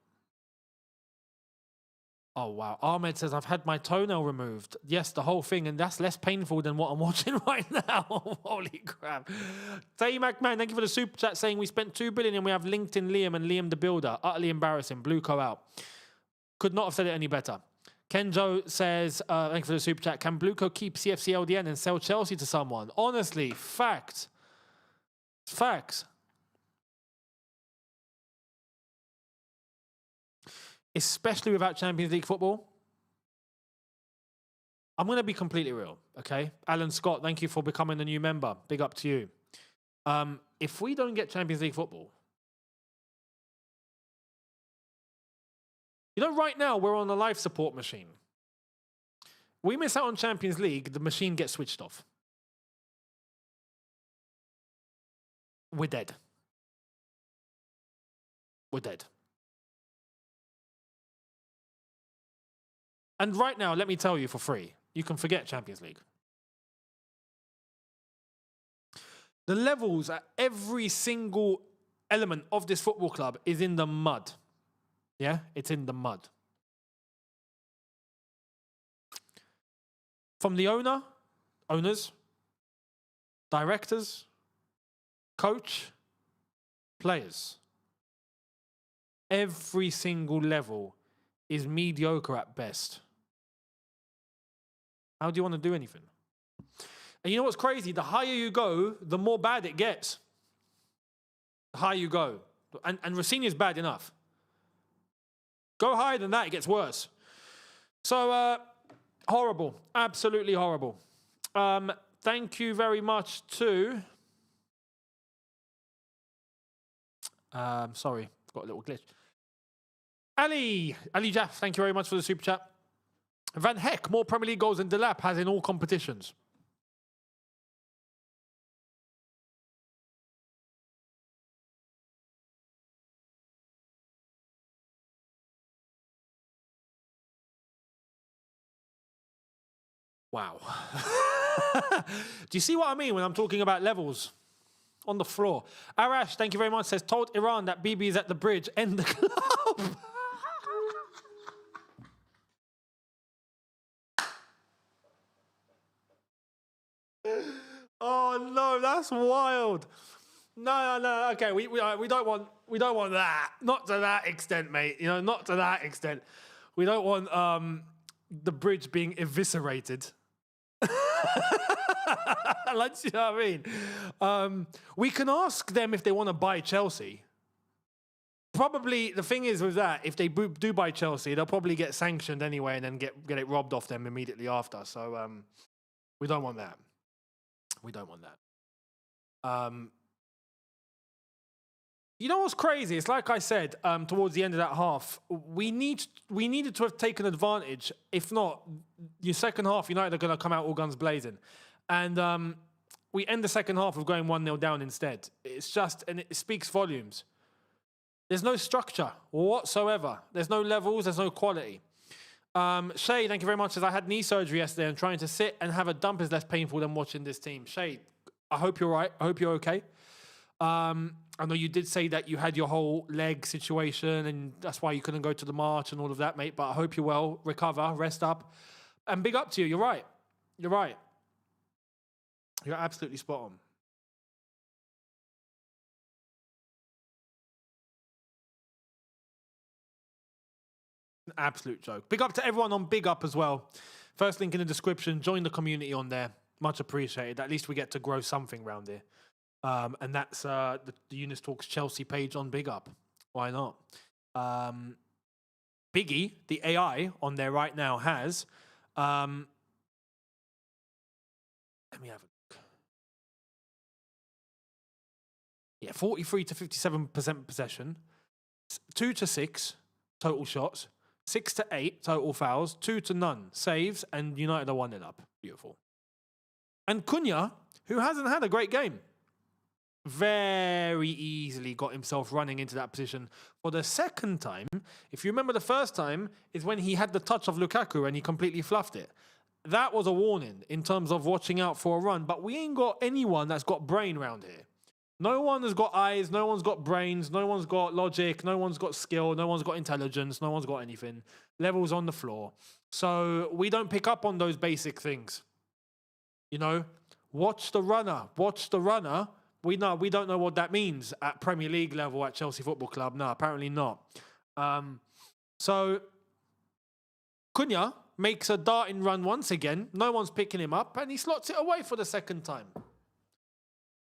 Oh, wow. Ahmed says, I've had my toenail removed. Yes, the whole thing, and that's less painful than what I'm watching right now. Holy crap. Tay McMahon, thank you for the super chat saying we spent 2 billion and we have LinkedIn Liam and Liam the Builder. Utterly embarrassing. Blueco out. Could not have said it any better. Kenjo says, thank you for the super chat. Can Blueco keep CFC LDN and sell Chelsea to someone? Honestly, fact. Facts. Especially without Champions League football. I'm going to be completely real, okay? Alan Scott, thank you for becoming a new member. Big up to you. If we don't get Champions League football, you know, right now we're on a life support machine. We miss out on Champions League, the machine gets switched off. We're dead. We're dead. And right now, let me tell you for free, you can forget Champions League. The levels at every single element of this football club is in the mud. Yeah, it's in the mud. From the owners, directors, coach, players. Every single level is mediocre at best. How do you want to do anything? And you know what's crazy? The higher you go, the more bad it gets. The higher you go. And Rossini's bad enough. Go higher than that, it gets worse. So, horrible. Absolutely horrible. Thank you very much to... sorry, got a little glitch. Ali Jaff, thank you very much for the super chat. Van Heck, more Premier League goals than Delap has in all competitions. Wow. Do you see what I mean when I'm talking about levels? On the floor. Arash, thank you very much, says, told Iran that BB is at the bridge, end the club. Oh no, that's wild. No. Okay, we don't want that. Not to that extent, mate. You know, not to that extent. We don't want the bridge being eviscerated. Like, you know what I mean? We can ask them if they want to buy Chelsea. Probably the thing is with that, if they do buy Chelsea, they'll probably get sanctioned anyway and then get it robbed off them immediately after. So we don't want that. We don't want that. You know what's crazy? It's like I said towards the end of that half, we needed to have taken advantage. If not, your second half, United are going to come out all guns blazing. And we end the second half of going 1-0 down instead. It's just, and it speaks volumes. There's no structure whatsoever. There's no levels. There's no quality. Shay, thank you very much. As I had knee surgery yesterday and trying to sit and have a dump is less painful than watching this team. Shay, I hope you're right. I hope you're okay. I know you did say that you had your whole leg situation and that's why you couldn't go to the march and all of that, mate. But I hope you're well. Recover, rest up. And big up to you. You're right. You're right. You're absolutely spot on. An absolute joke. Big up to everyone on Big Up as well. First link in the description. Join the community on there. Much appreciated. At least we get to grow something around here. And that's the Younes Talks Chelsea page on Big Up. Why not? Biggie, the AI on there right now has... let me have a look. Yeah, 43 to 57% possession. 2 to 6 total shots. 6 to 8 total fouls. 2 to none saves. And United are 1-0 up. Beautiful. And Cunha, who hasn't had a great game, very easily got himself running into that position for the second time. If you remember, the first time is when he had the touch of Lukaku and he completely fluffed it. That was a warning in terms of watching out for a run. But we ain't got anyone that's got brain around here. No one has got eyes, no one's got brains, no one's got logic, no one's got skill, no one's got intelligence, no one's got anything. Levels on the floor. So we don't pick up on those basic things. You know, watch the runner. We don't know what that means at Premier League level at Chelsea Football Club. No, apparently not. So Cunha makes a darting run once again. No one's picking him up, and he slots it away for the second time.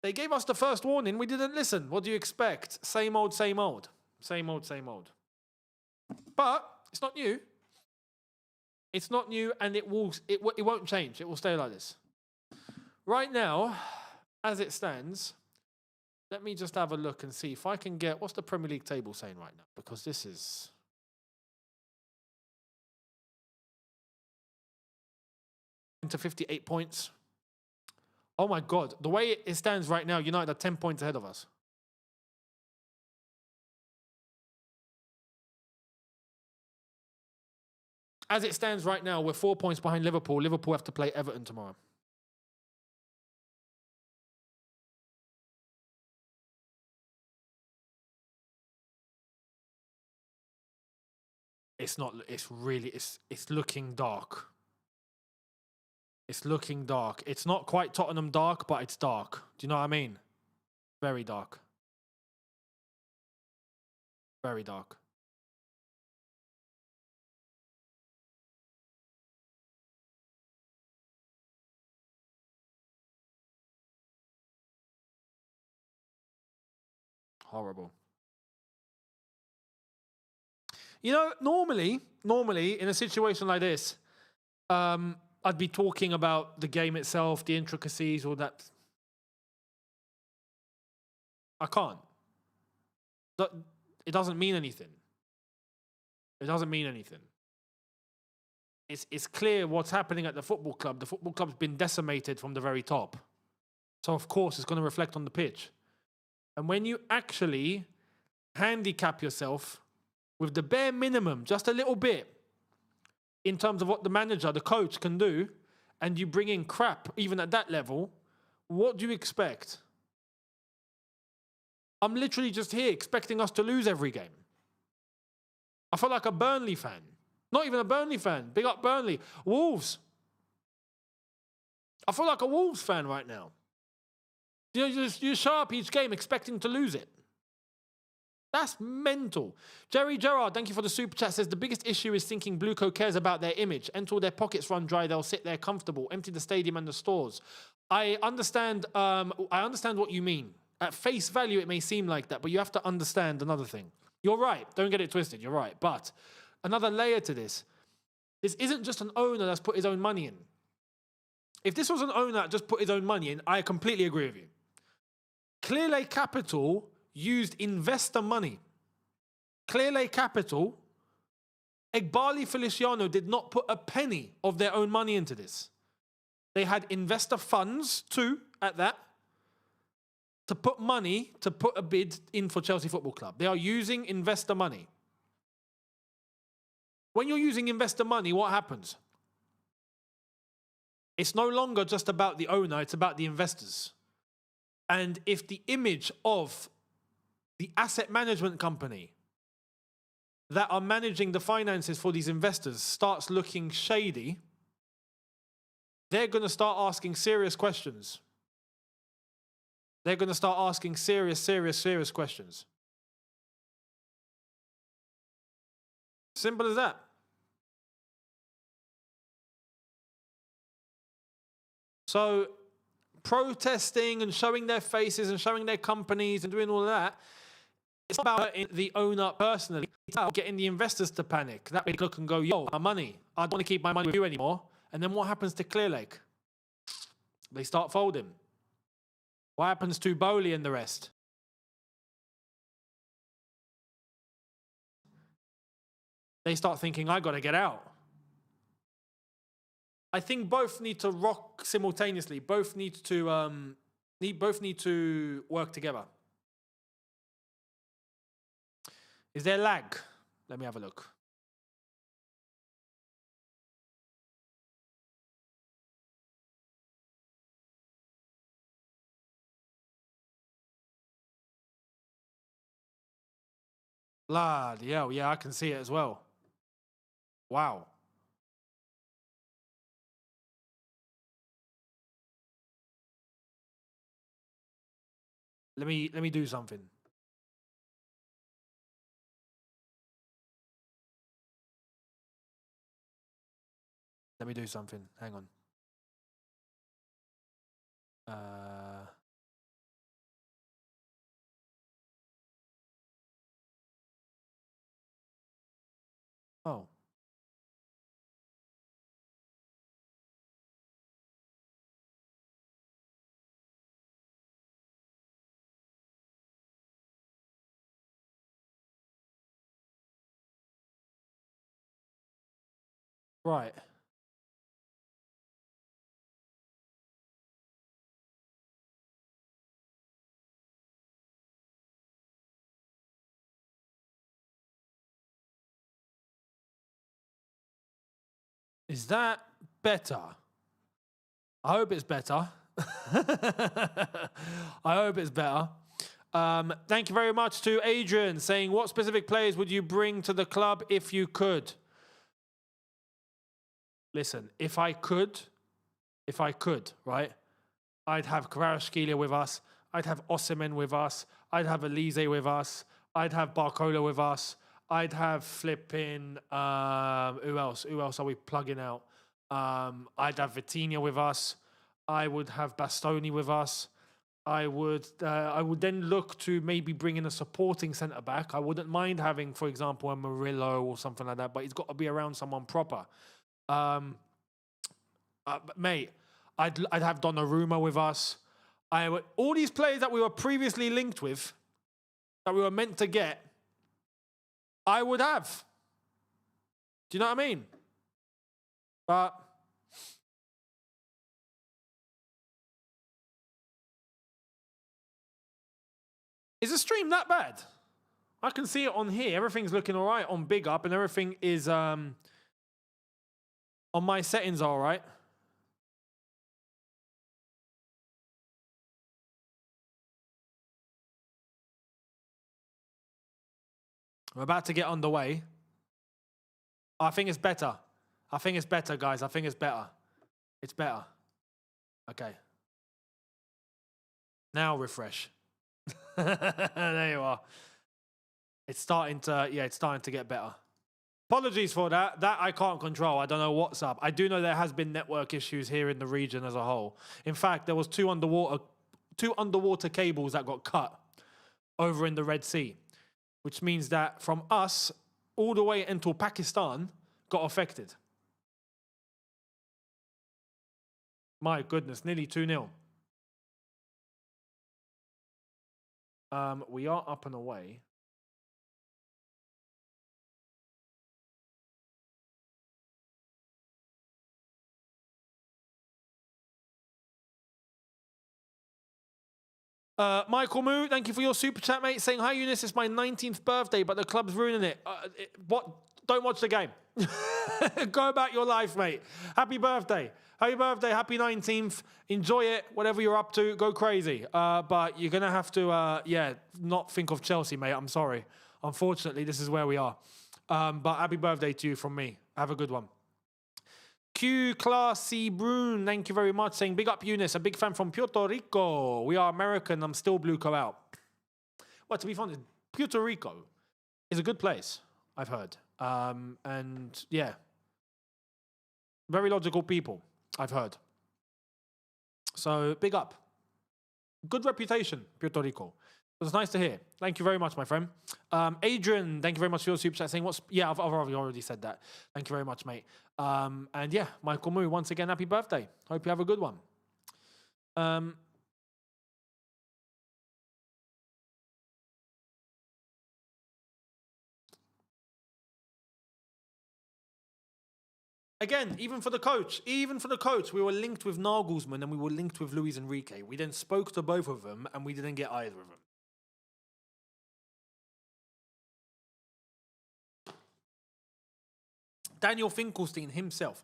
They gave us the first warning. We didn't listen. What do you expect? Same old, same old. Same old, same old. But it's not new. It's not new, and it won't change. It will stay like this. Right now, as it stands, let me just have a look and see if I can get... What's the Premier League table saying right now? Because this is... into 58 points. Oh my God. The way it stands right now, United are 10 points ahead of us. As it stands right now, we're 4 points behind Liverpool. Liverpool have to play Everton tomorrow. It's looking dark. It's looking dark. It's not quite Tottenham dark, but it's dark. Do you know what I mean? Very dark. Very dark. Horrible. You know, normally, in a situation like this, I'd be talking about the game itself, the intricacies, all that. I can't. It doesn't mean anything. It doesn't mean anything. It's clear what's happening at the football club. The football club's been decimated from the very top. So, of course, it's going to reflect on the pitch. And when you actually handicap yourself with the bare minimum, just a little bit, in terms of what the manager, the coach can do, and you bring in crap even at that level, what do you expect? I'm literally just here expecting us to lose every game. I feel like a Burnley fan. Not even a Burnley fan. Big up Burnley. Wolves. I feel like a Wolves fan right now. You show up each game expecting to lose it. That's mental. Jerry Gerard, thank you for the super chat, says the biggest issue is thinking Blueco cares about their image. Until their pockets run dry, they'll sit there comfortable, empty the stadium and the stores. I understand what you mean. At face value, it may seem like that, but you have to understand another thing. You're right. Don't get it twisted. You're right. But another layer to this isn't just an owner that's put his own money in. If this was an owner that just put his own money in, I completely agree with you. Clearlake Capital used investor money. Clearlake Capital, Egbali Feliciano did not put a penny of their own money into this. They had investor funds too, at that, to put money, to put a bid in for Chelsea Football Club. They are using investor money. When you're using investor money, what happens? It's no longer just about the owner, it's about the investors. And if the image of the asset management company that are managing the finances for these investors starts looking shady, they're going to start asking serious questions. They're going to start asking serious questions. Simple as that. So, protesting and showing their faces and showing their companies and doing all of that, it's not about the owner personally. It's about getting the investors to panic. That way they look and go, yo, my money. I don't want to keep my money with you anymore. And then what happens to Clearlake? They start folding. What happens to Bowley and the rest? They start thinking, I got to get out. I think both need to rock simultaneously. Both need to work together. Is there lag? Let me have a look. Bloody hell, yeah, I can see it as well. Wow. Let me do something. Let me do something. Hang on. Oh. Right. Is that better? I hope it's better. I hope it's better. Thank you very much to Adrian saying, what specific players would you bring to the club if you could? Listen, if I could, right? I'd have Kvaratskhelia with us. I'd have Osimhen with us. I'd have Elise with us. I'd have Barcola with us. I'd have flipping, who else? Who else are we plugging out? I'd have Vitinha with us. I would have Bastoni with us. I would then look to maybe bring in a supporting centre back. I wouldn't mind having, for example, a Murillo or something like that, but he's got to be around someone proper. Mate, I'd have Donnarumma with us. All these players that we were previously linked with, that we were meant to get, I would have. Do you know what I mean? But is the stream that bad? I can see it on here. Everything's looking all right on Big Up, and everything is on my settings all right. I'm about to get underway. I think it's better. I think it's better, guys. I think it's better. It's better. Okay. Now refresh. There you are. It's starting to get better. Apologies for that. That I can't control. I don't know what's up. I do know there has been network issues here in the region as a whole. In fact, there was two underwater cables that got cut over in the Red Sea, which means that from us all the way until Pakistan got affected. My goodness, nearly 2-0. We are up and away. Michael Moo, thank you for your super chat, mate. Saying, hi, Younes, it's my 19th birthday, but the club's ruining it. What? Don't watch the game. Go about your life, mate. Happy birthday. Happy birthday. Happy 19th. Enjoy it. Whatever you're up to, go crazy. But you're going to have to, not think of Chelsea, mate. I'm sorry. Unfortunately, this is where we are. But happy birthday to you from me. Have a good one. Q Classy Brune, thank you very much. Saying, big up Younes, a big fan from Puerto Rico. We are American, I'm still Blueco out. Well, to be honest, Puerto Rico is a good place, I've heard. And yeah, very logical people, I've heard. So big up. Good reputation, Puerto Rico. It was nice to hear. Thank you very much, my friend. Adrian, thank you very much for your super chat. Saying, I've already said that. Thank you very much, mate. And yeah, Michael Moo, once again, happy birthday. Hope you have a good one. Again, even for the coach, we were linked with Nagelsmann and we were linked with Luis Enrique. We then spoke to both of them and we didn't get either of them. Daniel Finkelstein himself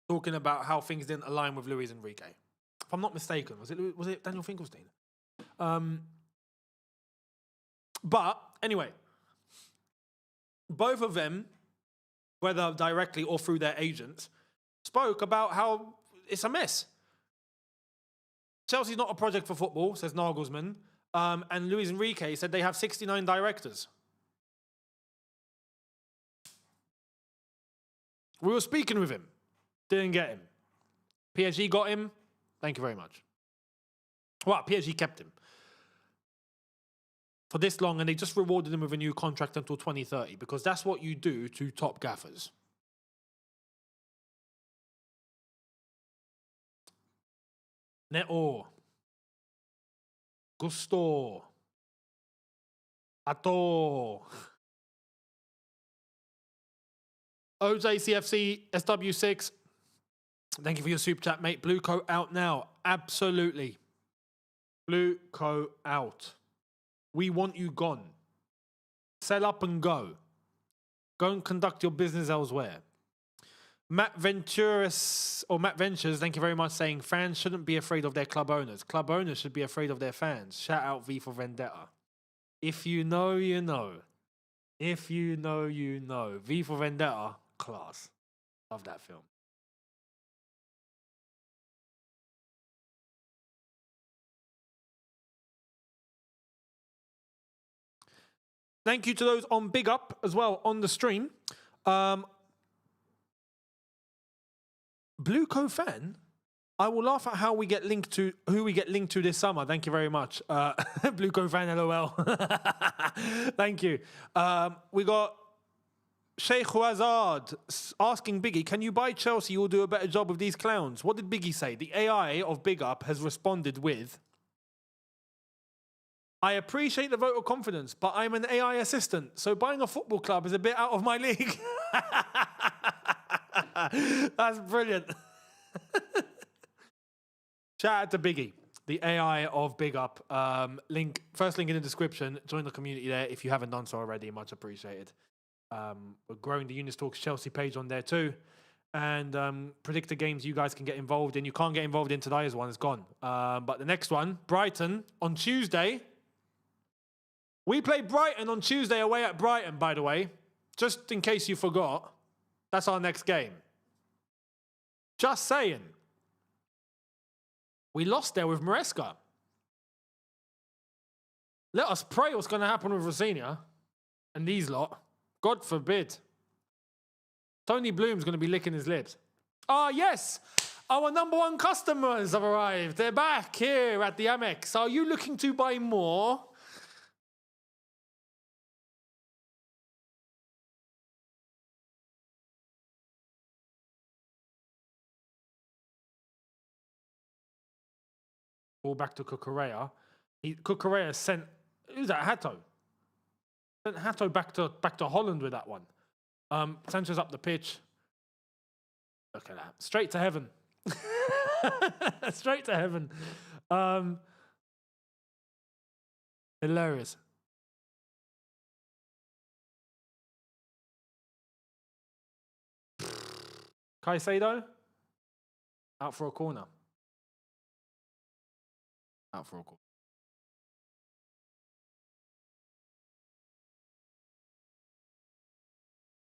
talking about how things didn't align with Luis Enrique. If I'm not mistaken, was it Daniel Finkelstein? But anyway, both of them, whether directly or through their agents, spoke about how it's a mess. Chelsea's not a project for football, says Nagelsmann. And Luis Enrique said they have 69 directors. We were speaking with him. Didn't get him. PSG got him. Thank you very much. Well, PSG kept him for this long, and they just rewarded him with a new contract until 2030, because that's what you do to top gaffers. Neto. Gusto. Ato. OJCFC SW6. Thank you for your super chat, mate. Blueco out now. Absolutely. Blueco out. We want you gone. Sell up and go. Go and conduct your business elsewhere. Matt Ventures, thank you very much, saying fans shouldn't be afraid of their club owners. Club owners should be afraid of their fans. Shout out V for Vendetta. If you know, you know. If you know, you know. V for Vendetta, class. Love that film. Thank you to those on Big Up as well on the stream. Blueco fan, I will laugh at how we get linked to who we get linked to this summer. Thank you very much. Blueco fan, LOL. Thank you. We got Sheikh Hazard asking Biggie, can you buy Chelsea? You'll do a better job with these clowns. What did Biggie say? The AI of Big Up has responded with, I appreciate the vote of confidence, but I'm an AI assistant, so buying a football club is a bit out of my league. That's brilliant. Shout out to Biggie, the AI of Big Up. First link in the description. Join the community there if you haven't done so already. Much appreciated. We're growing the Younes Talks Chelsea page on there too. And predict the games you guys can get involved in. You can't get involved in today's one. It's gone. But the next one, Brighton, on Tuesday. We play Brighton on Tuesday away at Brighton, by the way. Just in case you forgot. That's our next game. Just saying. We lost there with Maresca. Let us pray what's going to happen with Rosenia and these lot. God forbid. Tony Bloom's going to be licking his lips. Ah, yes. Our number one customers have arrived. They're back here at the Amex. Are you looking to buy more? Ball back to Cucurella. Cucurella sent, who's that? Hato. Sent Hato back to Holland with that one. Sanchez up the pitch. Look at that. Straight to heaven. Straight to heaven. Hilarious. Caicedo out for a corner. Out for a corner.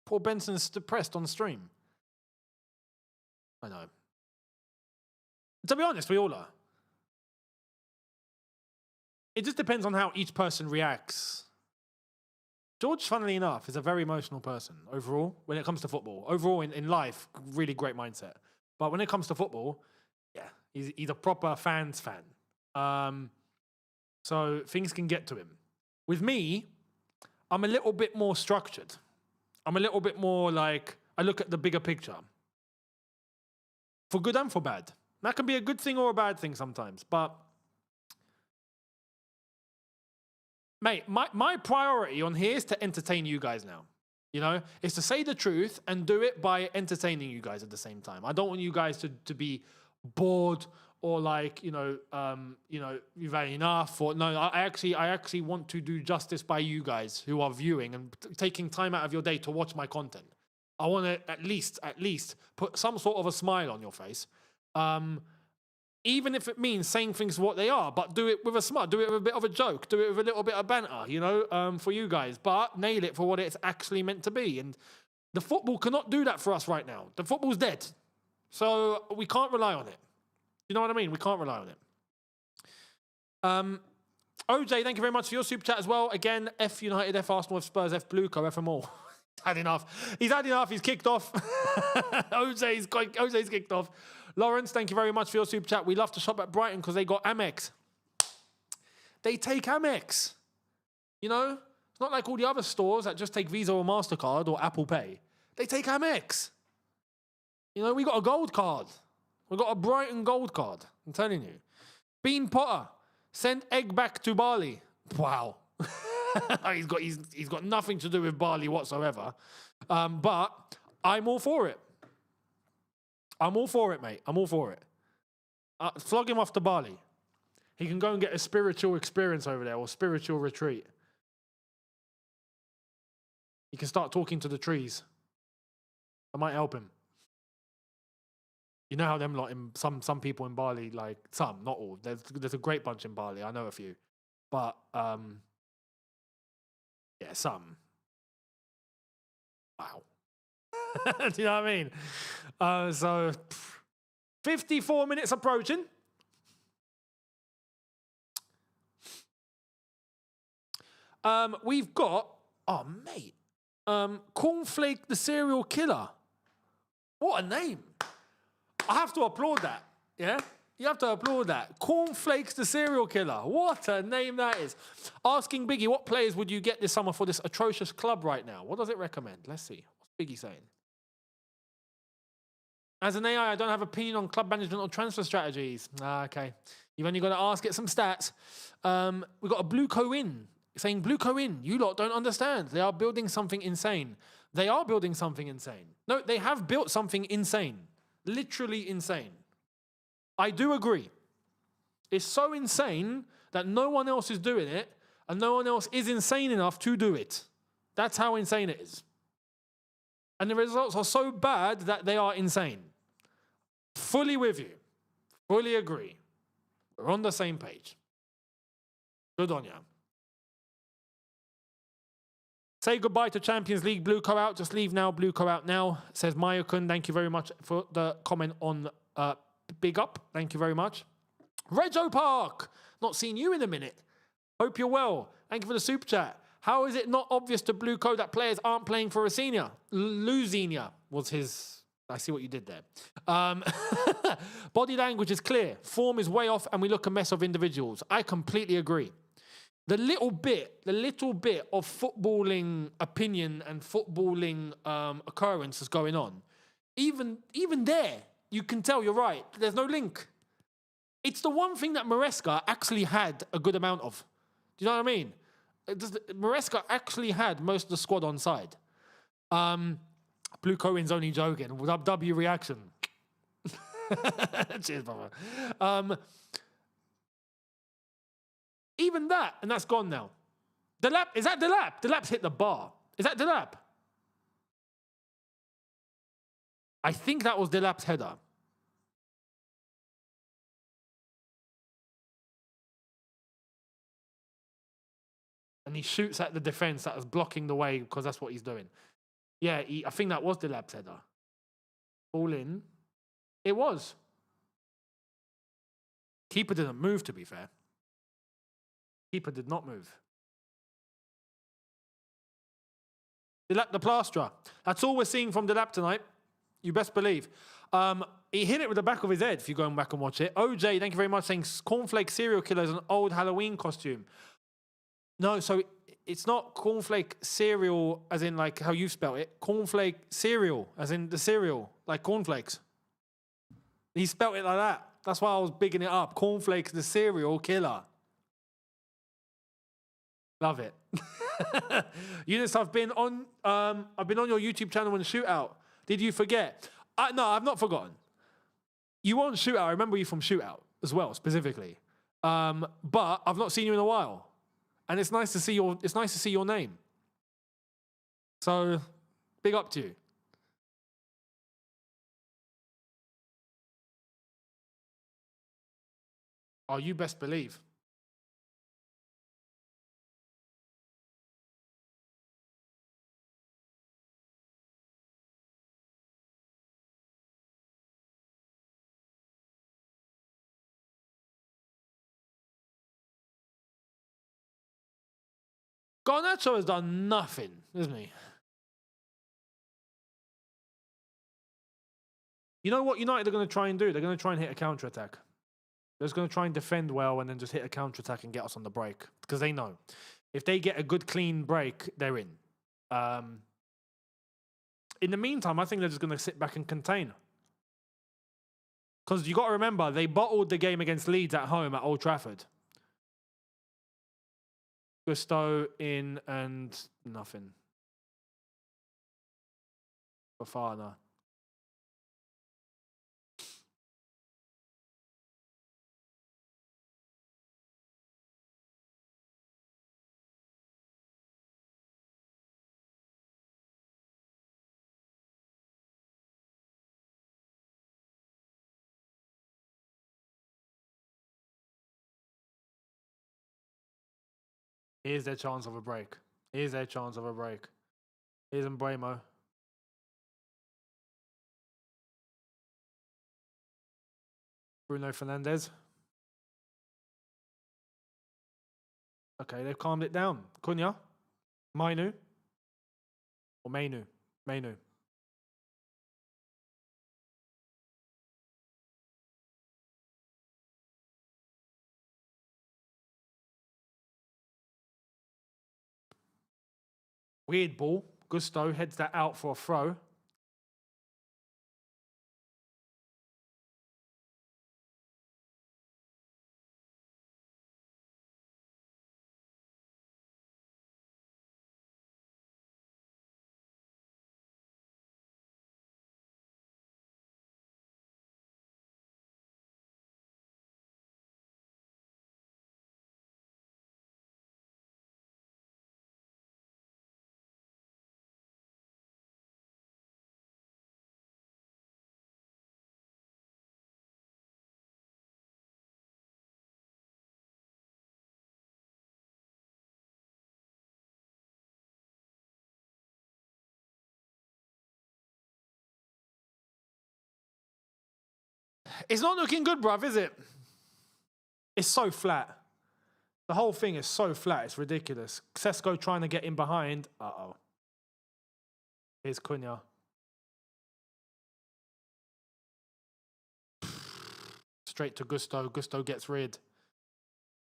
Poor Benson's depressed on stream. I know. To be honest, we all are. It just depends on how each person reacts. George, funnily enough, is a very emotional person overall when it comes to football. Overall, in life, really great mindset. But when it comes to football, yeah, he's a proper fans fan. So things can get to him. With me, I'm a little bit more structured. I'm a little bit more like, I look at the bigger picture. For good and for bad. That can be a good thing or a bad thing sometimes. But, mate, my priority on here is to entertain you guys now. You know, is to say the truth and do it by entertaining you guys at the same time. I don't want you guys to be bored or like, you've had enough. Or no, I actually want to do justice by you guys who are viewing and taking time out of your day to watch my content. I want to at least put some sort of a smile on your face. Even if it means saying things what they are, but do it with a smile, do it with a bit of a joke, do it with a little bit of banter, for you guys, but nail it for what it's actually meant to be. And the football cannot do that for us right now. The football's dead. So we can't rely on it. You know what I mean? We can't rely on it. OJ, thank you very much for your super chat as well. Again, F United, F Arsenal, F Spurs, F Blueco, F them all. Had enough. He's had enough. He's kicked off. OJ's kicked off. Lawrence, thank you very much for your super chat. We love to shop at Brighton because they got Amex. They take Amex. You know? It's not like all the other stores that just take Visa or MasterCard or Apple Pay. They take Amex. You know, we got a gold card. We got a Brighton gold card. I'm telling you. Bean Potter, send egg back to Bali. Wow. he's got nothing to do with Bali whatsoever. But I'm all for it. I'm all for it, mate. I'm all for it. Flog him off to Bali. He can go and get a spiritual experience over there or spiritual retreat. He can start talking to the trees. I might help him. You know how them lot in some people in Bali, like some, not all. There's a great bunch in Bali. I know a few. But yeah, some. Wow. Do you know what I mean? So 54 minutes approaching. We've got, oh mate, Cornflake the Serial Killer. What a name. I have to applaud that, yeah? You have to applaud that. Cornflakes the Serial Killer. What a name that is. Asking Biggie, what players would you get this summer for this atrocious club right now? What does it recommend? Let's see. What's Biggie saying? As an AI, I don't have opinion on club management or transfer strategies. Okay. You've only got to ask, get some stats. We've got a Blueco in. Saying, Blueco in. You lot don't understand. They are building something insane. They are building something insane. No, they have built something insane. Literally insane. I do agree. It's so insane that no one else is doing it and no one else is insane enough to do it. That's how insane it is. And the results are so bad that they are insane. Fully with you. Fully agree. We're on the same page. Good on you. Say goodbye to Champions League. Blueco out. Just leave now. Blueco out now. Says Mayakun. Thank you very much for the comment on Big Up. Thank you very much. Rego Park. Not seen you in a minute. Hope you're well. Thank you for the super chat. How is it not obvious to Blueco that players aren't playing for a senior? Luzenia was his. I see what you did there. Body language is clear. Form is way off and we look a mess of individuals. I completely agree. The little bit of footballing opinion and footballing occurrence that's going on, even there, you can tell you're right. There's no link. It's the one thing that Maresca actually had a good amount of. Do you know what I mean? Maresca actually had most of the squad on side. Blue Cohen's only joking. W reaction. Cheers, brother. Even that, and that's gone now. Delap, is that Delap? Delap's hit the bar. Is that Delap? I think that was Delap's header. And he shoots at the defense that was blocking the way because that's what he's doing. Yeah, I think that was Delap's header. All in. It was. Keeper didn't move, to be fair. Keeper did not move. Delap the plasterer. That's all we're seeing from Delap tonight. You best believe. He hit it with the back of his head, if you go back and watch it. OJ, thank you very much, saying cornflake serial killer is an old Halloween costume. No, so it's not cornflake cereal as in like how you spell it. Cornflake cereal as in the cereal, like cornflakes. He spelt it like that. That's why I was bigging it up. Cornflakes, the cereal killer. Love it. Younes, I've been on your YouTube channel in Shootout. Did you forget? No, I've not forgotten. You were on Shootout. I remember you from Shootout as well, specifically. But I've not seen you in a while. And it's nice to see your name. So, big up to you. Oh, you best believe. Garnacho has done nothing, isn't he? You know what United are going to try and do? They're going to try and hit a counter-attack. They're just going to try and defend well and then just hit a counter-attack and get us on the break. Because they know. If they get a good, clean break, they're in. In the meantime, I think they're just going to sit back and contain. Because you got to remember, they bottled the game against Leeds at home at Old Trafford. Gusto in and nothing. Fafana. Here's their chance of a break. Here's their chance of a break. Here's Mbremo. Bruno Fernandes. Okay, they've calmed it down. Cunha. Mainu. Or Mainu. Mainu. Weird ball. Gusto heads that out for a throw. It's not looking good, bruv, is it? It's so flat. The whole thing is so flat, it's ridiculous. Sesko trying to get in behind. Uh-oh. Here's Cunha. Straight to Gusto. Gusto gets rid.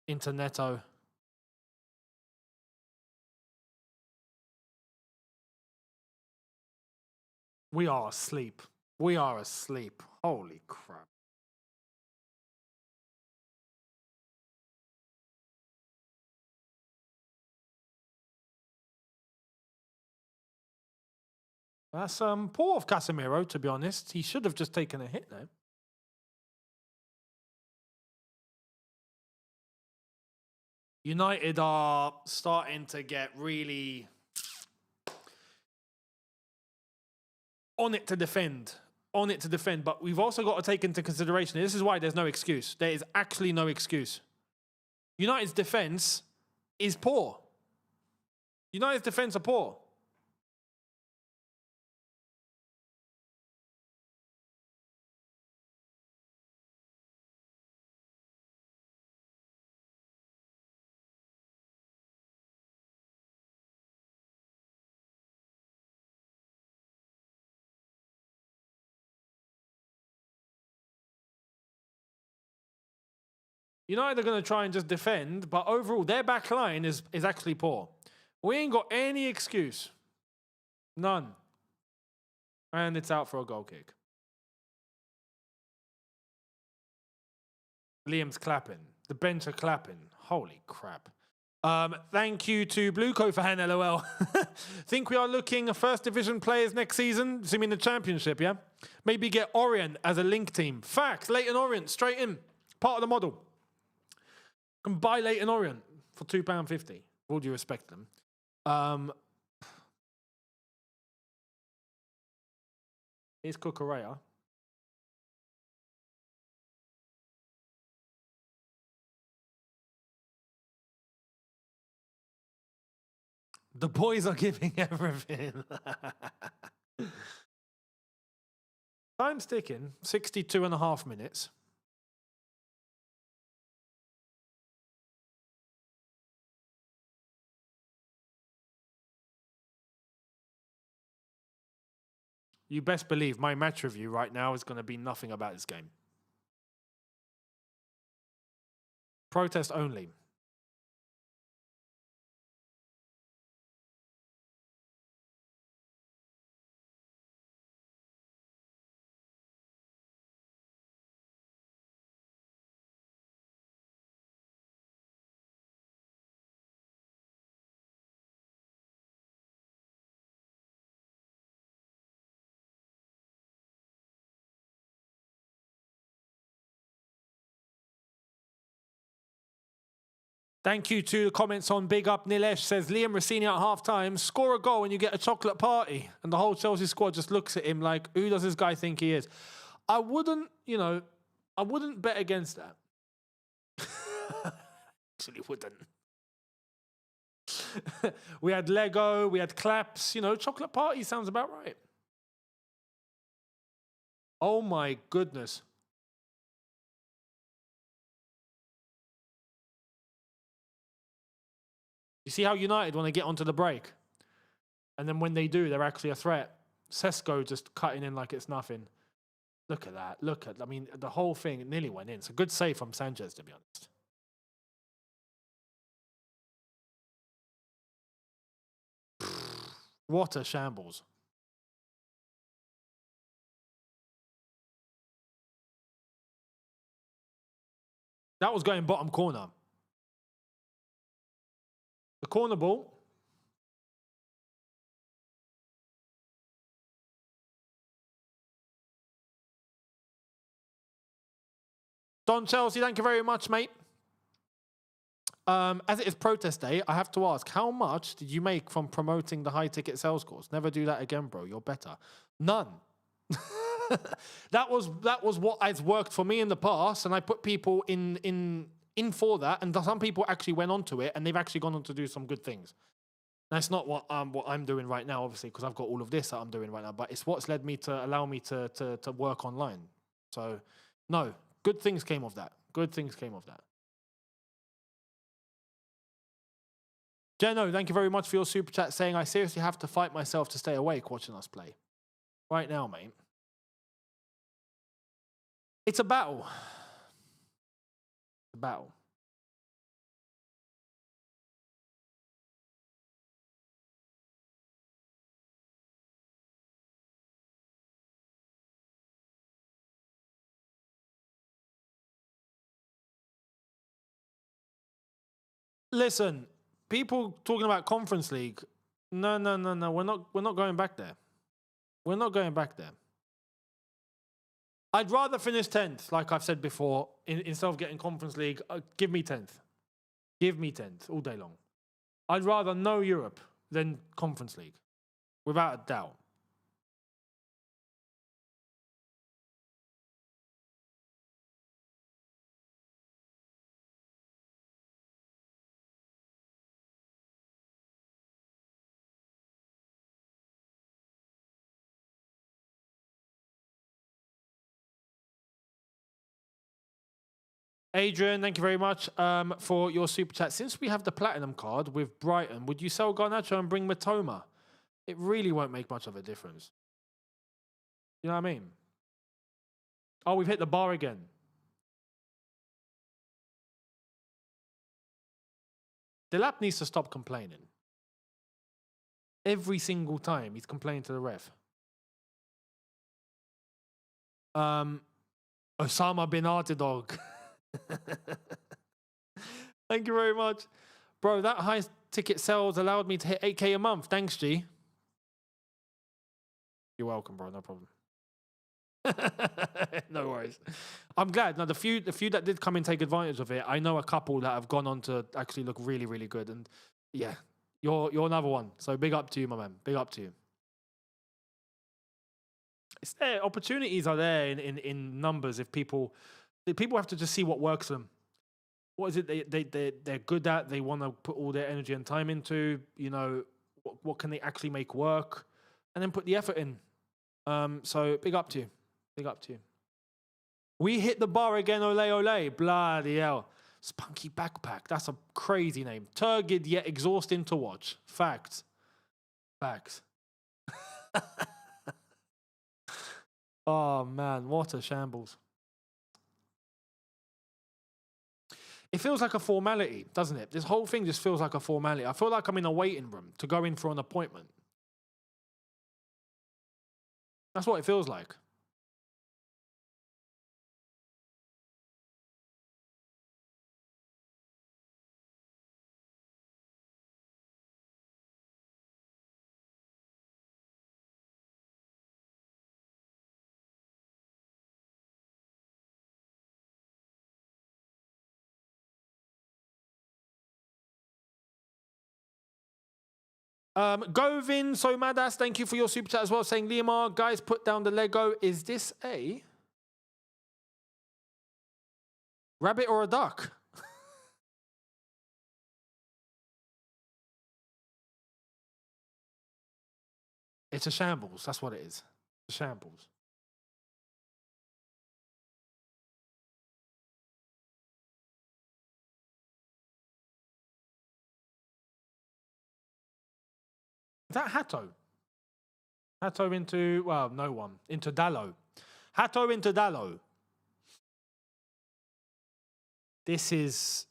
Into Neto. We are asleep. We are asleep. Holy crap. That's poor of Casemiro, to be honest. He should have just taken a hit there. United are starting to get really on it to defend. On it to defend. But we've also got to take into consideration, this is why there's no excuse. There is actually no excuse. United's defence is poor. United's defence are poor. United are going to try and just defend, but overall, their back line is actually poor. We ain't got any excuse. None. And it's out for a goal kick. Liam's clapping. The bench are clapping. Holy crap. Thank you to Blueco for hand LOL. Think we are looking at first division players next season, assuming the championship, yeah? Maybe get Orient as a link team. Facts, Leighton Orient, straight in. Part of the model. Can buy Leighton Orient for £2.50. All due respect them. Here's Cucurella. The boys are giving everything. Time's ticking. 62.5 minutes. You best believe my match review right now is going to be nothing about this game. Protest only. Thank you to the comments on Big Up Nilesh. Says Liam Rossini at half-time, score a goal and you get a chocolate party. And the whole Chelsea squad just looks at him like, who does this guy think he is? I wouldn't, I wouldn't bet against that. Actually wouldn't. We had Lego, we had claps, chocolate party sounds about right. Oh my goodness. You see how United want to get onto the break? And then when they do, they're actually a threat. Sesko just cutting in like it's nothing. Look at that. The whole thing nearly went in. It's a good save from Sanchez, to be honest. What a shambles. That was going bottom corner. The corner ball. Don Chelsea, thank you very much, mate. As it is protest day, I have to ask, how much did you make from promoting the high-ticket sales course? Never do that again, bro. You're better. None. That was what has worked for me in the past, and I put people in for that, and some people actually went onto it, and they've actually gone on to do some good things. That's not what I'm doing right now, obviously, because I've got all of this that I'm doing right now, but it's what's led me to allow me to work online. So, no, good things came of that. Good things came of that. Jeno, thank you very much for your super chat saying, I seriously have to fight myself to stay awake watching us play. Right now, mate. It's a battle. A battle. Listen, people talking about Conference League. No. We're not going back there. We're not going back there. I'd rather finish 10th, like I've said before, instead of getting Conference League. Give me 10th. Give me 10th all day long. I'd rather no Europe than Conference League, without a doubt. Adrian, thank you very much for your super chat. Since we have the platinum card with Brighton, would you sell Garnacho and bring Matoma? It really won't make much of a difference. You know what I mean? Oh, we've hit the bar again. Delap needs to stop complaining. Every single time he's complaining to the ref. Osama bin Artidog. Thank you very much. Bro, that high ticket sales allowed me to hit 8K a month. Thanks, G. You're welcome, bro. No problem. No worries. I'm glad. Now, the few that did come and take advantage of it, I know a couple that have gone on to actually look really, really good. And yeah, you're another one. So big up to you, my man. Big up to you. It's there. Opportunities are there in numbers if people have to just see what works for them. What is it they're good at? They want to put all their energy and time into. You know, what can they actually make work, and then put the effort in. So big up to you. Big up to you. We hit the bar again, ole ole. Bloody hell. Spunky Backpack. That's a crazy name. Turgid yet exhausting to watch. Facts. Facts. Oh man, what a shambles. It feels like a formality, doesn't it? This whole thing just feels like a formality. I feel like I'm in a waiting room to go in for an appointment. That's what it feels like. Govin, so madass, thank you for your super chat as well, saying, Liamar, guys, put down the Lego. Is this a rabbit or a duck? It's a shambles. That's what it is. A shambles. Is that Hatto? Hatto into, well, no one. Into Dallo. Hatto into Dallo. This is...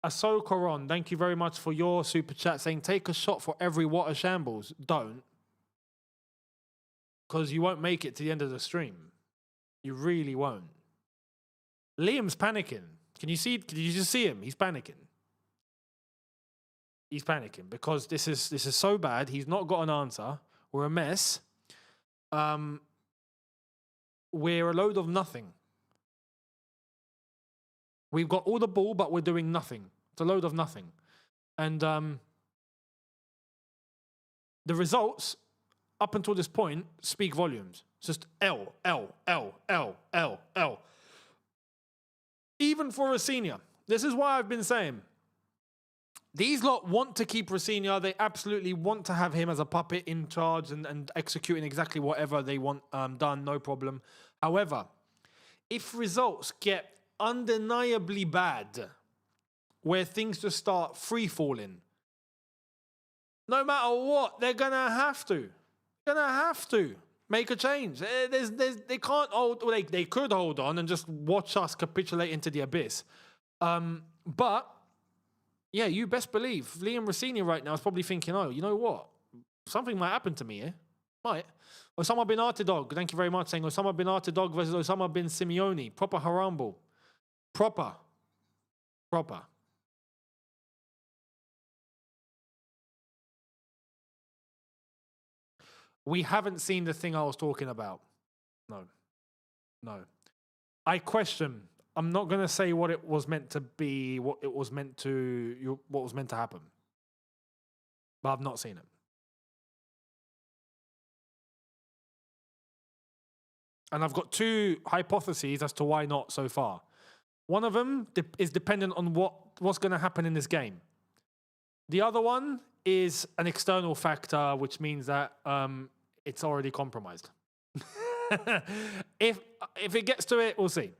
Asokoron, thank you very much for your super chat saying, take a shot for every what a shambles. Don't. Because you won't make it to the end of the stream. You really won't. Liam's panicking. Can you just see him? He's panicking. He's panicking because this is so bad. He's not got an answer. We're a mess. We're a load of nothing. We've got all the ball, but we're doing nothing. It's a load of nothing. And the results, up until this point, speak volumes. It's just L. Even for a senior. This is why I've been saying, these lot want to keep Rossinha. They absolutely want to have him as a puppet in charge and executing exactly whatever they want done, no problem. However, if results get undeniably bad, where things just start free falling. No matter what, they're gonna have to. Make a change. They can't hold. Well, they could hold on and just watch us capitulate into the abyss. But yeah, you best believe Liam Rossini right now is probably thinking, oh, you know what? Something might happen to me here. Might. Osama bin Artidog, thank you very much, saying Osama bin Artidog versus Osama bin Simeone. Proper haram ball. Proper. We haven't seen the thing I was talking about. No. I question. I'm not going to say what it was meant to be, what was meant to happen. But I've not seen it. And I've got two hypotheses as to why not so far. One of them is dependent on what's going to happen in this game. The other one is an external factor, which means that it's already compromised. If it gets to it, we'll see.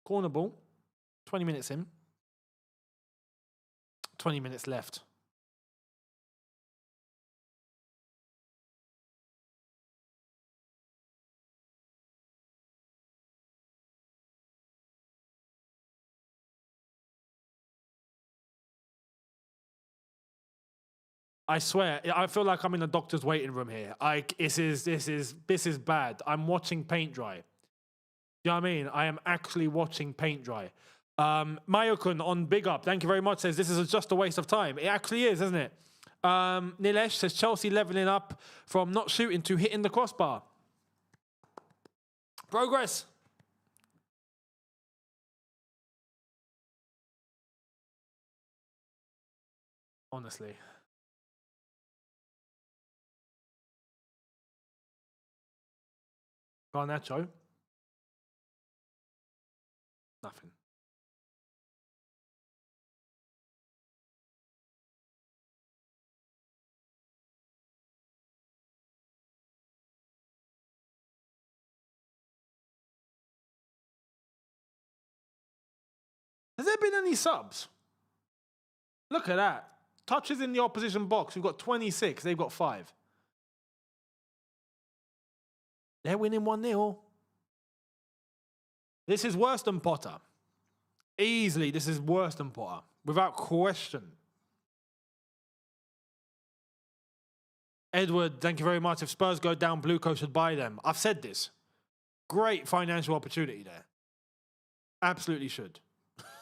Corner ball, 20 minutes in. 20 minutes left. I swear, I feel like I'm in a doctor's waiting room here. This is bad. I'm watching paint dry. You know what I mean? I am actually watching paint dry. Mayokun on Big Up, thank you very much, says this is just a waste of time. It actually is, isn't it? Nilesh says Chelsea levelling up from not shooting to hitting the crossbar. Progress. Honestly. Garnacho. Nothing. Has there been any subs? Look at that. Touches in the opposition box. We've got 26. They've got 5. They're winning 1-0. This is worse than Potter. Easily, this is worse than Potter. Without question. Edward, thank you very much. If Spurs go down, Blueco should buy them. I've said this. Great financial opportunity there. Absolutely should.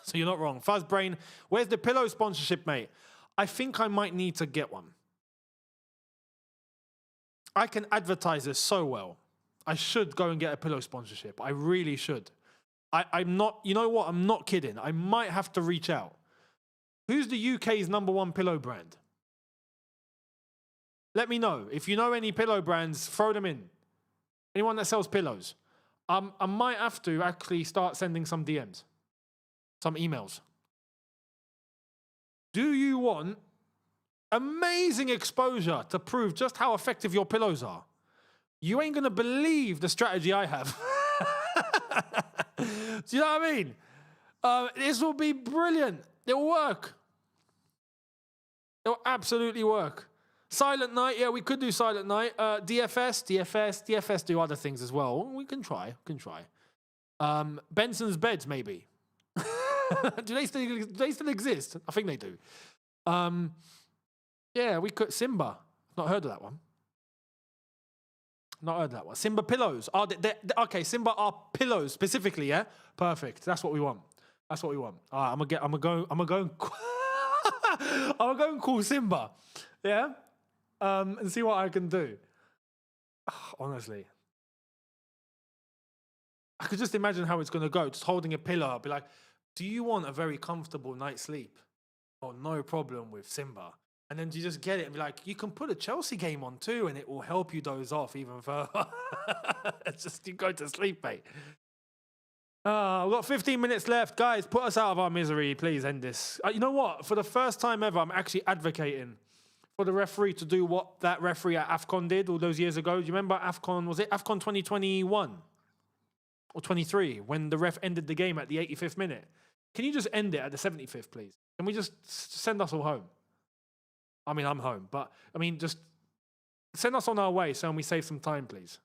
So you're not wrong. Fuzzbrain, where's the pillow sponsorship, mate? I think I might need to get one. I can advertise this so well. I should go and get a pillow sponsorship. I really should. I'm not, you know what? I'm not kidding. I might have to reach out. Who's the UK's #1 pillow brand? Let me know. If you know any pillow brands, throw them in. Anyone that sells pillows. I might have to actually start sending some DMs. Some emails. Do you want amazing exposure to prove just how effective your pillows are? You ain't going to believe the strategy I have. Do you know what I mean? This will be brilliant. It'll work. It'll absolutely work. Silent Night, yeah, we could do Silent Night. DFS do other things as well. We can try. Benson's Beds, maybe. do they still exist? I think they do. Yeah, we could. Simba. Not heard of that one. Simba pillows. Okay, Simba are pillows specifically, yeah? Perfect. That's what we want. All right, I'm gonna go and call Simba. Yeah? And see what I can do. Honestly. I could just imagine how it's gonna go. Just holding a pillow. I'll be like, do you want a very comfortable night's sleep? Oh, no problem with Simba. And then you just get it and be like, you can put a Chelsea game on too, and it will help you doze off even further. It's just, you go to sleep, mate. We've got 15 minutes left. Guys, put us out of our misery. Please end this. You know what? For the first time ever, I'm actually advocating for the referee to do what that referee at AFCON did all those years ago. Do you remember AFCON? Was it AFCON 2021 or 23 when the ref ended the game at the 85th minute? Can you just end it at the 75th, please? Can we just send us all home? I mean, I'm home, but I mean, just send us on our way so we save some time, please.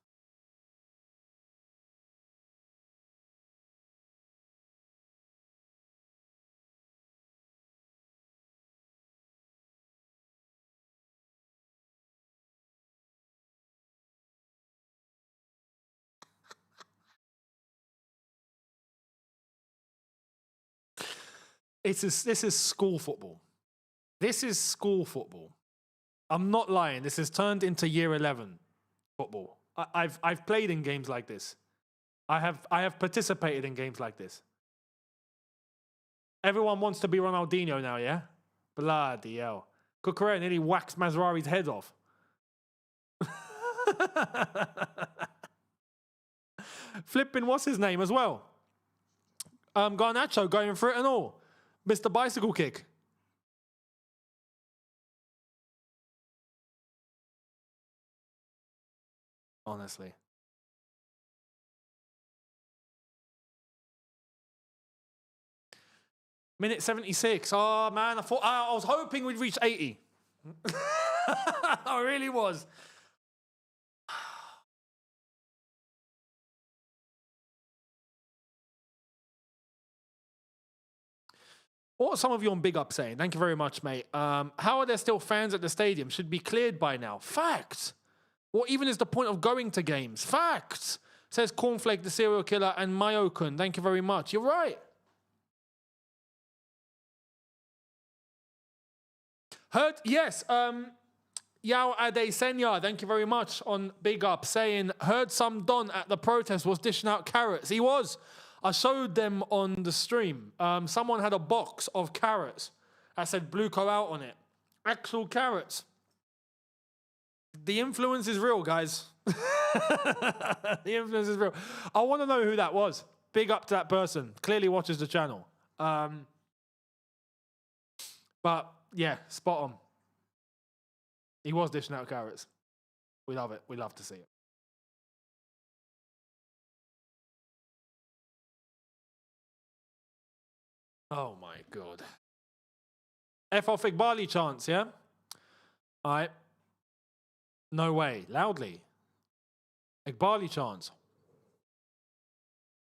This is school football. This is school football. I'm not lying. This has turned into year 11 football. I've played in games like this. I have participated in games like this. Everyone wants to be Ronaldinho now, yeah? Bloody hell. Cucurella nearly whacks Mazraoui's head off. Flipping, what's his name as well? Garnacho going for it and all. Mr. Bicycle Kick. Honestly. Minute 76. Oh, man. I was hoping we'd reach 80. I really was. What are some of you on Big Up saying? Thank you very much, mate. How are there still fans at the stadium? Should be cleared by now. Facts. What even is the point of going to games? Facts. Says Cornflake the serial killer and Mayokun. Thank you very much. You're right. Heard, yes. Yao Ade Senya, thank you very much on Big Up, saying, heard some Don at the protest was dishing out carrots. He was. I showed them on the stream. Someone had a box of carrots that said Blueco out on it. Actual carrots. The influence is real, guys. The influence is real. I want to know who that was. Big up to that person. Clearly watches the channel. But yeah, spot on. He was dishing out carrots. We love it. We love to see it. Oh my God. FL Fig Barley chants, yeah? All right. No way. Loudly. Barley chants.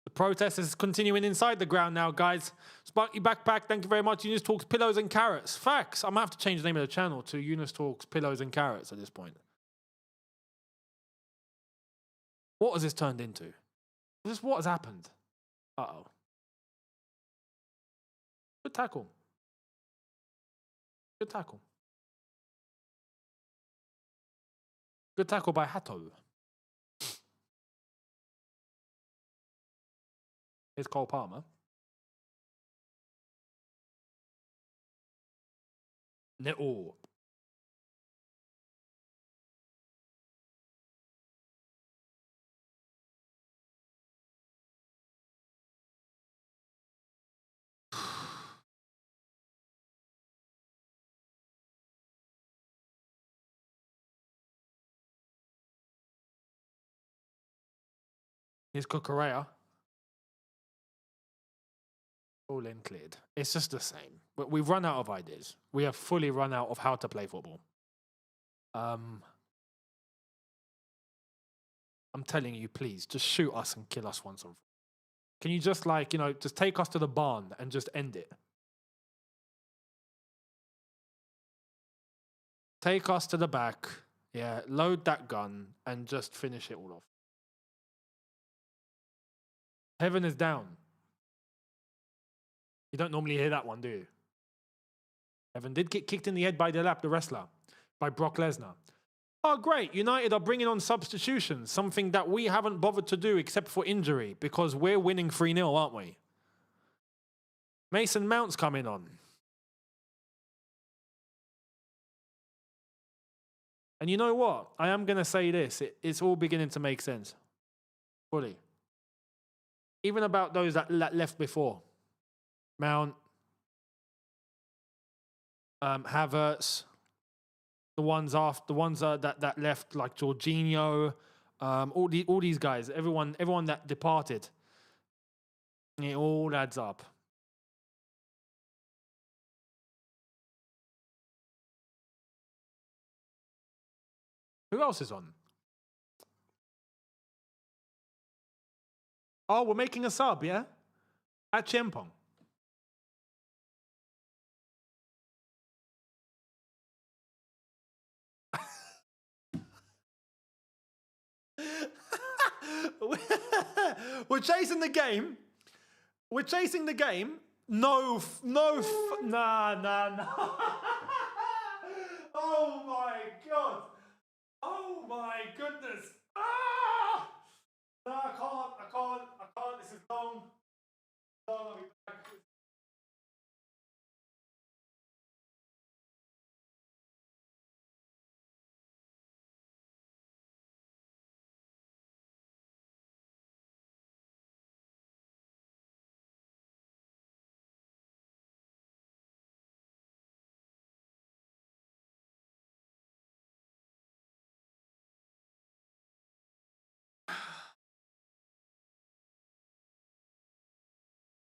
The protest is continuing inside the ground now, guys. Sparky Backpack, thank you very much. Younes Talks Pillows and Carrots. Facts. I'm going to have to change the name of the channel to Younes Talks Pillows and Carrots at this point. What has this turned into? What has happened? Uh-oh. Good tackle. Good tackle. Good tackle by Hato. Here's Cole Palmer. No. Here's Cucurella. All in cleared. It's just the same. But we've run out of ideas. We have fully run out of how to play football. I'm telling you, please, just shoot us and kill us once and for all. Can you just just take us to the barn and just end it? Take us to the back. Yeah, load that gun and just finish it all off. Heaven is down. You don't normally hear that one, do you? Evan did get kicked in the head by the wrestler, by Brock Lesnar. Oh, great. United are bringing on substitutions, something that we haven't bothered to do except for injury, because we're winning 3-0, aren't we? Mason Mount's coming on. And you know what? I am going to say this. It's all beginning to make sense. Fully. Even about those that left before. Mount, Havertz, the ones that left, like Jorginho, all these guys, everyone that departed. It all adds up. Who else is on? Oh, we're making a sub, yeah? At Chempong. We're chasing the game. We're chasing the game. Nah. Oh my God. Oh my goodness. Ah! No, I can't. This is long. I'll be back.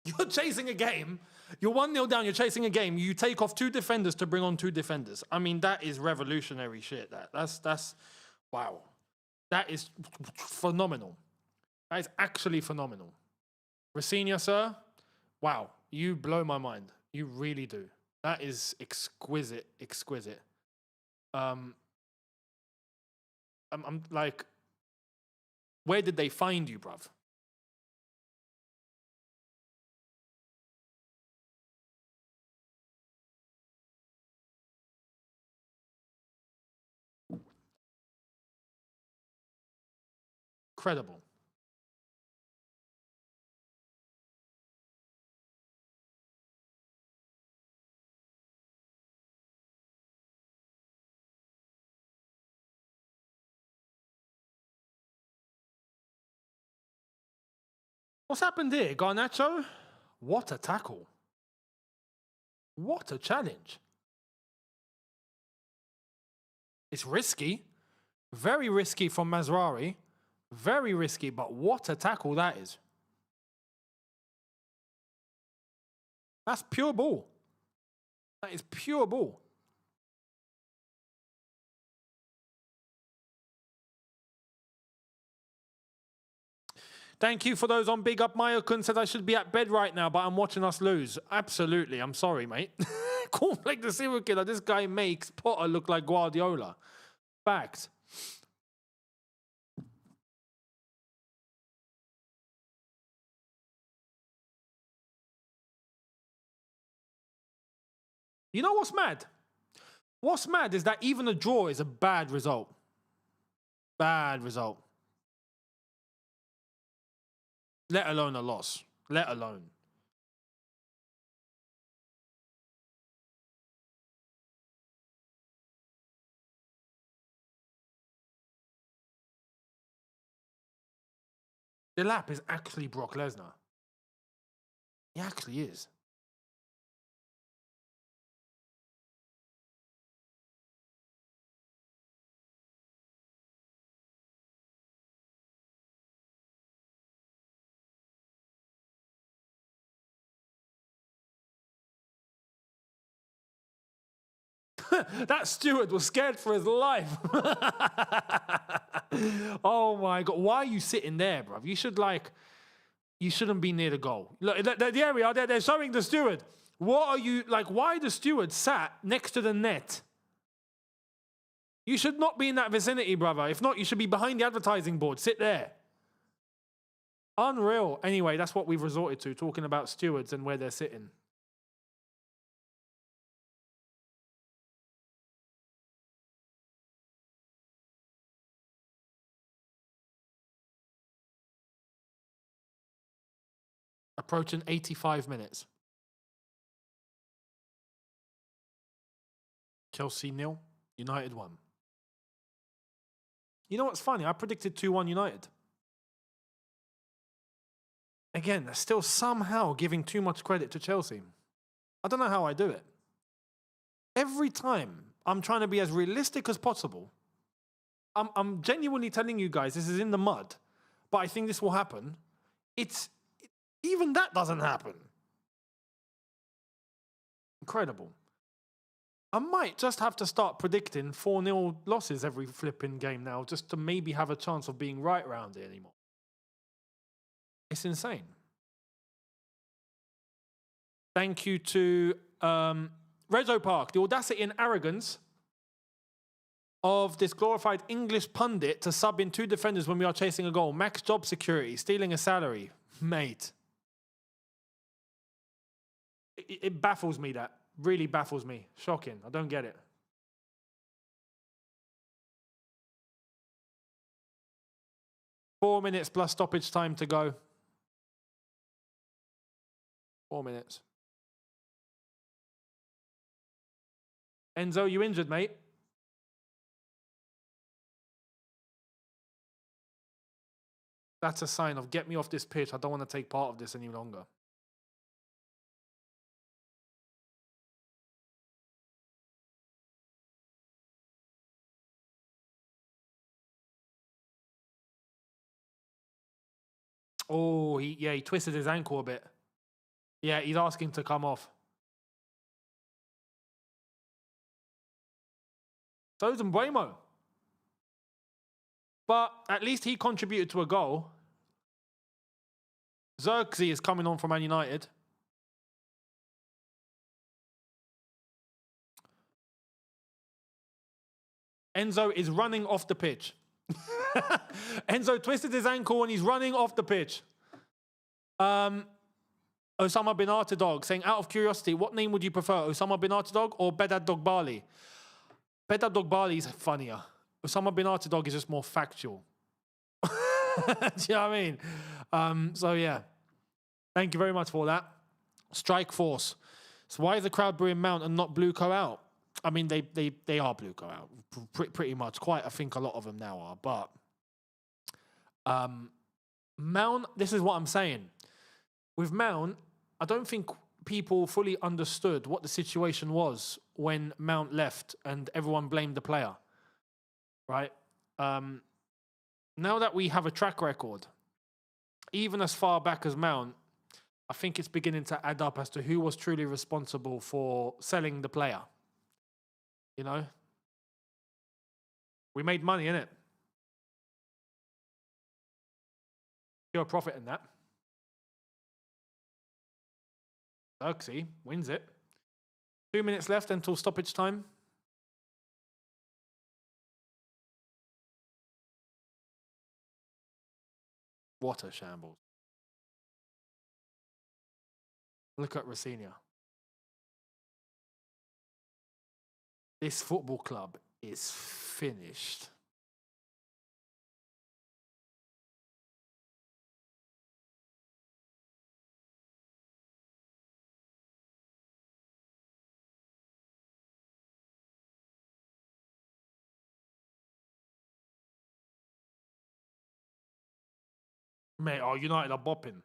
You're chasing a game. You're 1-0 down. You're chasing a game. You take off 2 defenders to bring on 2 defenders. I mean, that is revolutionary shit. That's wow. That is phenomenal. That is actually phenomenal. Rafinha, sir. Wow. You blow my mind. You really do. That is exquisite. I'm like, where did they find you, bruv? Incredible. What's happened here? Garnacho? What a tackle. What a challenge. It's risky. Very risky from Mazrari. Very risky, but what a tackle that is. That's pure ball. That is pure ball. Thank you for those on Big Up Mayokun said I should be at bed right now, but I'm watching us lose. Absolutely. I'm sorry, mate. Call like the serial killer. This guy makes Potter look like Guardiola. Fact. You know what's mad? What's mad is that even a draw is a bad result. Bad result. Let alone a loss. Let alone. The lap is actually Brock Lesnar. He actually is. That steward was scared for his life. Oh my God. Why are you sitting there, bruv? You shouldn't be near the goal. Look, the area, they're showing the steward. What are you, why the steward sat next to the net? You should not be in that vicinity, brother. If not, you should be behind the advertising board. Sit there. Unreal. Anyway, that's what we've resorted to, talking about stewards and where they're sitting. Approaching 85 minutes. Chelsea 0, United 1. You know what's funny? I predicted 2-1 United. again, still somehow giving too much credit to Chelsea. I don't know how I do it. Every time I'm trying to be as realistic as possible. I'm genuinely telling you guys this is in the mud, but I think this will happen. Even that doesn't happen. Incredible. I might just have to start predicting 4-0 losses every flipping game now just to maybe have a chance of being right around it anymore. It's insane. Thank you to Rezo Park. The audacity and arrogance of this glorified English pundit to sub in 2 defenders when we are chasing a goal. Max job security, stealing a salary. Mate. It baffles me, that. Really baffles me. Shocking. I don't get it. Four minutes plus stoppage time to go. 4 minutes. Enzo, you injured, mate? That's a sign of get me off this pitch. I don't want to take part of this any longer. Oh, he twisted his ankle a bit. Yeah, he's asking to come off. So's Mbuemo. But at least he contributed to a goal. Xerxes is coming on from Man United. Enzo is running off the pitch. Enzo twisted his ankle and he's running off the pitch. Osama bin Artadog saying, out of curiosity, what name would you prefer? Osama bin Artadog or Bedad Dogbali? Bedad Dogbali is funnier. Osama bin Artadog is just more factual. Do you know what I mean? So yeah. Thank you very much for that. Strike Force. So why is the crowd booing Mount and not Blueco out? I mean, they are Blueco out. Pretty much. I think a lot of them now are. But Mount, this is what I'm saying. With Mount, I don't think people fully understood what the situation was when Mount left and everyone blamed the player. Right? Now that we have a track record, even as far back as Mount, I think it's beginning to add up as to who was truly responsible for selling the player. You know? We made money, innit? Pure profit in that. Xerxes wins it. 2 minutes left until stoppage time. What a shambles. Look at Rossignol. This football club is finished. Mate, United are bopping.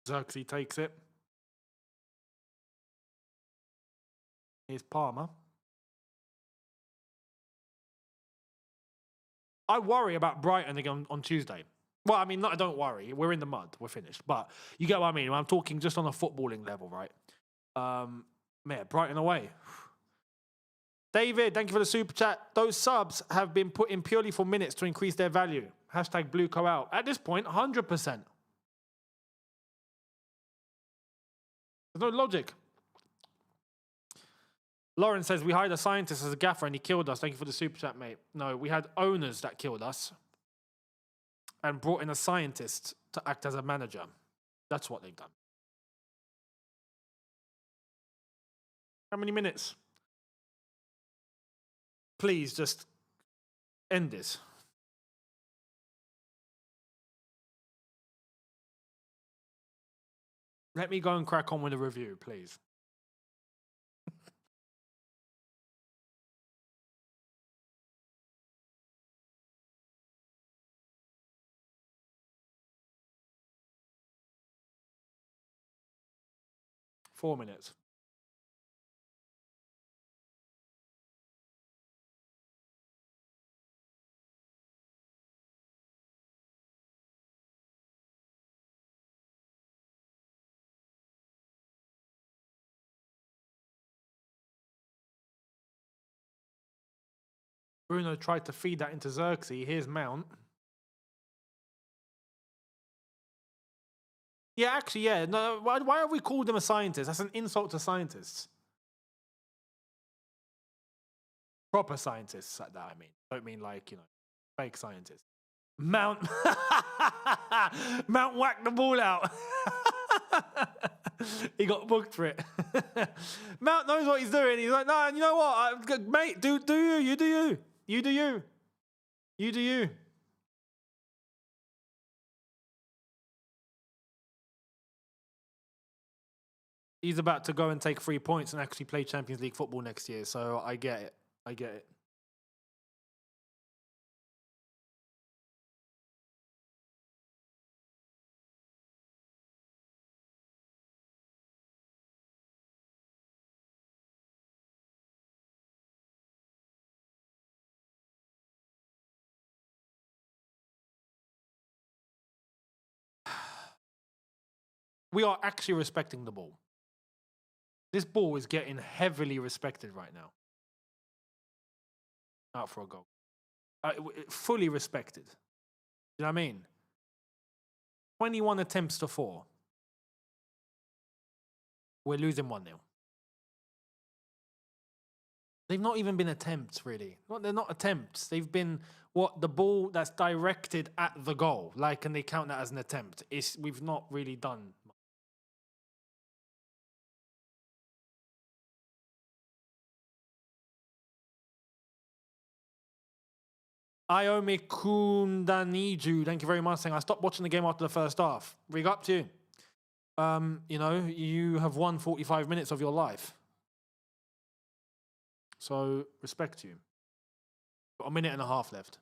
Xerxes takes it. Here's Palmer. I worry about Brighton again on Tuesday. Well, I mean, I don't worry. We're in the mud. We're finished. But you get what I mean. I'm talking just on a footballing level, right? Man, Brighton away. David, thank you for the super chat. Those subs have been put in purely for minutes to increase their value. Hashtag Blueco out. At this point, 100%. There's no logic. Lauren says, we hired a scientist as a gaffer and he killed us. Thank you for the super chat, mate. No, we had owners that killed us and brought in a scientist to act as a manager. That's what they've done. How many minutes? Please just end this. Let me go and crack on with a review, please. 4 minutes. Bruno tried to feed that into Xerxes. Here's Mount. Yeah, actually, yeah. No, why have we called him a scientist? That's an insult to scientists. Proper scientists at that, I mean. Don't mean like, fake scientists. Mount Mount whacked the ball out. He got booked for it. Mount knows what he's doing. He's like, no, you know what? Mate, do you. You do you. You do you. You do you. He's about to go and take 3 points and actually play Champions League football next year. So I get it. I get it. We are actually respecting the ball. This ball is getting heavily respected right now. Out for a goal. Fully respected. You know what I mean? 21 attempts to 4. We're losing 1-0. They've not even been attempts, really. They're not attempts. They've been the ball that's directed at the goal. Like, can they count that as an attempt? We've not really done. Iomi Kundaniju, thank you very much, saying I stopped watching the game after the first half. Rig up to you. You have won 45 minutes of your life. So, respect to you. Got a minute and a half left.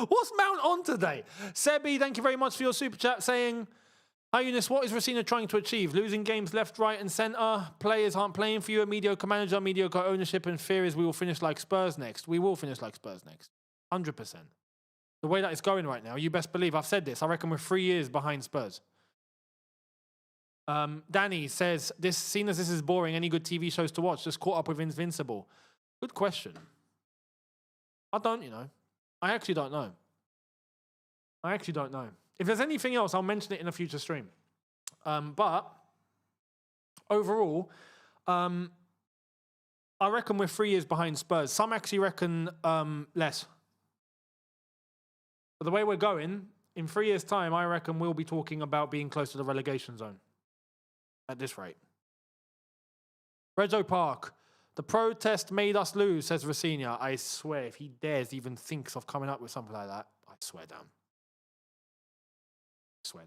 What's Mount on today? Sebi, thank you very much for your super chat saying, hi Younes, what is Rosina trying to achieve? Losing games left, right and centre. Players aren't playing for you. A mediocre manager, mediocre ownership, and fear is we will finish like Spurs next. We will finish like Spurs next. 100%. The way that it's going right now, you best believe. I've said this. I reckon we're 3 years behind Spurs. Danny says, seeing as this is boring, any good TV shows to watch? Just caught up with Invincible. Good question. I don't, I actually don't know. If there's anything else, I'll mention it in a future stream. But overall, I reckon we're 3 years behind Spurs. Some actually reckon less. But the way we're going, in 3 years' time, I reckon we'll be talking about being close to the relegation zone. At this rate. Reggio Park. The protest made us lose, says Rosina. I swear, if he dares even thinks of coming up with something like that, I swear down. Swear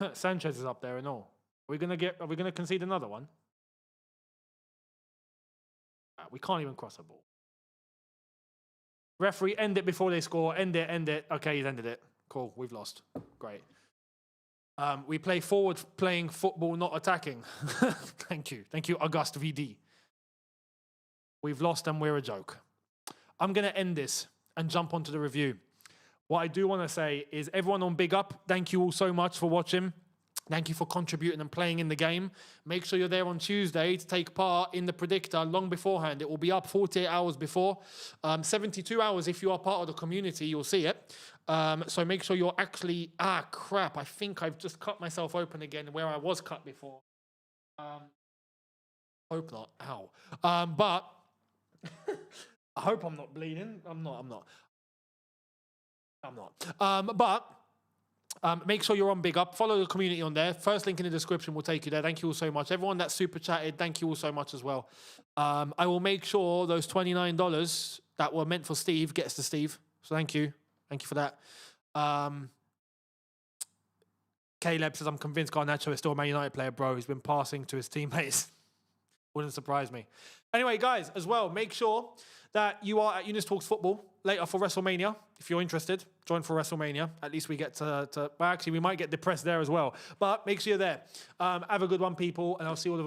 down. Sanchez is up there and all. Are we gonna concede another one? We can't even cross a ball. Referee, end it before they score. End it. Okay, he's ended it. Cool, we've lost. Great. We play forward playing football, not attacking. Thank you, August VD. We've lost and we're a joke. I'm going to end this and jump onto the review. What I do want to say is everyone on Big Up, thank you all so much for watching. Thank you for contributing and playing in the game. Make sure you're there on Tuesday to take part in the predictor long beforehand. It will be up 48 hours before. 72 hours if you are part of the community, you'll see it. So make sure you're actually... crap. I think I've just cut myself open again where I was cut before. Hope not. Ow. But I hope I'm not bleeding. I'm not. I'm not. But make sure you're on Big Up. Follow the community on there. First link in the description will take you there. Thank you all so much. Everyone that super chatted, thank you all so much as well. I will make sure those $29 that were meant for Steve gets to Steve. So thank you. Thank you for that. Caleb says, I'm convinced Garnacho is still a Man United player, bro. He's been passing to his teammates. Wouldn't surprise me. Anyway, guys, as well, make sure that you are at Younes Talks Football later for WrestleMania. If you're interested, join for WrestleMania. At least we get to well, actually, we might get depressed there as well. But make sure you're there. Have a good one, people, and I'll see you all